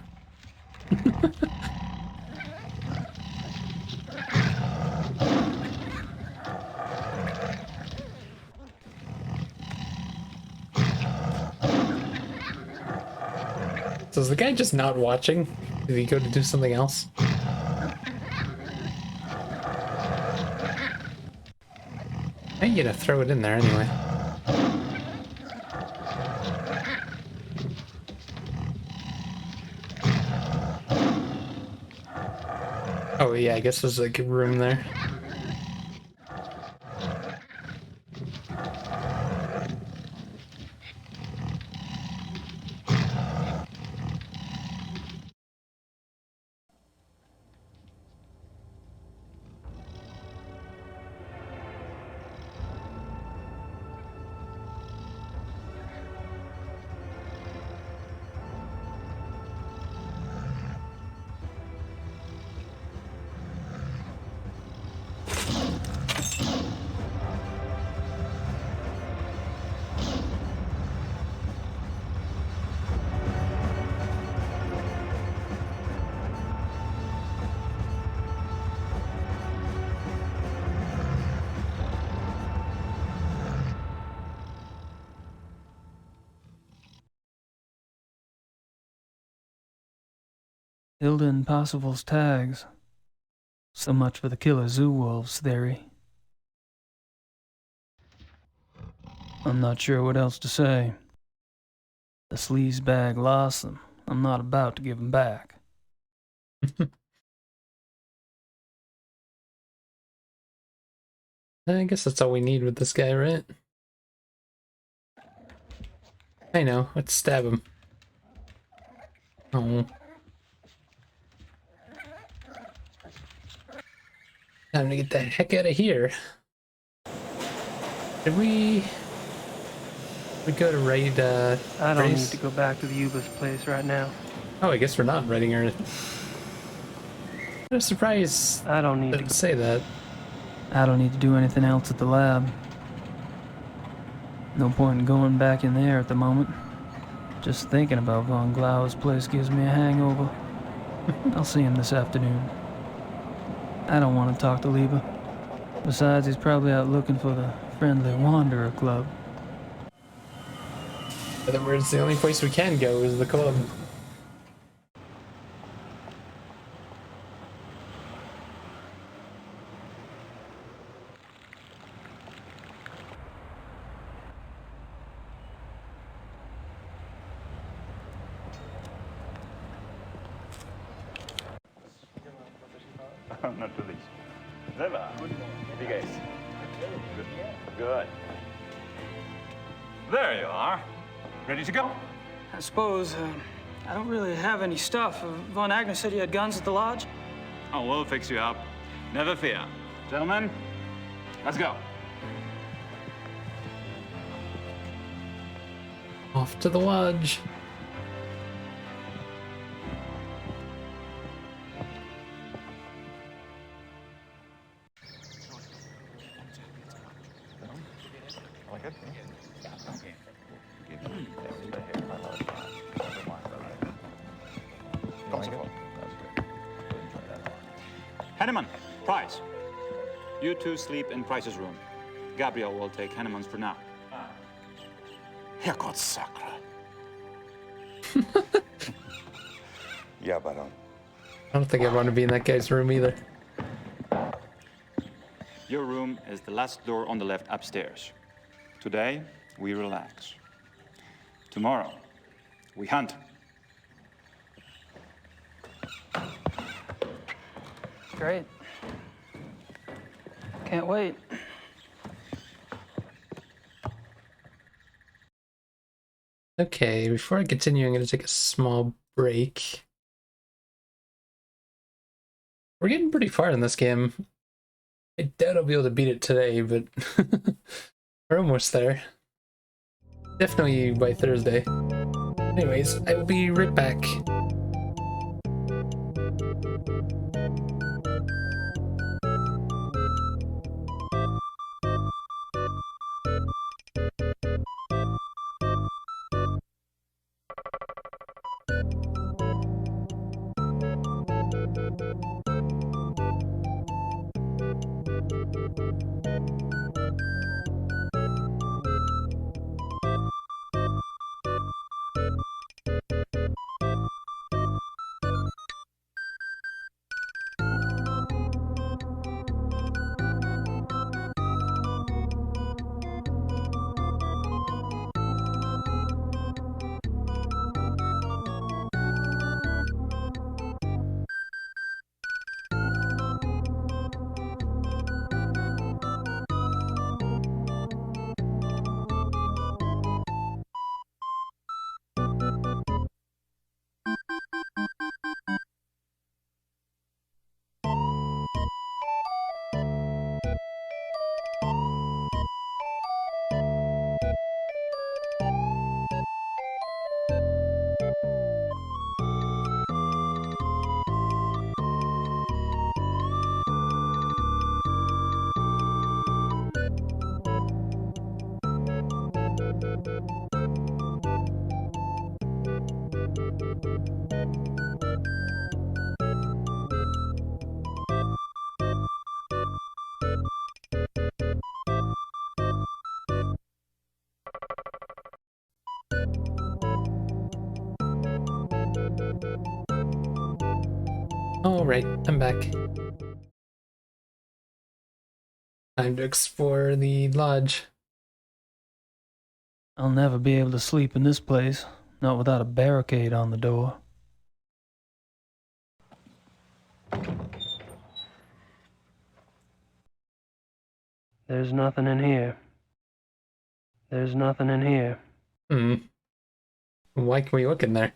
So is the guy just not watching? Did he go to do something else? I ain't gonna throw it in there anyway. Oh yeah, I guess there's like a room there. Hilda and Possible's tags. So much for the killer zoo wolves theory. I'm not sure what else to say. The sleazebag lost them. I'm not about to give them back. I guess that's all we need with this guy, right? I know, let's stab him. Oh. Time to get the heck out of here. Did we go to raid, I don't Grace? need to go back to the Yuba's place right now. Oh, I guess we're not raiding her. I'm surprised I don't need to say that. I don't need to do anything else at the lab. No point in going back in there at the moment. Just thinking about Von Glauer's place gives me a hangover. I'll see him this afternoon. I don't want to talk to Liebe. Besides, he's probably out looking for the Friendly Wanderer Club. In other words, the only place we can go is the club. Natürlich. Selber. Wie geht's? Good. There you are. Ready to go? I suppose, I don't really have any stuff. Von Agnes said he had guns at the lodge. Oh, we'll fix you up. Never fear. Gentlemen, let's go. Off to the lodge. Henneman, Price. You two sleep in Price's room. Gabriel will take Henneman's for now. Herrgott Sakra. Yeah, Baron. I don't think I want to be in that guy's room either. Your room is the last door on the left upstairs. Today, we relax. Tomorrow, we hunt. Great. Can't wait. Okay, before I continue, I'm going to take a small break. We're getting pretty far in this game. I doubt I'll be able to beat it today, but we're almost there. Definitely by Thursday. Anyways, I will be right back. Alright, I'm back. Time to explore the lodge. I'll never be able to sleep in this place, not without a barricade on the door. There's nothing in here. There's nothing in here. Why can we look in there?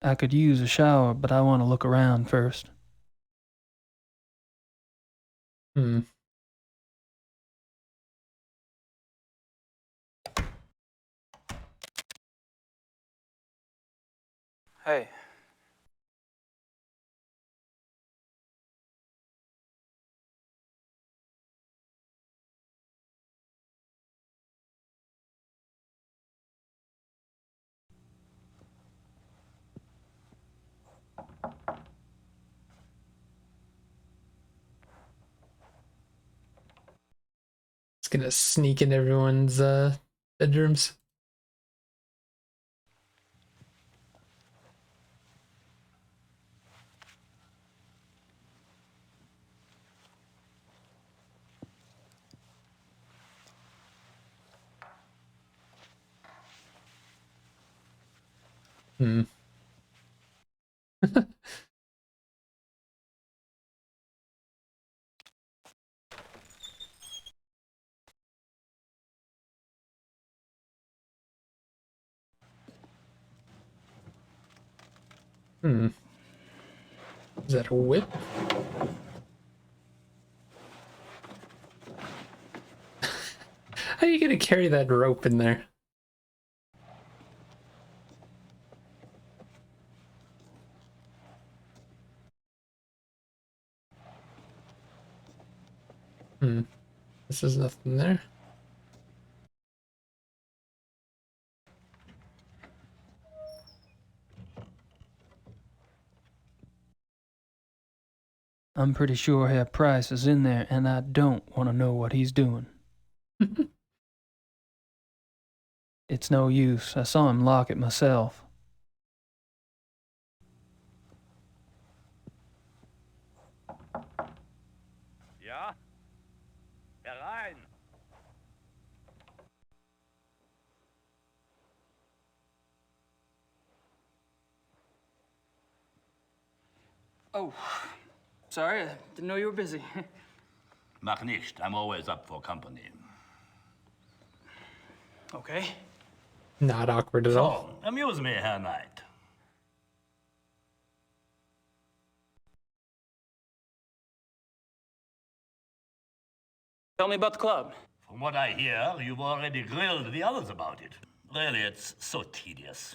I could use a shower, but I want to look around first. Hey. It's gonna sneak in everyone's bedrooms. Is that a whip? How are you gonna carry that rope in there? This is nothing there. I'm pretty sure Herr Price is in there, and I don't want to know what he's doing. It's no use. I saw him lock it myself. Ja? Herein! Oh, sorry, I didn't know you were busy. Mach nicht. I'm always up for company. Okay. Not awkward at all. So, amuse me, Herr Knight. Tell me about the club. From what I hear, you've already grilled the others about it. Really, it's so tedious.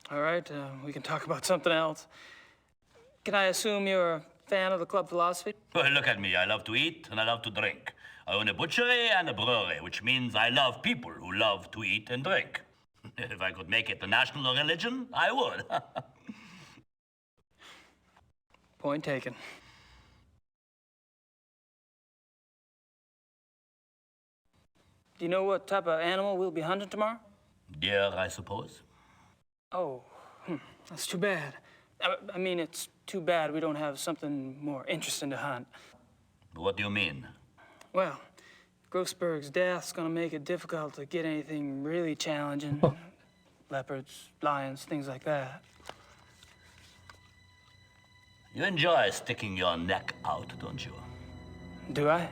All right, we can talk about something else. Can I assume you're a fan of the club philosophy? Well, look at me. I love to eat and I love to drink. I own a butchery and a brewery, which means I love people who love to eat and drink. If I could make it the national religion, I would. Point taken. Do you know what type of animal we'll be hunting tomorrow? Deer, I suppose. Oh, that's too bad. I mean, it's too bad we don't have something more interesting to hunt. What do you mean? Well, Grossberg's death's gonna make it difficult to get anything really challenging. Leopards, lions, things like that. You enjoy sticking your neck out, don't you? Do I?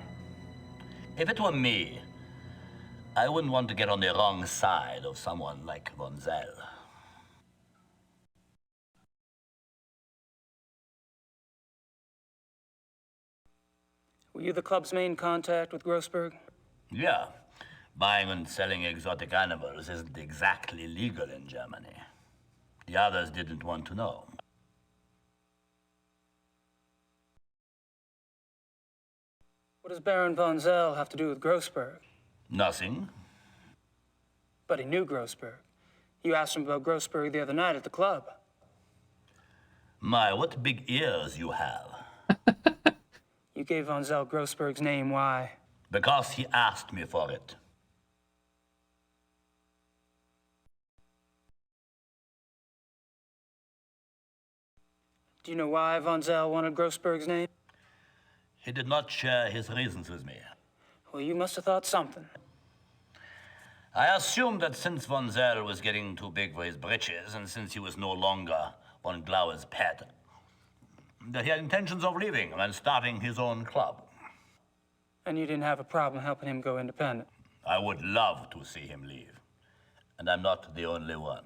If it were me, I wouldn't want to get on the wrong side of someone like Von Zell. Were you the club's main contact with Grossberg? Yeah. Buying and selling exotic animals isn't exactly legal in Germany. The others didn't want to know. What does Baron von Zell have to do with Grossberg? Nothing. But he knew Grossberg. You asked him about Grossberg the other night at the club. My, what big ears you have. You gave von Zell Grossberg's name, why? Because he asked me for it. Do you know why von Zell wanted Grossberg's name? He did not share his reasons with me. Well, you must have thought something. I assumed that since von Zell was getting too big for his britches, and since he was no longer von Glauer's pet, that he had intentions of leaving and starting his own club. And you didn't have a problem helping him go independent? I would love to see him leave. And I'm not the only one.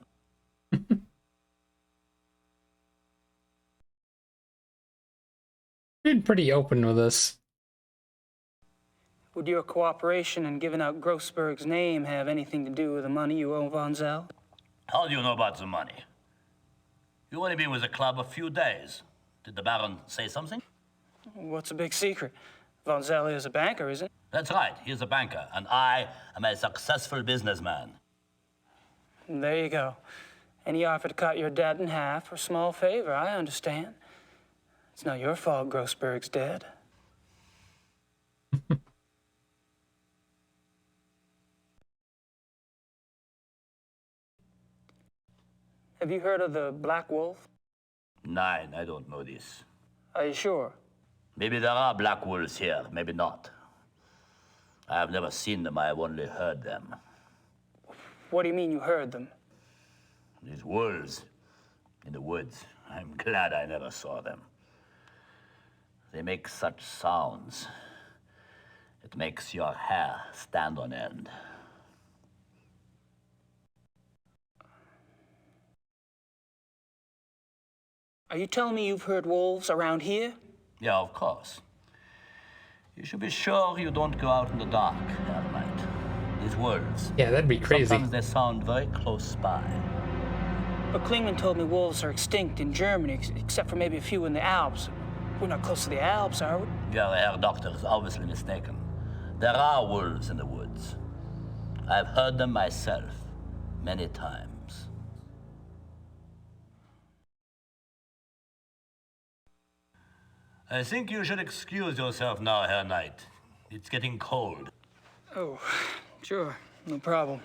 Been pretty open with us. Would your cooperation in giving out Grossberg's name have anything to do with the money you owe von Zell? How do you know about the money? You've only been with the club a few days. Did the Baron say something? What's a big secret? Von Zell is a banker, isn't he? That's right, he's a banker, and I am a successful businessman. There you go. And he offered to cut your debt in half for a small favor, I understand. It's not your fault Grossberg's dead. Have you heard of the Black Wolf? Nein, I don't know this. Are you sure? Maybe there are black wolves here, maybe not. I have never seen them, I have only heard them. What do you mean you heard them? These wolves in the woods. I'm glad I never saw them. They make such sounds. It makes your hair stand on end. Are you telling me you've heard wolves around here? Yeah, of course. You should be sure you don't go out in the dark at night. These wolves. Yeah, that'd be crazy. Sometimes they sound very close by. But Klingman told me wolves are extinct in Germany, except for maybe a few in the Alps. We're not close to the Alps, are we? Your Herr Doctor is obviously mistaken. There are wolves in the woods. I've heard them myself many times. I think you should excuse yourself now, Herr Knight. It's getting cold. Oh, sure. No problem.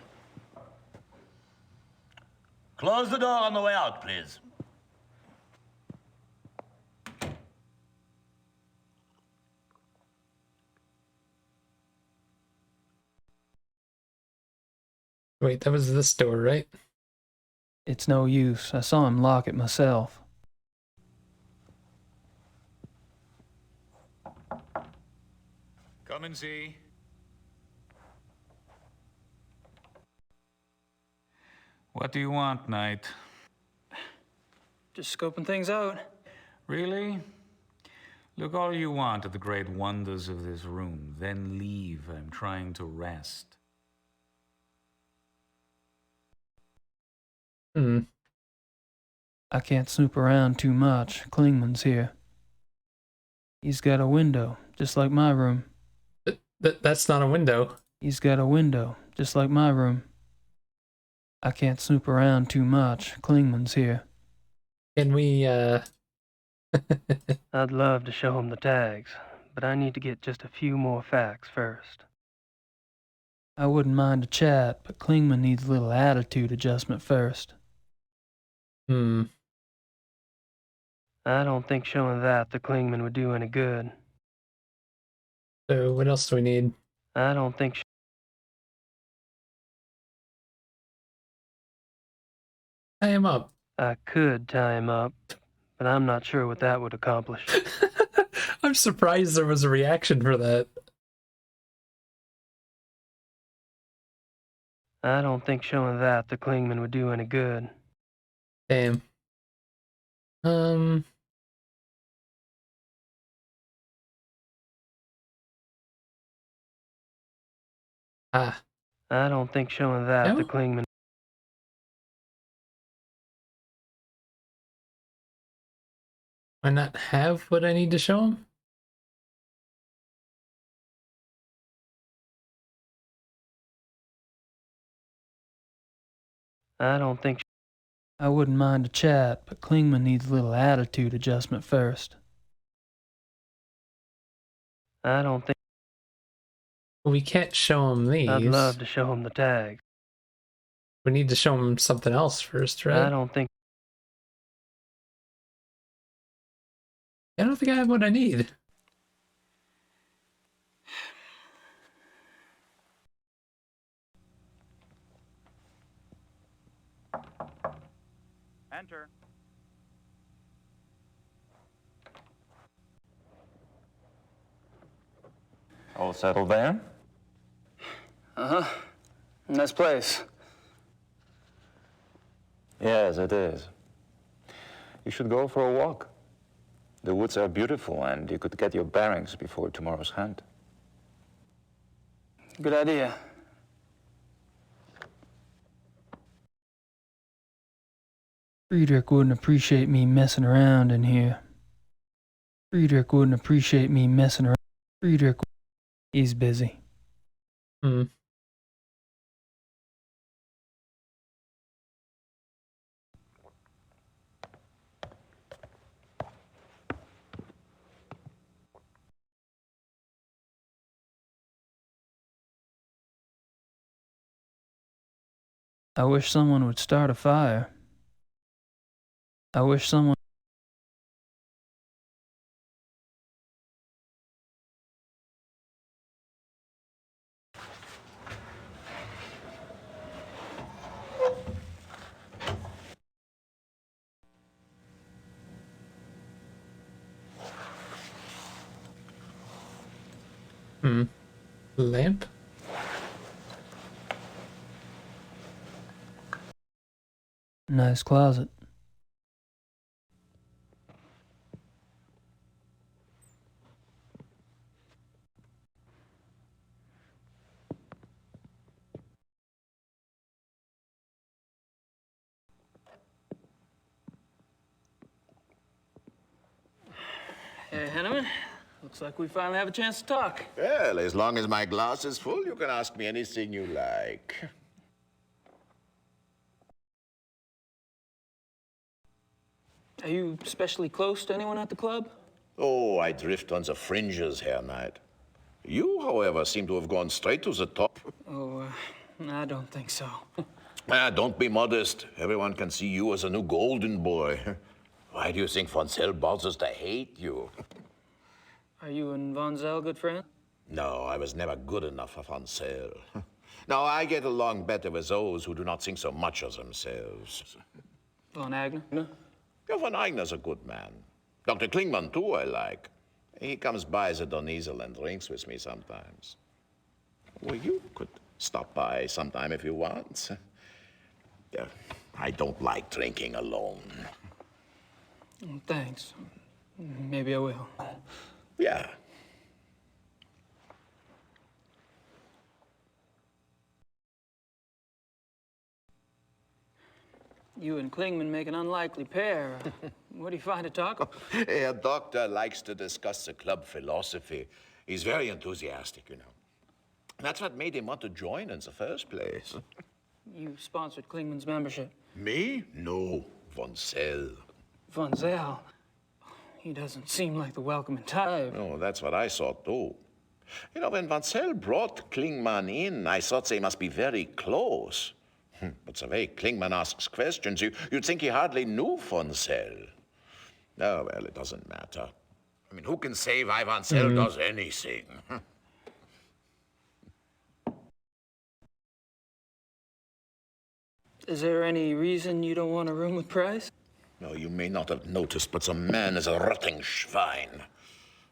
Close the door on the way out, please. Wait, that was this door, right? It's no use. I saw him lock it myself. Come and see. What do you want, Knight? Just scoping things out. Really? Look all you want at the great wonders of this room, then leave. I'm trying to rest. I can't snoop around too much. Klingman's here. He's got a window, just like my room. That's not a window. He's got a window, just like my room. I can't snoop around too much. Klingman's here. Can we I'd love to show him the tags, but I need to get just a few more facts first. I wouldn't mind a chat, but Klingman needs a little attitude adjustment first. Hmm. I don't think showing that to Klingman would do any good. So what else do we need? I don't think... Tie him up. I could tie him up, but I'm not sure what that would accomplish. I'm surprised there was a reaction for that. I don't think showing that to Klingman would do any good. Damn. I don't think showing that to Klingman... Why not have what I need to show him? I don't think... I wouldn't mind a chat, but Klingman needs a little attitude adjustment first. I don't think... We can't show him these. I'd love to show him the tags. We need to show him something else first, right? I don't think I have what I need. Enter. All settled there? Uh-huh. Nice place. Yes, it is. You should go for a walk. The woods are beautiful, and you could get your bearings before tomorrow's hunt. Good idea. Friedrich wouldn't appreciate me messing around in here. Friedrich wouldn't appreciate me messing around. Friedrich, he's busy. I wish someone would start a fire. I wish someone... Lamp? Nice closet. Hey, Henneman. Looks like we finally have a chance to talk. Well, as long as my glass is full, you can ask me anything you like. Are you especially close to anyone at the club? Oh, I drift on the fringes, Herr Knight. You, however, seem to have gone straight to the top. Oh, I don't think so. Don't be modest. Everyone can see you as a new golden boy. Why do you think von Zell bothers to hate you? Are you and Von Zell good friends? No, I was never good enough for von Zell. No, I get along better with those who do not think so much of themselves. Von Agner? Yeah, von Eigner's a good man. Dr. Klingman, too, I like. He comes by the Donisel and drinks with me sometimes. Well, you could stop by sometime if you want. I don't like drinking alone. Thanks. Maybe I will. Yeah. You and Klingman make an unlikely pair. What do you find to talk about? Herr Doctor likes to discuss the club philosophy. He's very enthusiastic, you know. That's what made him want to join in the first place. You sponsored Klingman's membership. Me? No, von Zell. Von Zell? He doesn't seem like the welcoming type. Oh, that's what I thought, too. You know, when Vansel brought Klingman in, I thought they must be very close. But the way Klingman asks questions, you'd think he hardly knew Vansel. Oh, well, it doesn't matter. I mean, who can say why Vansel does anything? Is there any reason you don't want a room with Price? No, you may not have noticed, but the man is a rotting schwein.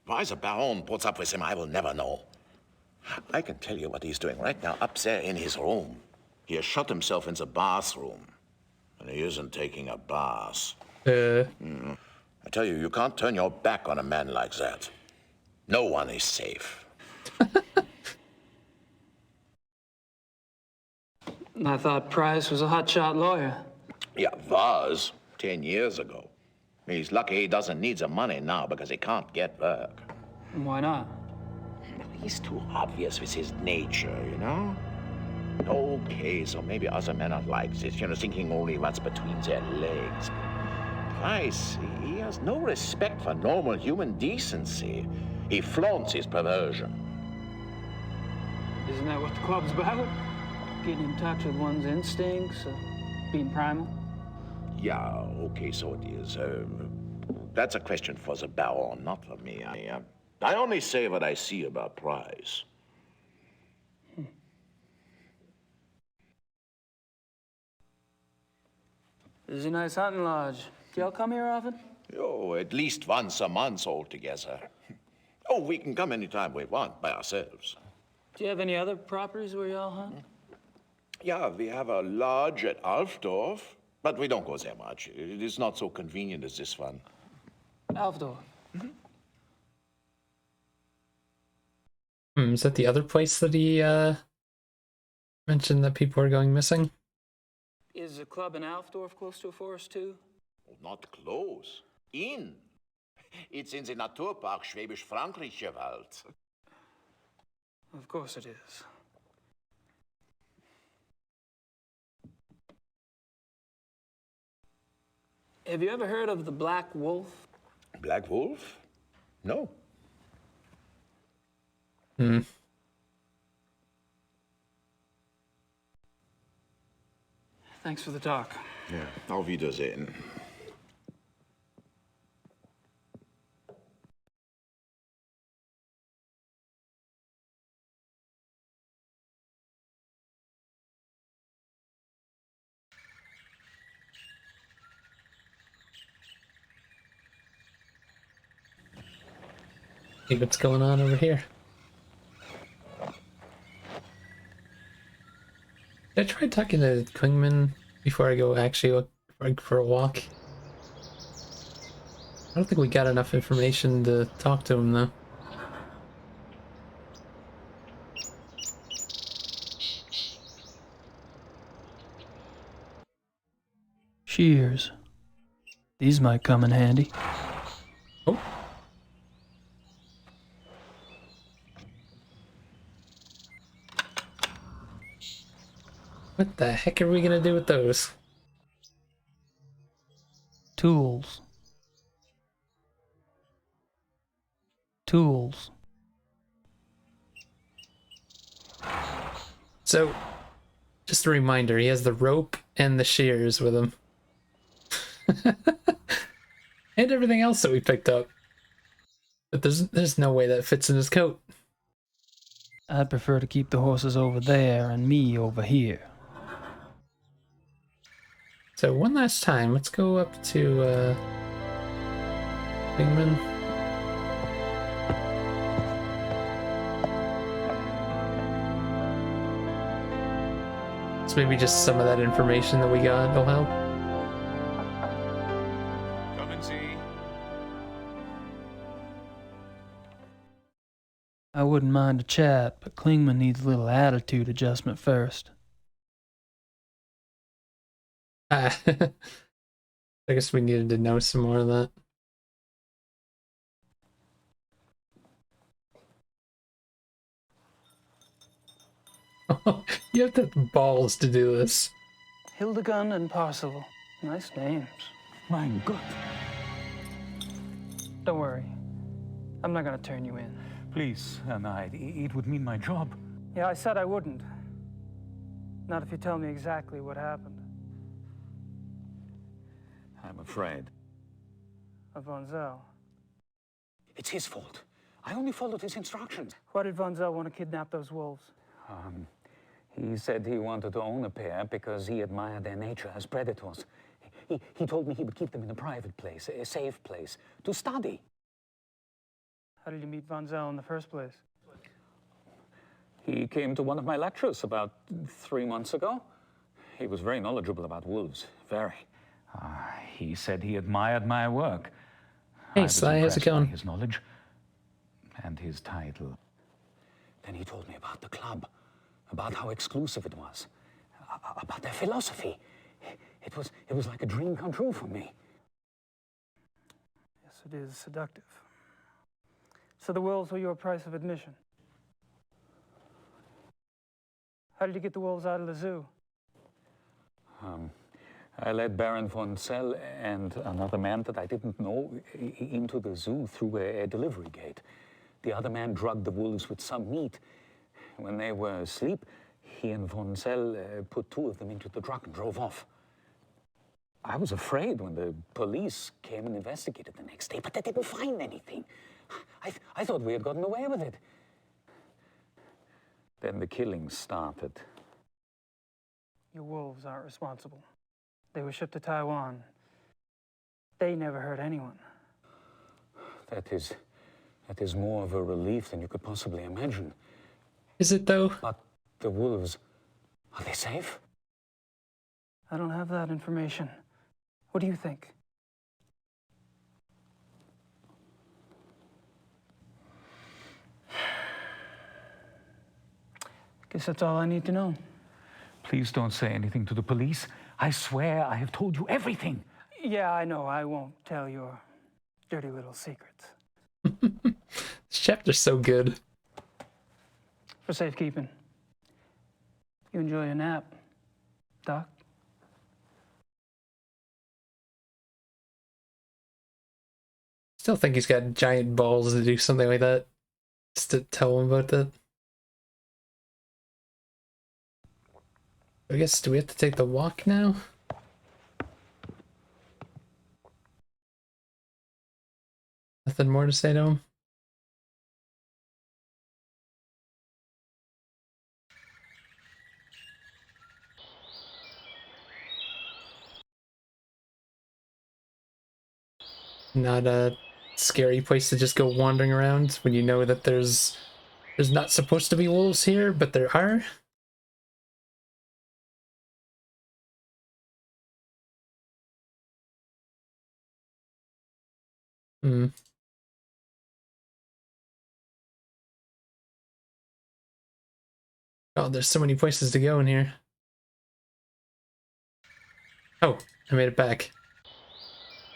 Why the Baron puts up with him, I will never know. I can tell you what he's doing right now up there in his room. He has shut himself in the bathroom. And he isn't taking a bath. I tell you, you can't turn your back on a man like that. No one is safe. I thought Price was a hotshot lawyer. Yeah, was 10 years ago. He's lucky he doesn't need the money now because he can't get work. Why not? He's too obvious with his nature, you know? Okay, so maybe other men are like this, you know, thinking only what's between their legs. Price, he has no respect for normal human decency. He flaunts his perversion. Isn't that what the club's about? Getting in touch with one's instincts, being primal? Yeah, okay, so it is. That's a question for the Baron, not for me. I only say what I see about Price. This is a nice hunting lodge. Do y'all come here often? Oh, at least once a month altogether. Oh, we can come anytime we want by ourselves. Do you have any other properties where y'all hunt? Yeah, we have a lodge at Alfdorf, but we don't go there much. It is not so convenient as this one. Alfdorf? Is that the other place that he mentioned that people are going missing? Is the club in Alfdorf close to a forest too? Oh, not close. In. It's in the Naturpark Schwäbisch Frankreicher Wald. Of course it is. Have you ever heard of the Black Wolf? Black Wolf? No. Thanks for the talk. Ja, auf Wiedersehen. See what's going on over here. Did I try talking to Klingman before I go actually look for a walk? I don't think we got enough information to talk to him though. Shears. These might come in handy. Oh. What the heck are we gonna do with those? Tools. Tools. So, just a reminder, he has the rope and the shears with him. And everything else that we picked up. But there's no way that fits in his coat. I'd prefer to keep the horses over there and me over here. So one last time, let's go up to Bigman. So maybe just some of that information that we got will help. Come and see. I wouldn't mind a chat, but Klingman needs a little attitude adjustment first. I guess we needed to know some more of that. You have the balls to do this. Hildegund and Parzival. Nice names. Mein Gott. Don't I'm not gonna turn you in. Please, Knight, it would mean my job. Yeah, I said I wouldn't. Not if you tell me exactly what happened. I'm afraid. Of Von Zell. It's his fault. I only followed his instructions. Why did Von Zell want to kidnap those wolves? He said he wanted to own a pair because he admired their nature as predators. He told me he would keep them in a private place, a safe place, to study. How did you meet Von Zell in the first place? He came to one of my lectures about 3 months ago. He was very knowledgeable about wolves, very. He said he admired my work. Hey, Sly, how's it going? His knowledge and his title. Then he told me about the club, about how exclusive it was, about their philosophy. It was like a dream come true for me. Yes, it is seductive. So the wolves were your price of admission. How did you get the wolves out of the zoo? I led Baron von Zell and another man that I didn't know into the zoo through a delivery gate. The other man drugged the wolves with some meat. When they were asleep, he and von Zell put 2 of them into the truck and drove off. I was afraid when the police came and investigated the next day, but they didn't find anything. I thought we had gotten away with it. Then the killings started. Your wolves aren't responsible. They were shipped to Taiwan. They never hurt anyone. That is more of a relief than you could possibly imagine. Is it, though? But the wolves, are they safe? I don't have that information. What do you think? Guess that's all I need to know. Please don't say anything to the police. I swear I have told you everything. Yeah, I know. I won't tell your dirty little secrets. This chapter's so good. For safekeeping. You enjoy your nap, Doc? Still think he's got giant balls to do something like that. Just to tell him about that. I guess, do we have to take the walk now? Nothing more to say to him? Not a scary place to just go wandering around when you know that there's not supposed to be wolves here, but there are. Hmm. Oh, there's so many places to go in here. Oh, I made it back.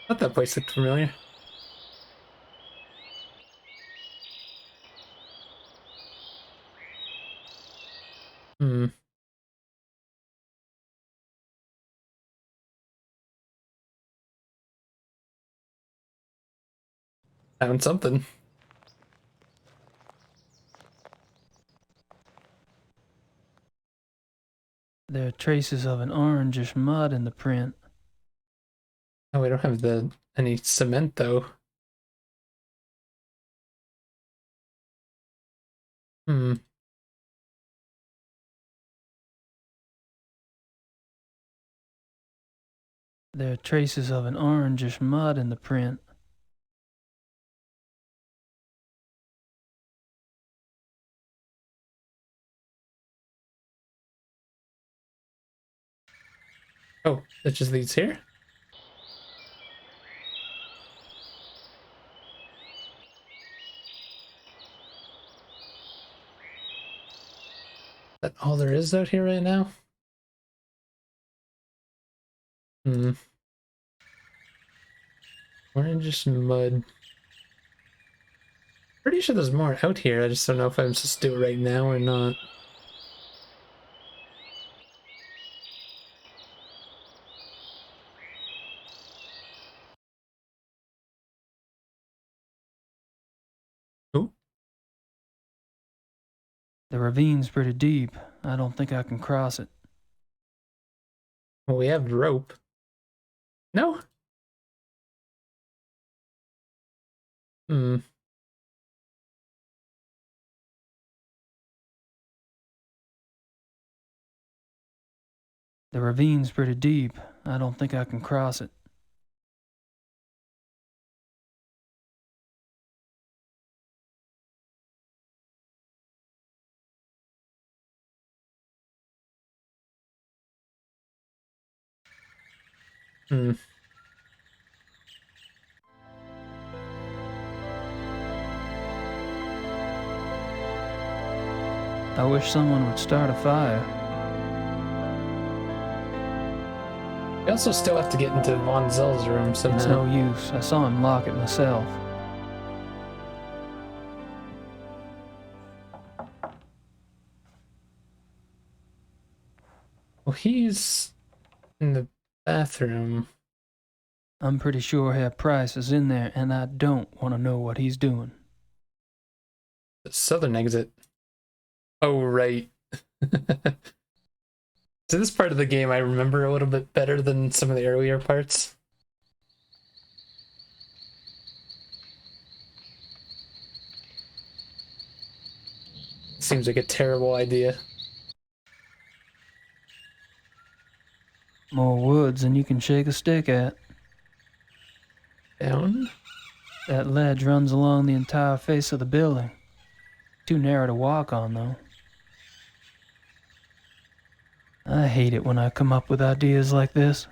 Thought that place looked familiar. Hmm. Found something. There are traces of an orangish mud in the print. Oh, we don't have any cement though. Hmm. There are traces of an orangish mud in the print. Oh, that just leads here? That all there is out here right now? Hmm. Orange mud. Pretty sure there's more out here. I just don't know if I'm supposed to do it right now or not. The ravine's pretty deep. I don't think I can cross it. Well, we have rope. No? Hmm. The ravine's pretty deep. I don't think I can cross it. Hmm. I wish someone would start a fire. We also still have to get into Von Zell's room somehow. It's no use. I saw him lock it myself. Well, he's in the bathroom. I'm pretty sure Herr Price is in there, and I don't want to know what he's doing. The southern exit. Oh, right. So this part of the game I remember a little bit better than some of the earlier parts. Seems like a terrible idea. More woods than you can shake a stick at. Down? That ledge runs along the entire face of the building. Too narrow to walk on, though. I hate it when I come up with ideas like this.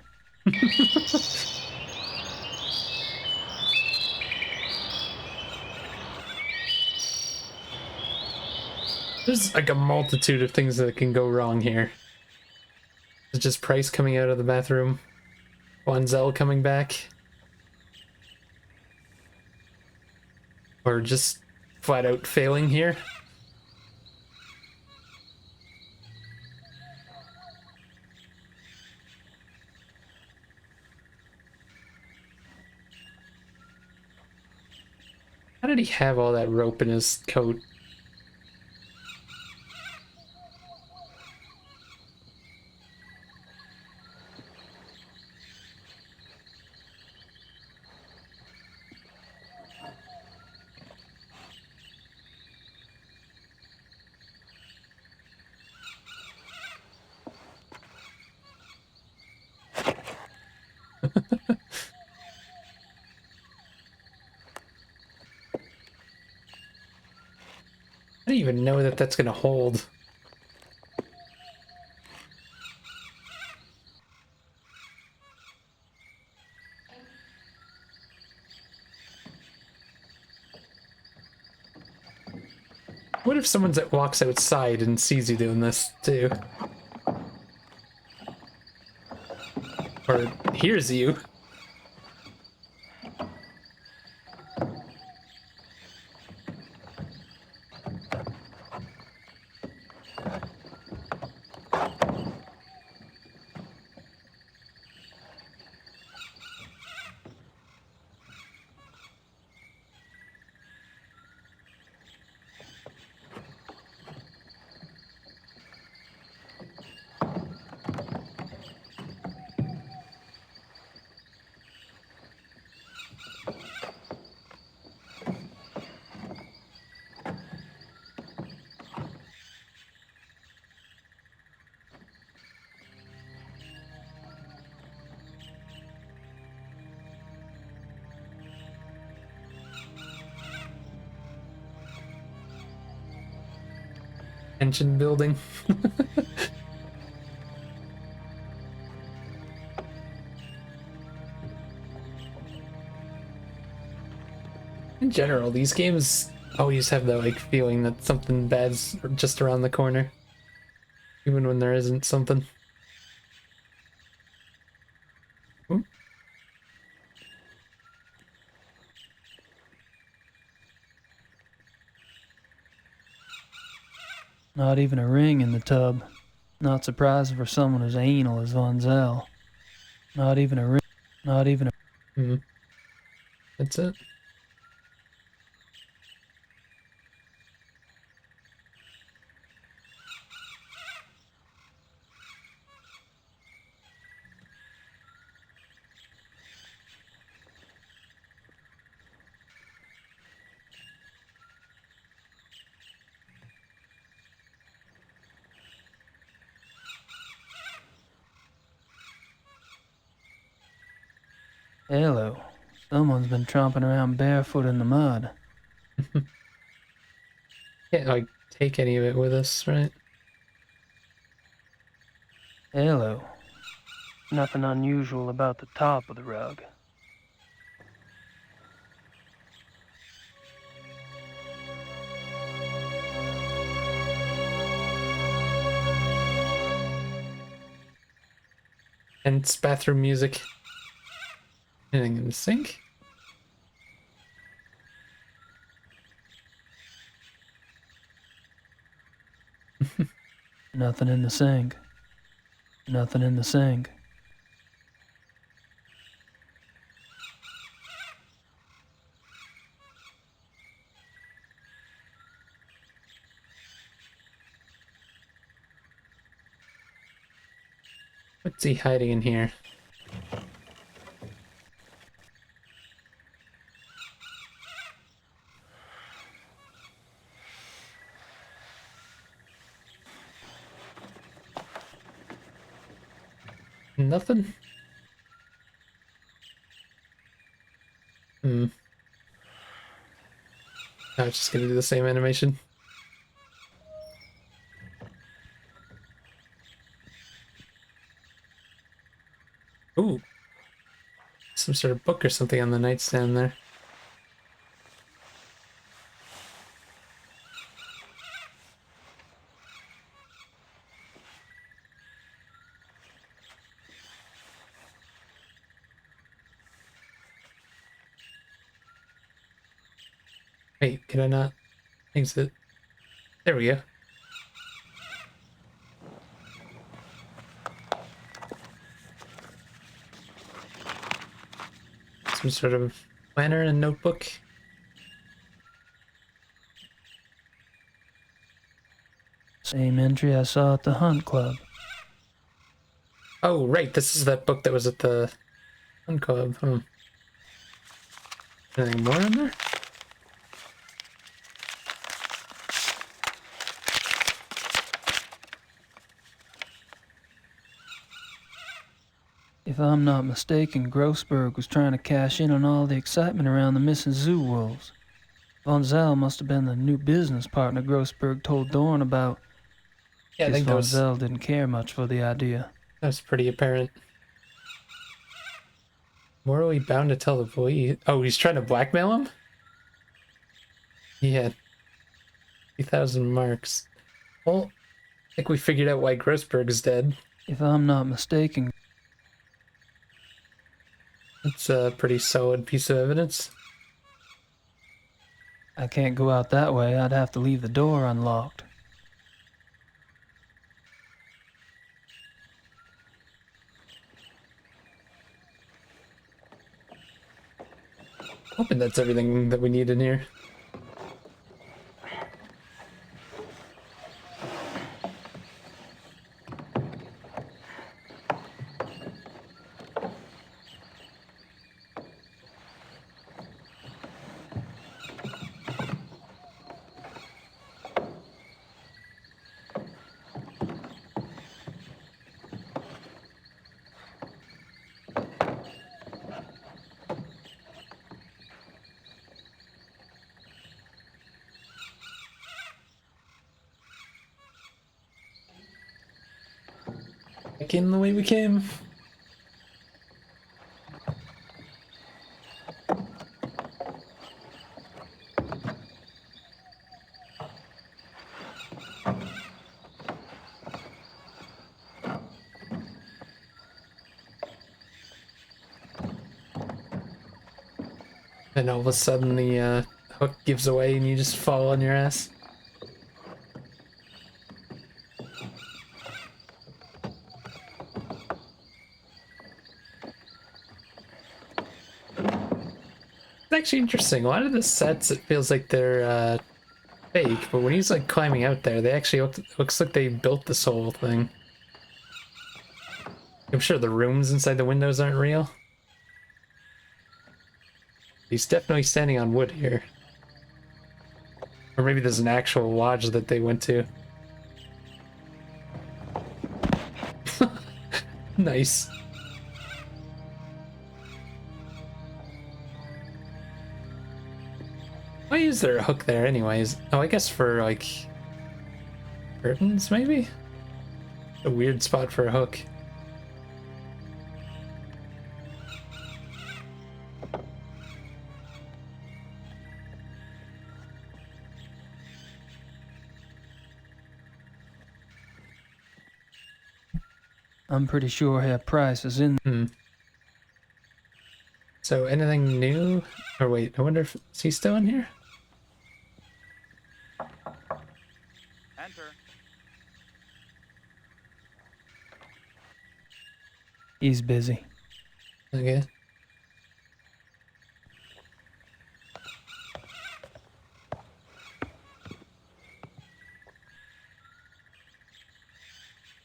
There's like a multitude of things that can go wrong here. It's just Price coming out of the bathroom. Wanzel coming back. Or just flat out failing here. How did he have all that rope in his coat? I don't even know that that's gonna hold. What if someone that walks outside and sees you doing this too? Or hears you? Tension building. In general, these games always have that like feeling that something bad's just around the corner. Even when there isn't something. Ooh. Not even a ring in the tub. Not surprising for someone as anal as Von Zell. Not even a ring. Not even a... That's it. Hello. Someone's been tromping around barefoot in the mud. Can't like take any of it with us, right? Hello. Nothing unusual about the top of the rug. And it's bathroom music. Anything in the sink? Nothing in the sink. Nothing in the sink. What's he hiding in here? Nothing? Hmm. I was just gonna do the same animation. Ooh. Some sort of book or something on the nightstand there. Wait, can I not exit? There we go. Some sort of planner and notebook. Same entry I saw at the Hunt Club. Oh, right, this is that book that was at the Hunt Club. Anything more in there? If I'm not mistaken, Grossberg was trying to cash in on all the excitement around the missing zoo wolves. Von Zell must have been the new business partner Grossberg told Dorn about. Yeah, I think Von Zell didn't care much for the idea. That's pretty apparent. Where are we bound to tell the police? Oh, he's trying to blackmail him? Yeah. 2,000 marks. Well, I think we figured out why Grossberg is dead. If I'm not mistaken. It's a pretty solid piece of evidence. I can't go out that way. I'd have to leave the door unlocked. Hoping that's everything that we need in here. Back in the way we came. And all of a sudden the hook gives away and you just fall on your ass. It's actually interesting. A lot of the sets, it feels like they're fake, but when he's like climbing out there, they actually looks like they built this whole thing. I'm sure the rooms inside the windows aren't real. He's definitely standing on wood here. Or maybe there's an actual lodge that they went to. Why is there a hook there anyways? Oh, I guess for like curtains maybe? A weird spot for a hook. I'm pretty sure Herr Price is in. So anything new? Or wait, I wonder if is he still in here? Enter. He's busy. Okay.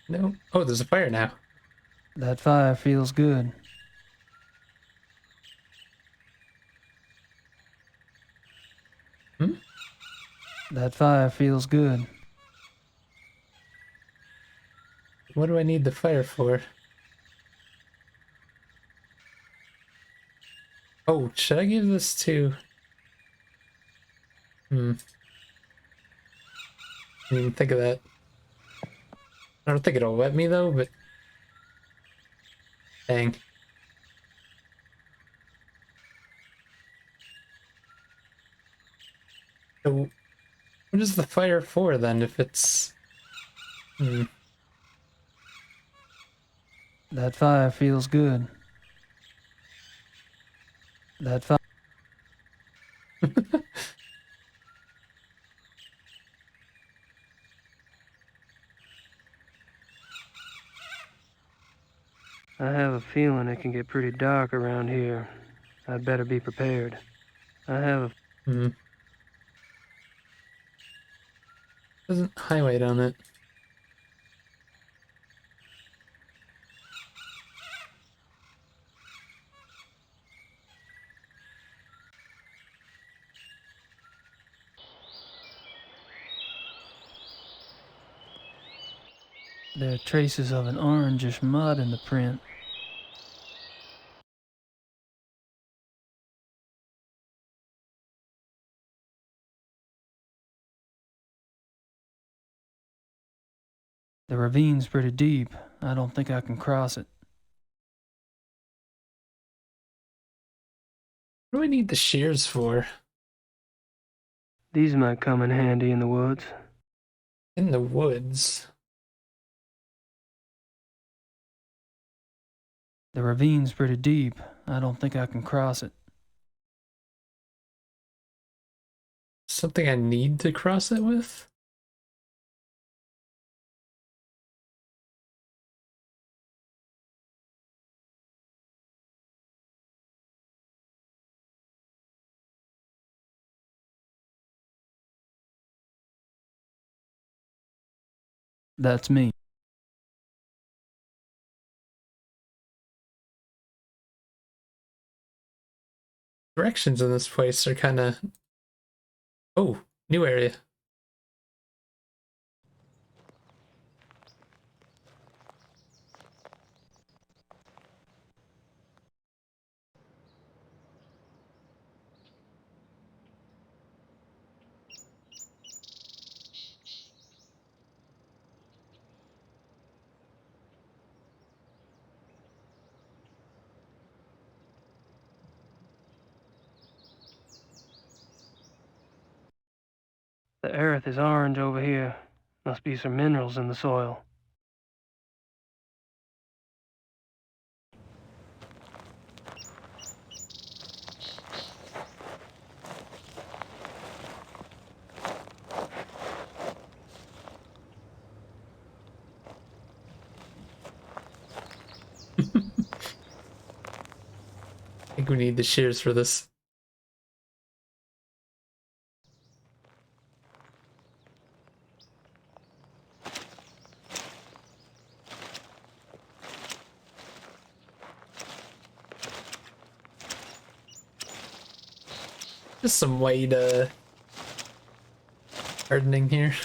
No. Oh, there's a fire now. That fire feels good. Hmm? That fire feels good. What do I need the fire for? Oh, should I give this to... Didn't even think of that. I don't think it'll let me though, but... Dang. So, what is the fire for then if it's... That fire feels good. That fire... I have a feeling it can get pretty dark around here. I'd better be prepared. I have a... Doesn't highlight on it. There are traces of an orangish mud in the print. The ravine's pretty deep. I don't think I can cross it. What do I need the shears for? These might come in handy in the woods. In the woods? The ravine's pretty deep. I don't think I can cross it. Something I need to cross it with? That's me. Directions in this place are kind of... Oh, new area. The earth is orange over here. Must be some minerals in the soil. I think we need the shears for this. Just some white hardening here.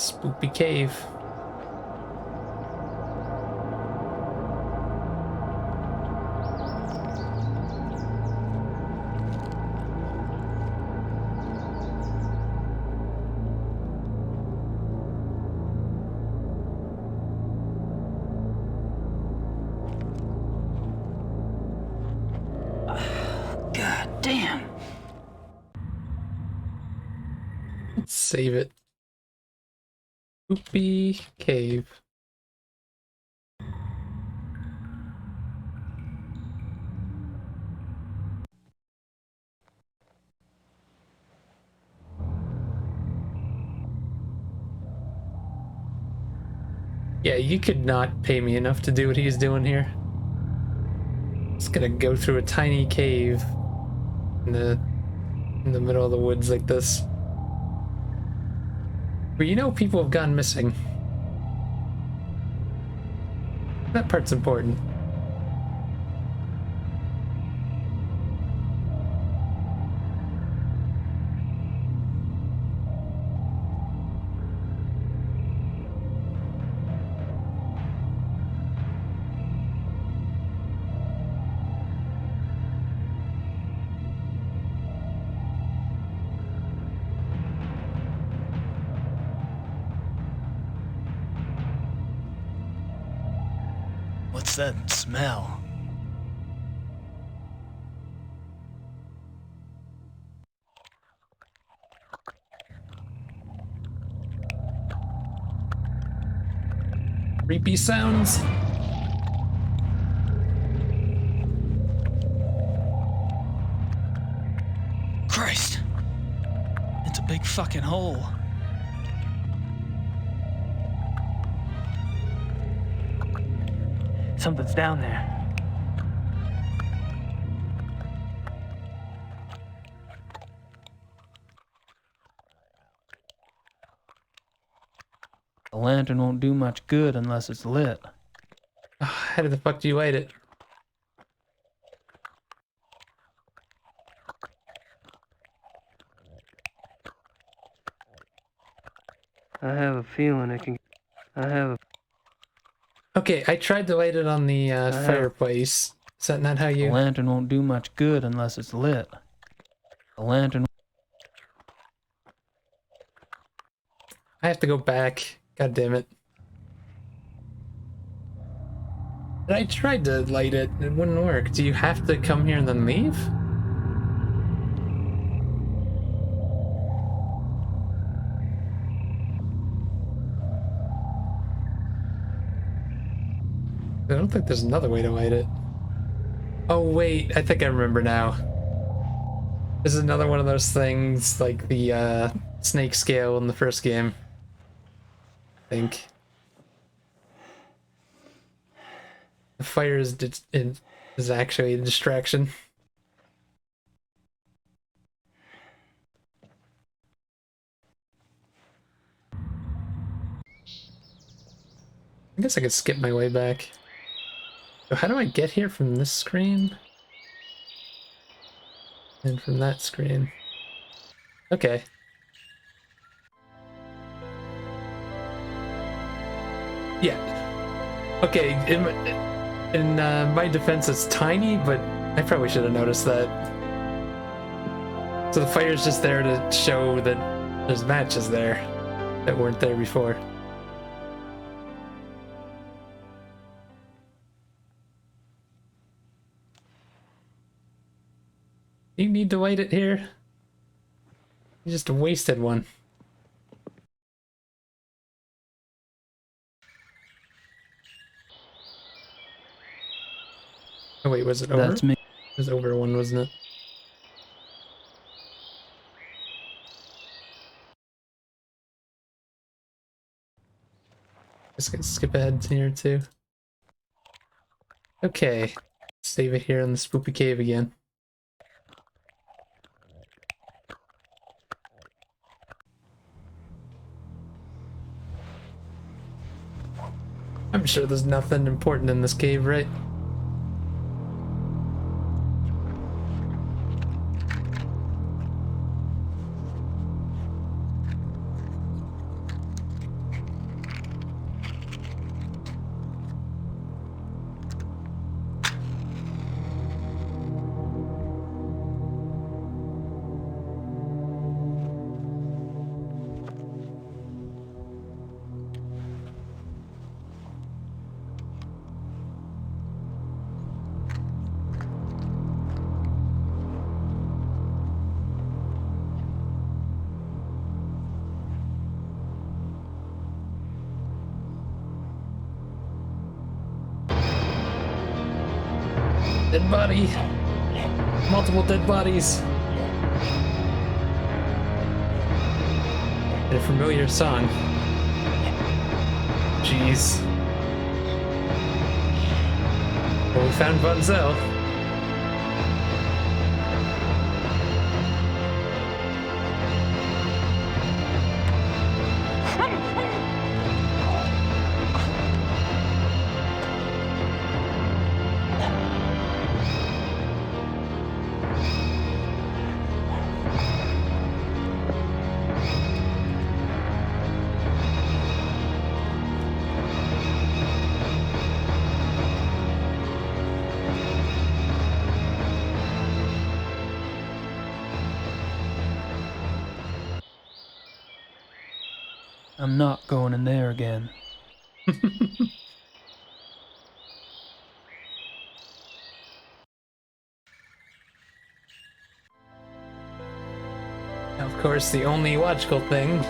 Spoopy cave. God damn. Let's save it. Spoopy cave. Yeah, you could not pay me enough to do what he's doing here. Just gonna go through a tiny cave in the middle of the woods like this. Where you know people have gone missing. That part's important. What's that smell? Creepy sounds. Christ! It's a big fucking hole. Something's down there. The lantern won't do much good unless it's lit. How the fuck do you light it? I have a feeling it can... Okay, I tried to light it on the fireplace. Is that not how you... The lantern won't do much good unless it's lit. The lantern... I have to go back. God damn it. I tried to light it. It wouldn't work. Do you have to come here and then leave? I don't think there's another way to light it. Oh wait, I think I remember now. This is another one of those things like the snake scale in the first game. I think. The fire is actually a distraction. I guess I could skip my way back. So how do I get here from this screen? And from that screen. Okay. Yeah. Okay, in my defense, it's tiny, but I probably should have noticed that. So the fire's just there to show that there's matches there that weren't there before. You need to light it here? You just wasted one. Oh wait, was it over? That's me. It was over one, wasn't it? Just gonna skip ahead here too. Okay. Save it here in the spoopy cave again. I'm sure there's nothing important in this cave, right? Dead body. Multiple dead bodies. And a familiar song. Jeez. Well, we found Bunzel. I'm not going in there again. Of course, the only logical thing.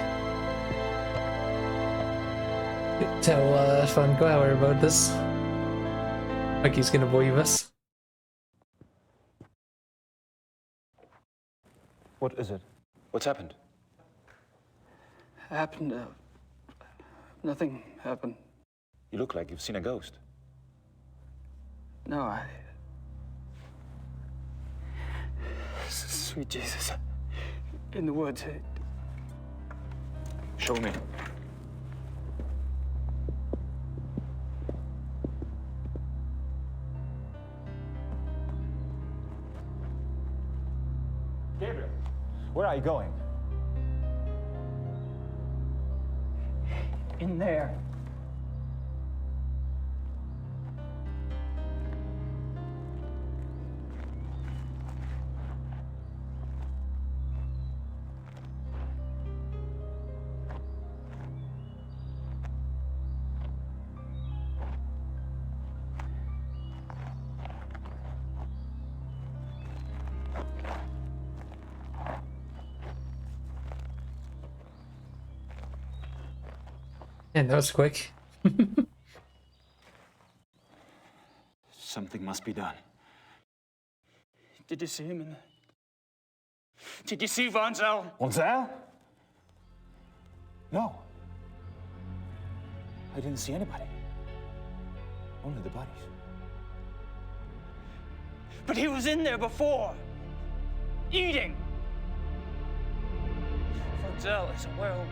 Tell Von Glauer about this. Like he's gonna believe us. What is it? What's happened? Happened, nothing happened. You look like you've seen a ghost. No, Sweet Jesus. In the woods. Show me. Gabriel, where are you going? In there. And that was quick. Something must be done. Did you see him in the... Did you see Vonzel? Vonzel? No. I didn't see anybody. Only the bodies. But he was in there before. Eating. Vonzel is a werewolf.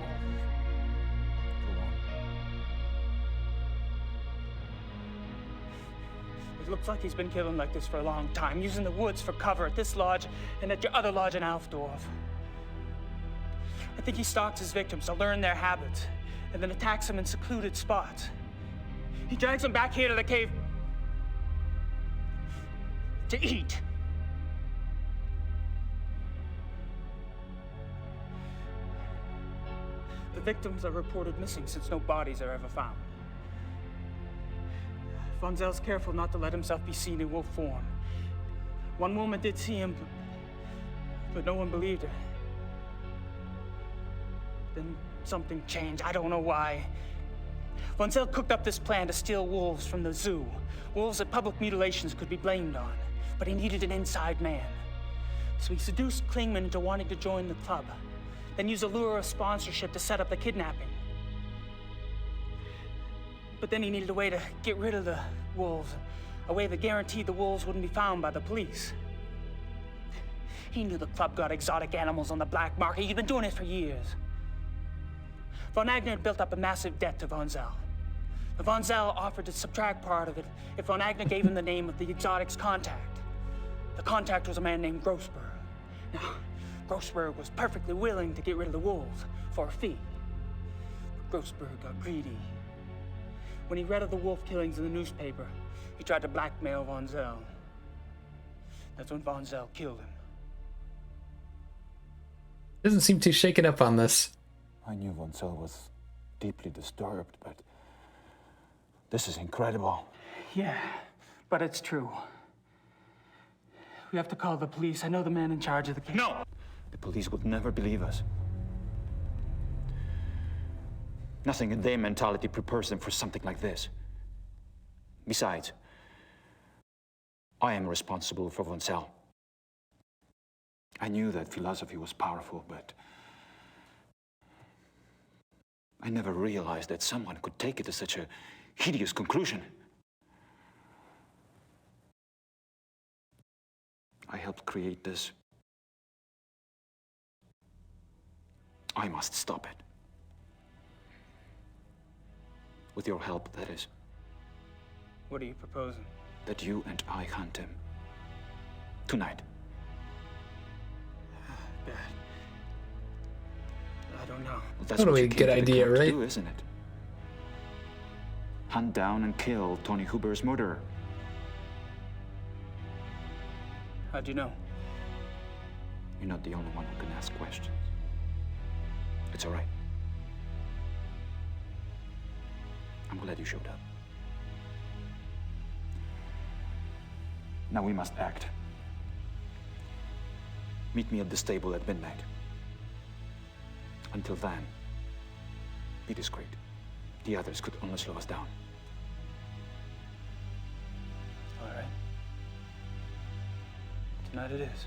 It looks like he's been killing like this for a long time, using the woods for cover at this lodge and at your other lodge in Alfdorf. I think he stalks his victims to learn their habits and then attacks them in secluded spots. He drags them back here to the cave to eat. The victims are reported missing since no bodies are ever found. Vonzel's careful not to let himself be seen in wolf form. One woman did see him, but no one believed her. Then something changed. I don't know why. Vonzel cooked up this plan to steal wolves from the zoo. Wolves that public mutilations could be blamed on. But he needed an inside man. So he seduced Klingman into wanting to join the club, then used a lure of sponsorship to set up the kidnapping. But then he needed a way to get rid of the wolves, a way that guaranteed the wolves wouldn't be found by the police. He knew the club got exotic animals on the black market. He'd been doing it for years. Von Agner had built up a massive debt to Vonzel. Vonzel offered to subtract part of it if Von Agner gave him the name of the exotic's contact. The contact was a man named Grossberg. Now, Grossberg was perfectly willing to get rid of the wolves for a fee. But Grossberg got greedy. When he read of the wolf killings in the newspaper, he tried to blackmail Vonzel. That's when Vonzel killed him. Doesn't seem too shaken up on this. I knew Vonzel was deeply disturbed, but this is incredible. Yeah, but it's true. We have to call the police. I know the man in charge of the case. No! The police would never believe us. Nothing in their mentality prepares them for something like this. Besides, I am responsible for von Zell. I knew that philosophy was powerful, but I never realized that someone could take it to such a hideous conclusion. I helped create this. I must stop it. With your help, that is. What are you proposing? That you and I hunt him. Tonight. Bad. I don't know. Well, that's what Totally you a came good to the idea, camp to right? do, isn't it? Hunt down and kill Tony Huber's murderer. How'd you know? You're not the only one who can ask questions. It's all right. I'm glad you showed up. Now we must act. Meet me at the stable at midnight. Until then, be discreet. The others could only slow us down. All right. Tonight it is.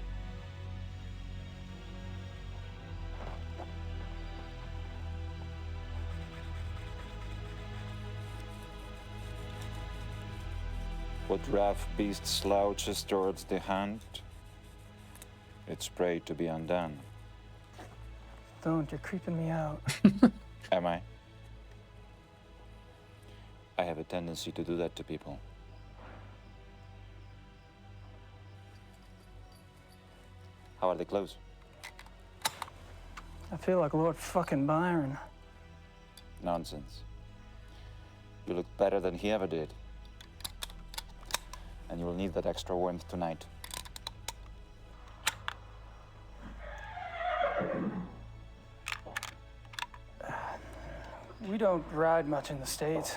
What rough beast slouches towards the hunt, its prey to be undone. Don't, you're creeping me out. Am I? I have a tendency to do that to people. How are the clothes? I feel like Lord fucking Byron. Nonsense. You look better than he ever did. And you will need that extra warmth tonight. We don't ride much in the States.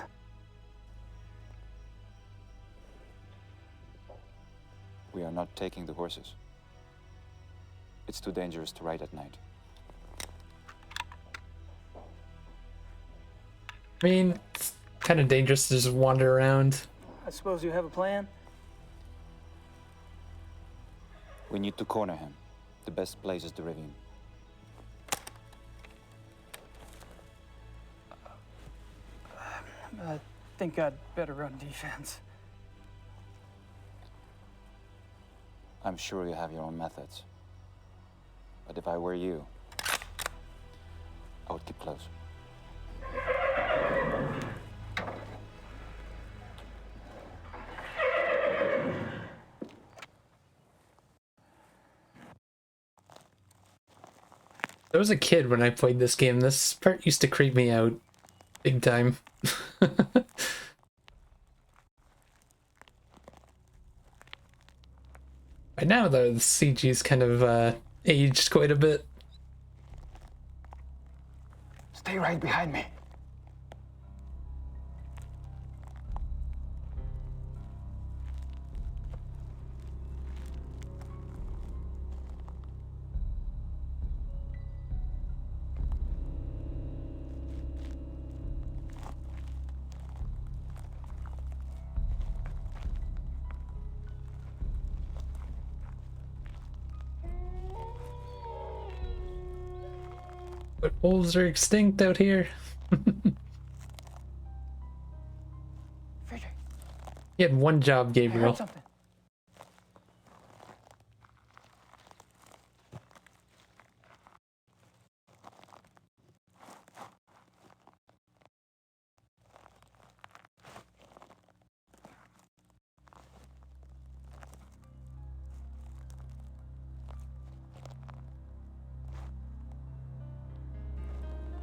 We are not taking the horses. It's too dangerous to ride at night. I mean, it's kind of dangerous to just wander around. I suppose you have a plan? We need to corner him. The best place is the ravine. I think I'd better run defense. I'm sure you have your own methods. But if I were you, I would keep close. I was a kid when I played this game. This part used to creep me out big time. By now, though, the CG's kind of aged quite a bit. Stay right behind me. But wolves are extinct out here. You had one job, Gabriel.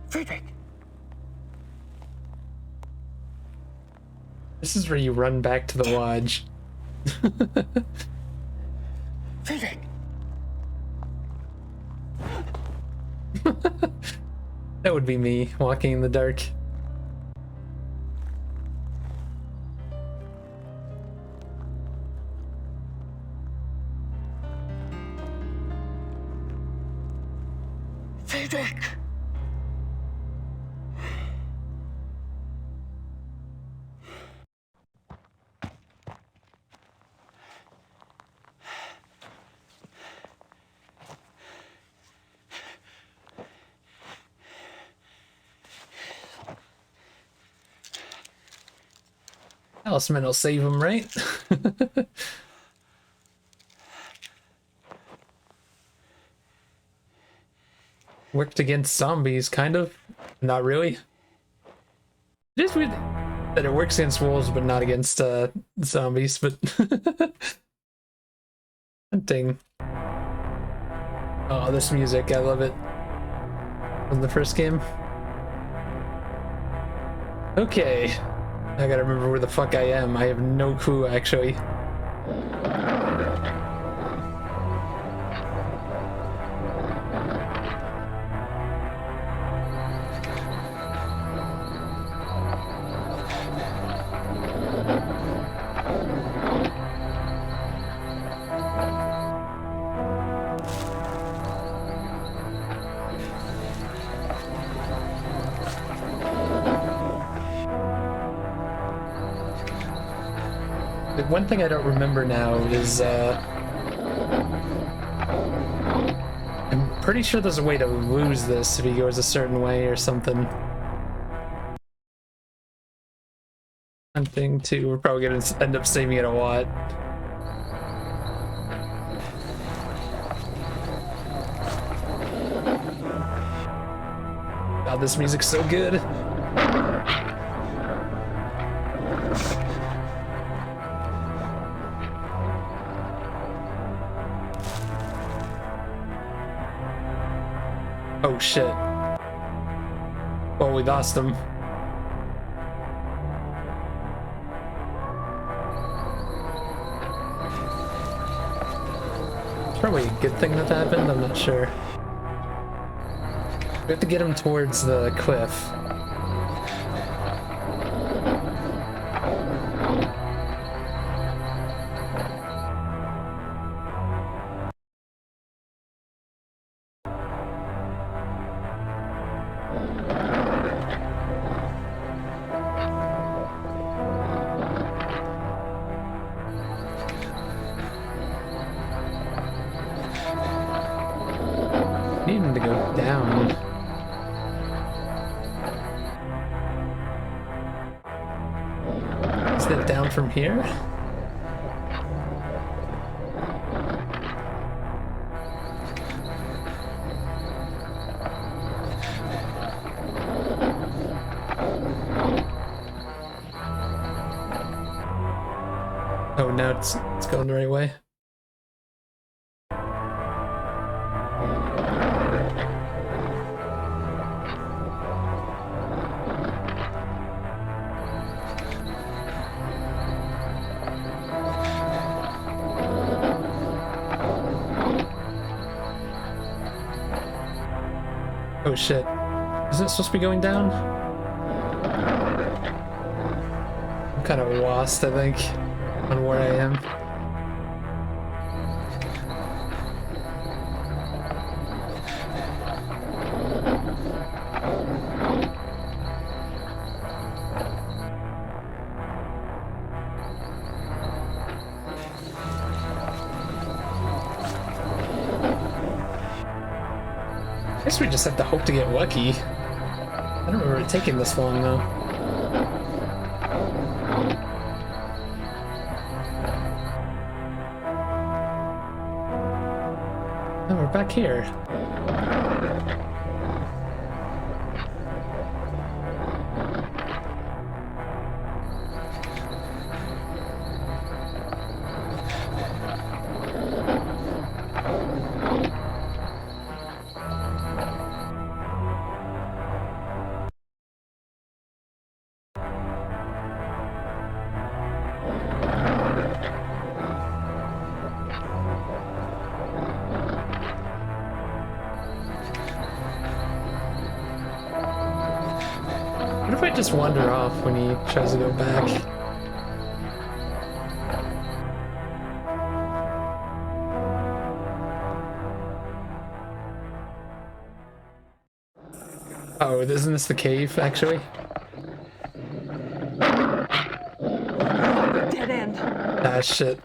Friedrich! This is where you run back to the lodge. Friedrich! That would be me, walking in the dark. Friedrich! Talisman will save him, right? Worked against zombies, kind of. Not really. It is weird that it works against wolves, but not against zombies, but... Hunting. Oh, this music, I love it. From the first game. Okay. I gotta remember where the fuck I am. I have no clue, actually. One thing I don't remember now is, I'm pretty sure there's a way to lose this if he goes a certain way or something. Hunting too, we're probably gonna end up saving it a lot. God, this music's so good. Oh shit. Well, we lost him. It's probably a good thing that happened, I'm not sure. We have to get him towards the cliff. Need him to go down. Is that down from here? Oh, now it's going the right way. Oh shit. Is it supposed to be going down? I'm kind of lost, I think, on where I am. I guess we just have to hope to get lucky. I don't remember it taking this long, though. Oh, we're back here. What if I just wander off when he tries to go back? Oh, isn't this the cave, actually? Dead end. Ah, shit.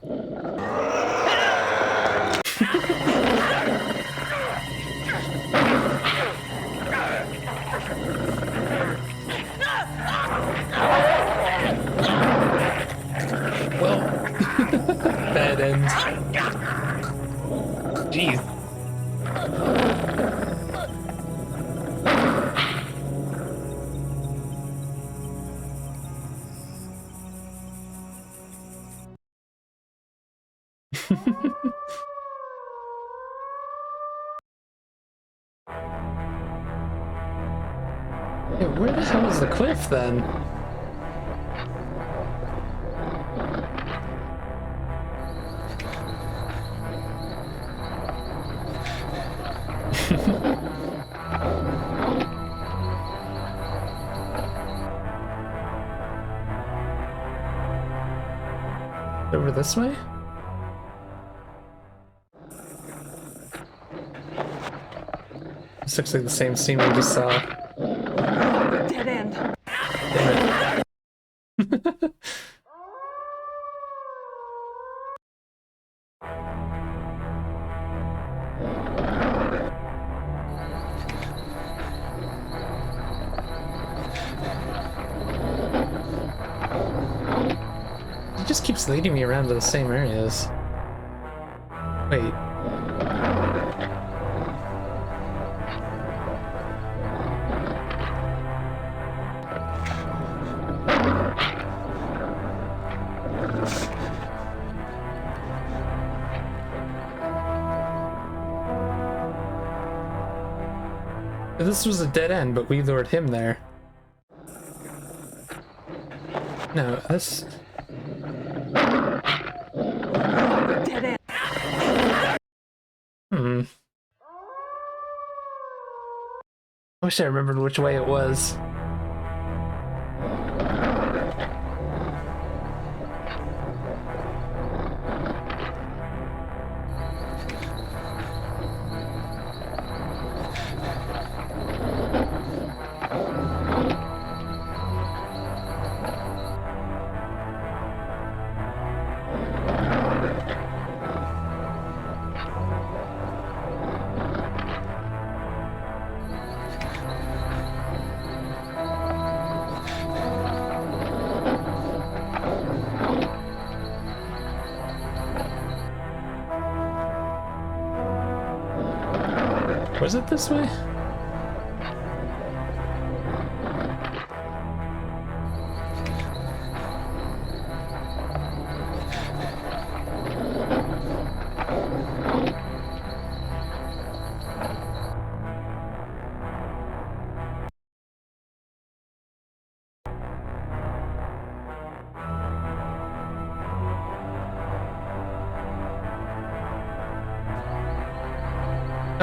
Hey, where the hell is the cliff then? Over this way? This looks like the same scene we just saw. Dead end. Damn it. He just keeps leading me around to the same areas. Wait. This was a dead end, but we lured him there. No, this... Dead end. I wish I remembered which way it was. Was it this way?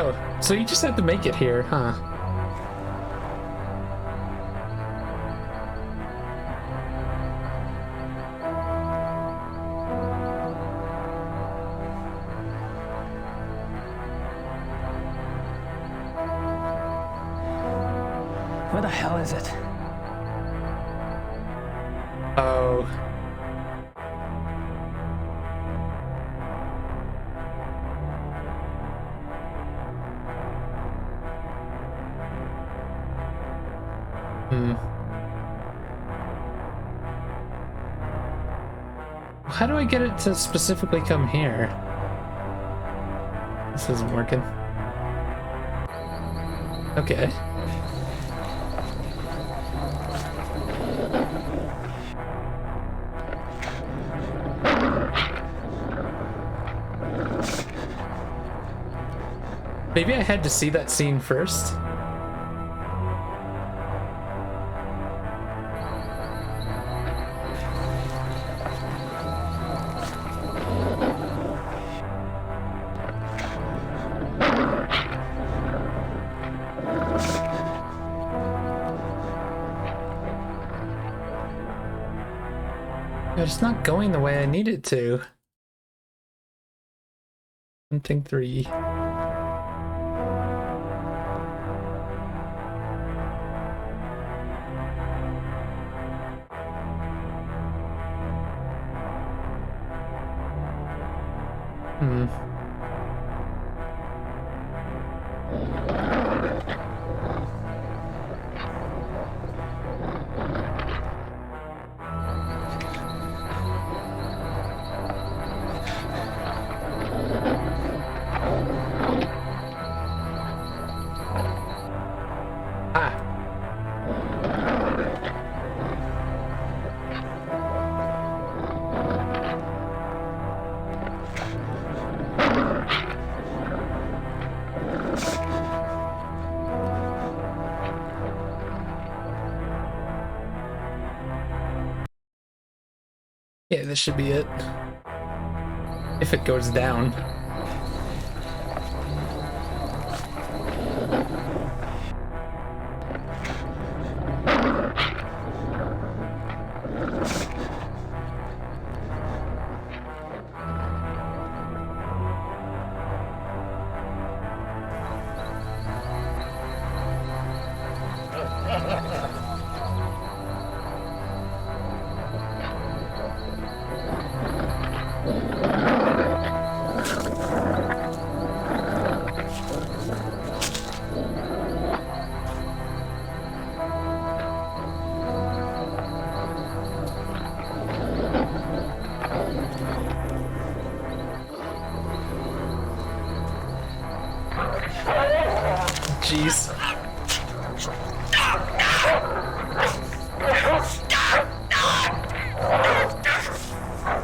Oh, so you just had to make it here, huh? Where the hell is it? Oh. How do I get it to specifically come here? This isn't working. Okay. Maybe I had to see that scene first. It's not going the way I need it to. Something 3. Yeah, this should be it. If it goes down. Jeez.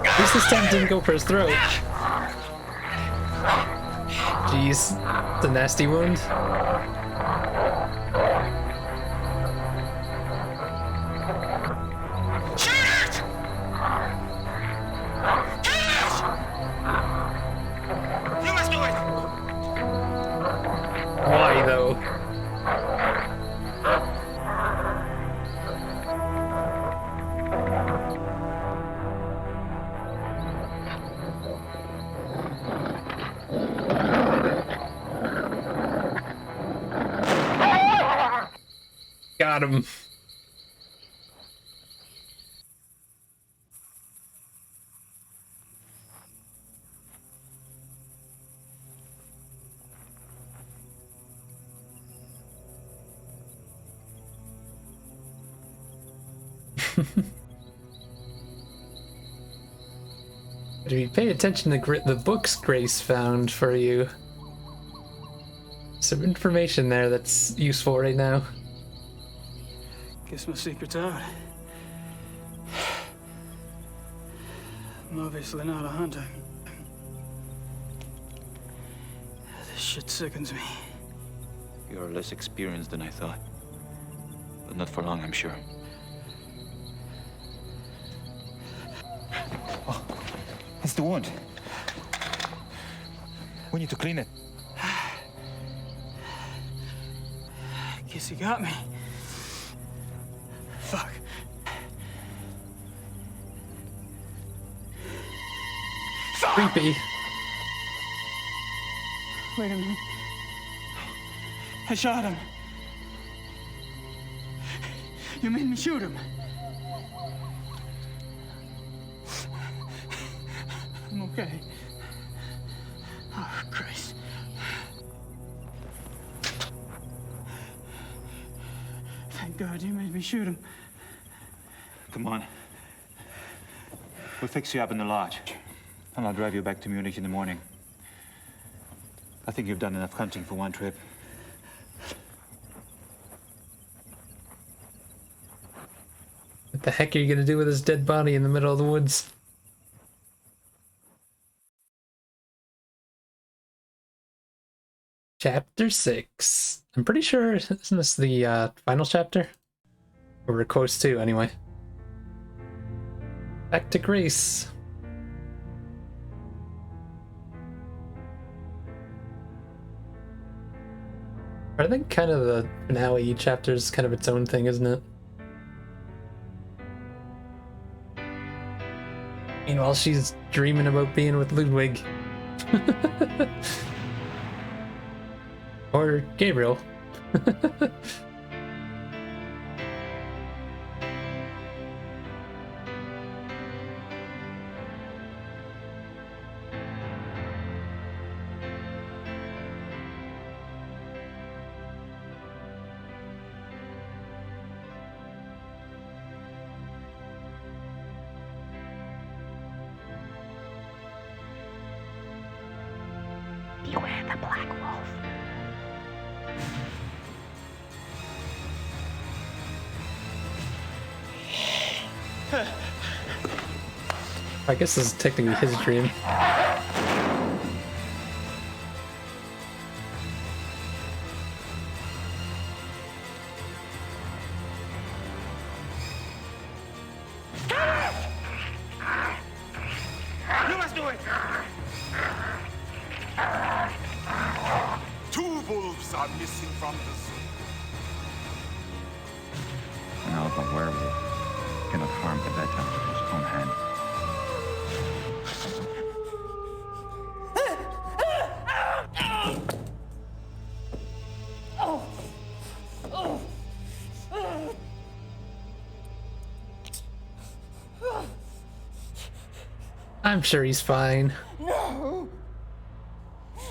At least this time didn't go for his throat. Jeez, it's a nasty wound. Why though? Got him. But if you pay attention to the books Grace found for you, some information there that's useful right now. Guess my secret's out. I'm obviously not a hunter. This shit sickens me. You're less experienced than I thought. But not for long, I'm sure. Oh, it's the wound. We need to clean it. Guess he got me. Fuck. Creepy. Wait a minute. I shot him. You made me shoot him. I'm okay. Oh, Christ. Thank God you made me shoot him. Come on. We'll fix you up in the lodge. And I'll drive you back to Munich in the morning. I think you've done enough hunting for one trip. What the heck are you gonna do with his dead body in the middle of the woods? Chapter 6. I'm pretty sure, isn't this the final chapter? Or we're close to, anyway. Back to Grace. I think kind of the finale chapter is kind of its own thing, isn't it? Meanwhile, she's dreaming about being with Ludwig. Or Gabriel. Beware the black wolf. I guess this is technically his dream. are missing from the zoo. An alpha werewolf cannot harm the beta with his own hand. I'm sure he's fine. No!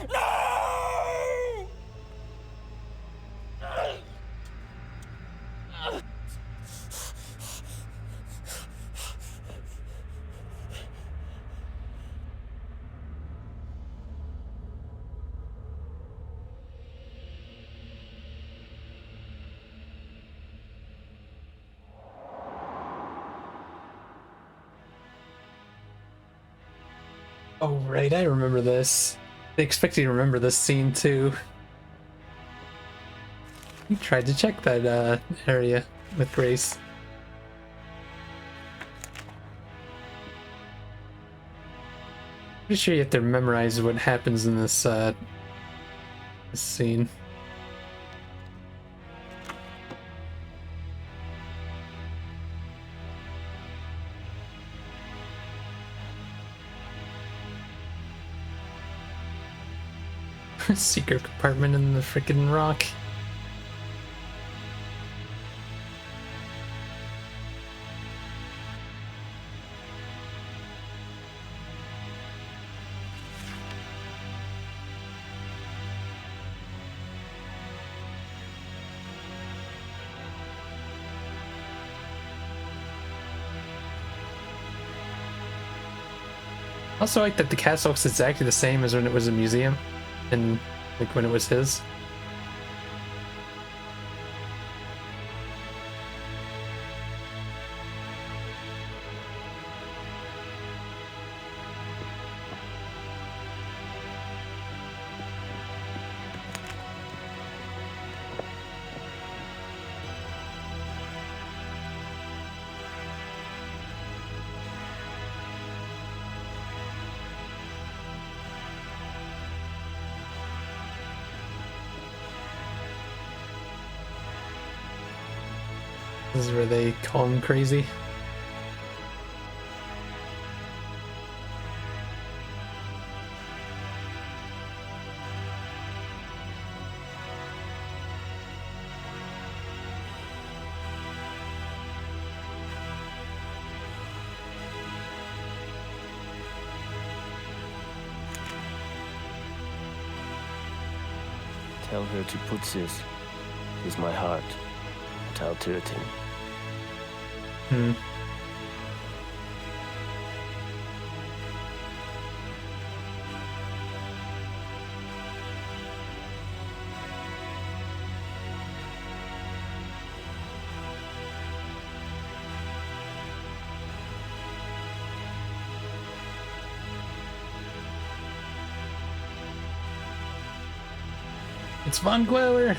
No! Oh, right, I remember this. They expect you to remember this scene, too. You tried to check that, area with Grace. Pretty sure you have to memorize what happens in this, this scene. Secret compartment in the freaking rock. Also like that the castle looks exactly the same as when it was a museum and like when it was his. This is where they call him crazy. Tell her to put this is my heart. Tell Töten. Hmm. It's Von Queller.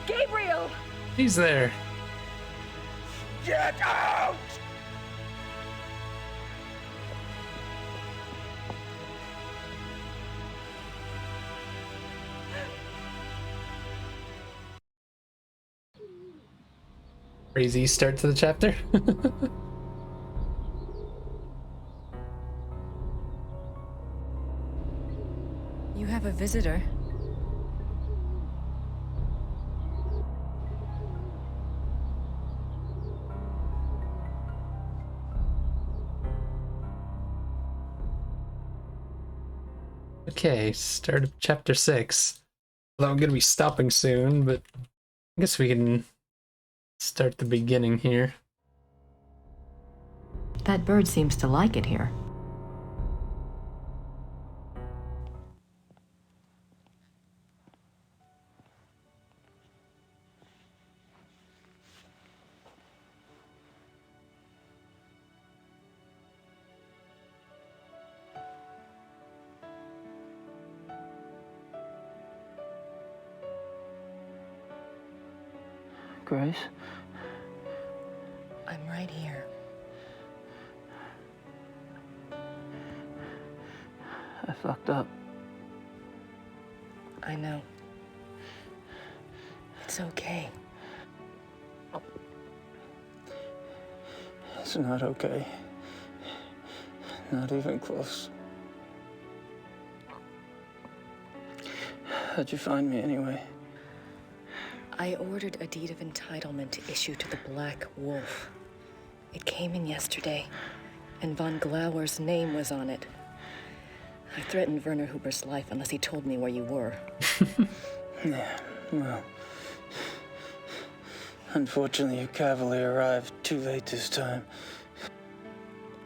Gabriel! He's there. Get out! Crazy start to the chapter. You have a visitor. Okay, start of chapter 6. Although I'm gonna be stopping soon, but I guess we can start the beginning here. That bird seems to like it here. Grace? I'm right here. I fucked up. I know. It's okay. It's not okay. Not even close. How'd you find me anyway? I ordered a deed of entitlement to issue to the Black Wolf. It came in yesterday, and von Glauer's name was on it. I threatened Werner Huber's life unless he told me where you were. Yeah, well... Unfortunately, your cavalry arrived too late this time.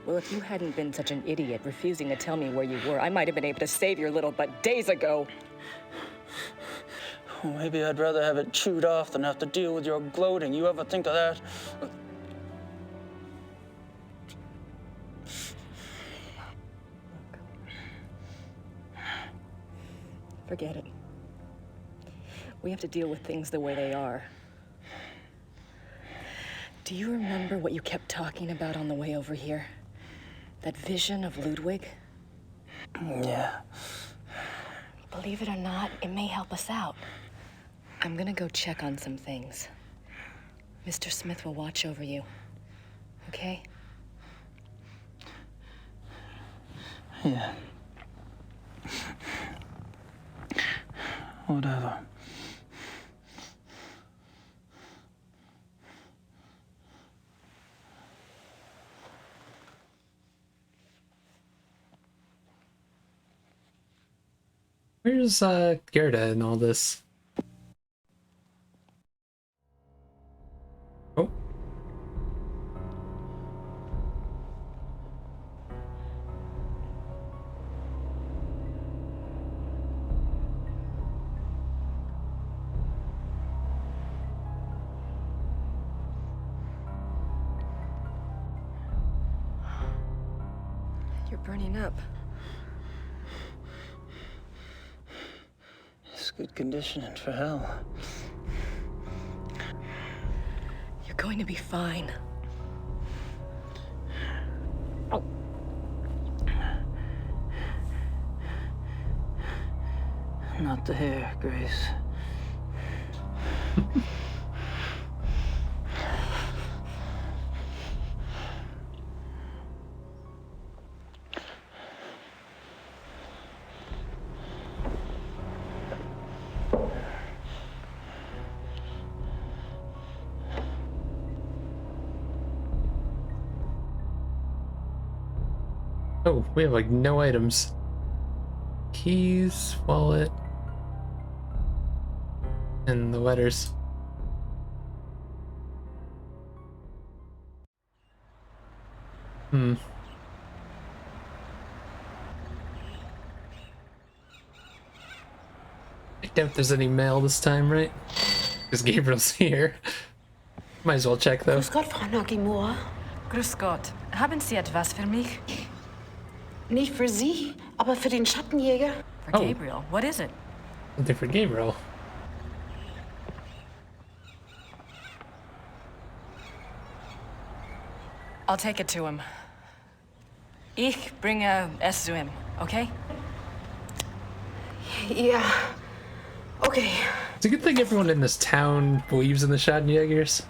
Well, if you hadn't been such an idiot refusing to tell me where you were, I might have been able to save your little butt days ago. Well, maybe I'd rather have it chewed off than have to deal with your gloating. You ever think of that? Forget it. We have to deal with things the way they are. Do you remember what you kept talking about on the way over here? That vision of Ludwig? Yeah. Believe it or not, it may help us out. I'm gonna go check on some things. Mr. Smith will watch over you. Okay? Yeah. Whatever. Where's Gerda in all this? Oh. You're burning up. It's good conditioning for hell. You're going to be fine. Not the hair, Grace. Oh, we have like no items. Keys, wallet, and the letters. I doubt there's any mail this time, right? Because Gabriel's here. Might as well check though. Grüß Gott, Frau Nogimura. Grüß Gott. Haben Sie etwas für mich? Nicht für Sie, aber für den Schattenjäger. For Gabriel. What is it? Something for Gabriel. I'll take it to him. Ich bringe es zu ihm, okay? Yeah. Okay. It's a good thing everyone in this town believes in the Schattenjägers.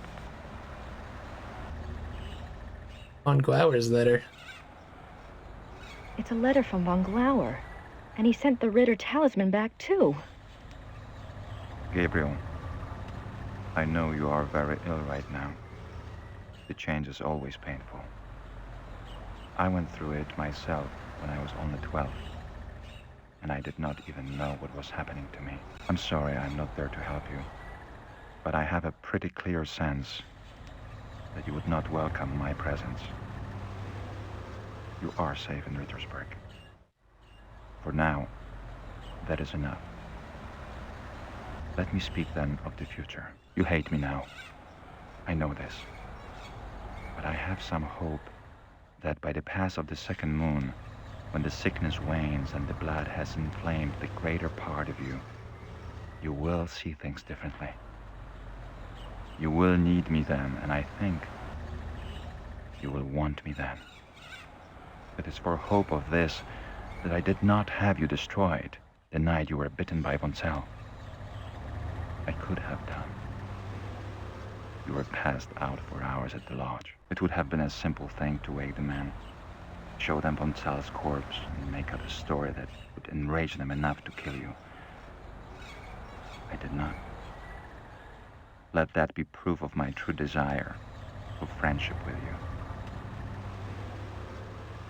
Von Glauer's letter. It's a letter from von Glauer. And he sent the Ritter talisman back too. Gabriel, I know you are very ill right now. The change is always painful. I went through it myself when I was only 12. And I did not even know what was happening to me. I'm sorry I'm not there to help you. But I have a pretty clear sense that you would not welcome my presence. You are safe in Rittersburg. For now, that is enough. Let me speak then of the future. You hate me now. I know this. But I have some hope that by the pass of the second moon, when the sickness wanes and the blood has inflamed the greater part of you, you will see things differently. You will need me then, and I think you will want me then. It is for hope of this that I did not have you destroyed the night you were bitten by von Zell. I could have done. You were passed out for hours at the lodge. It would have been a simple thing to wake the men, show them von Zell's corpse, and make up a story that would enrage them enough to kill you. I did not. Let that be proof of my true desire for friendship with you.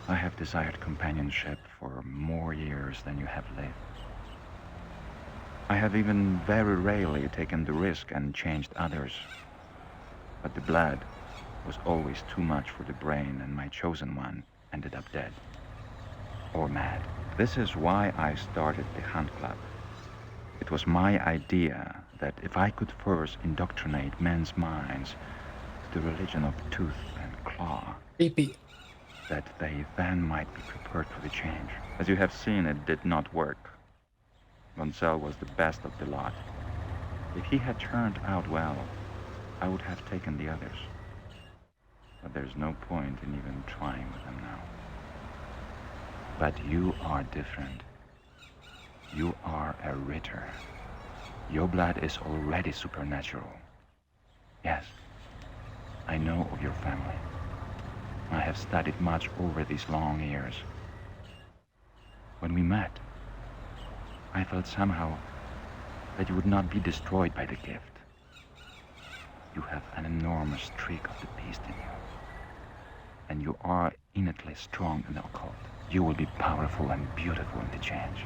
I have desired companionship for more years than you have lived. I have even very rarely taken the risk and changed others. But the blood was always too much for the brain, and my chosen one ended up dead. Or mad. This is why I started the Hunt Club. It was my idea that if I could first indoctrinate men's minds to the religion of tooth and claw, that they then might be prepared for the change. As you have seen, it did not work. Von Zell was the best of the lot. If he had turned out well, I would have taken the others. But there's no point in even trying with them now. But you are different. You are a Ritter. Your blood is already supernatural. Yes, I know of your family. I have studied much over these long years. When we met, I felt somehow that you would not be destroyed by the gift. You have an enormous streak of the beast in you. And you are innately strong in the occult. You will be powerful and beautiful in the change.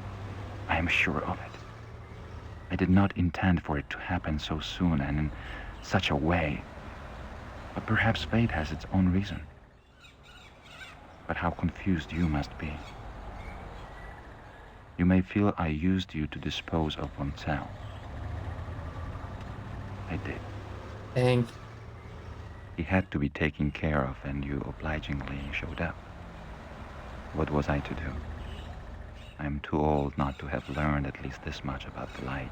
I am sure of it. I did not intend for it to happen so soon and in such a way. But perhaps fate has its own reason. But how confused you must be. You may feel I used you to dispose of von Zell. I did. Dang. He had to be taken care of, and you obligingly showed up. What was I to do? I am too old not to have learned at least this much about the light.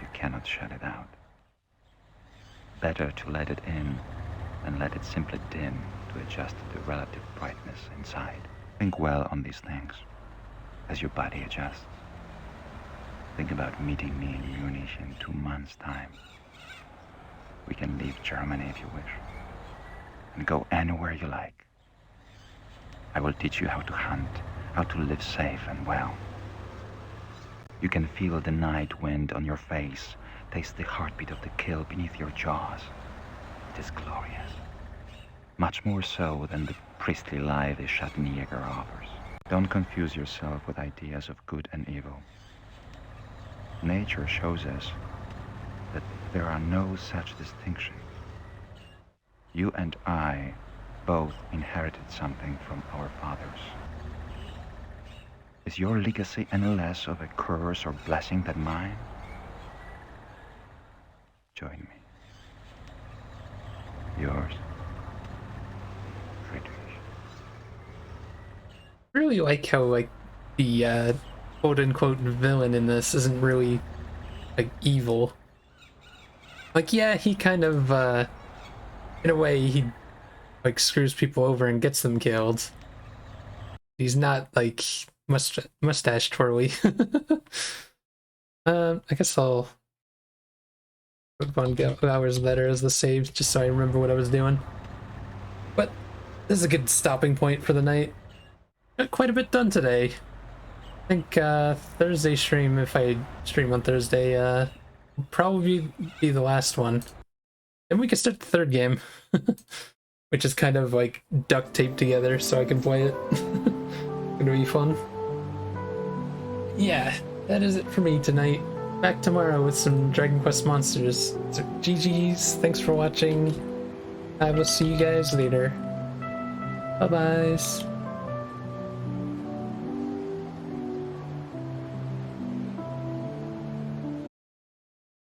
You cannot shut it out. Better to let it in than let it simply dim to adjust to the relative brightness inside. Think well on these things as your body adjusts. Think about meeting me in Munich in 2 months' time. We can leave Germany if you wish, and go anywhere you like. I will teach you how to hunt, how to live safe and well. You can feel the night wind on your face, taste the heartbeat of the kill beneath your jaws. It is glorious. Much more so than the priestly life the Schattenjäger offers. Don't confuse yourself with ideas of good and evil. Nature shows us that there are no such distinctions. You and I both inherited something from our fathers. Is your legacy any less of a curse or blessing than mine? Join me. Yours, Friedrich. I really like how, like, the quote-unquote villain in this isn't really, like, evil. Like, yeah, he kind of, in a way, he, like, screws people over and gets them killed. He's not, like, mustache twirly. I guess I'll put on hours better as the save, just so I remember what I was doing. But this is a good stopping point for the night. Got quite a bit done today. I think Thursday stream, if I stream on Thursday, will probably be the last one. And we can start the third game, which is kind of like duct taped together so I can play it. Gonna be fun. Yeah, that is it for me tonight. Back tomorrow with some Dragon Quest monsters. So GG's, thanks for watching. I will see you guys later. Bye-byes.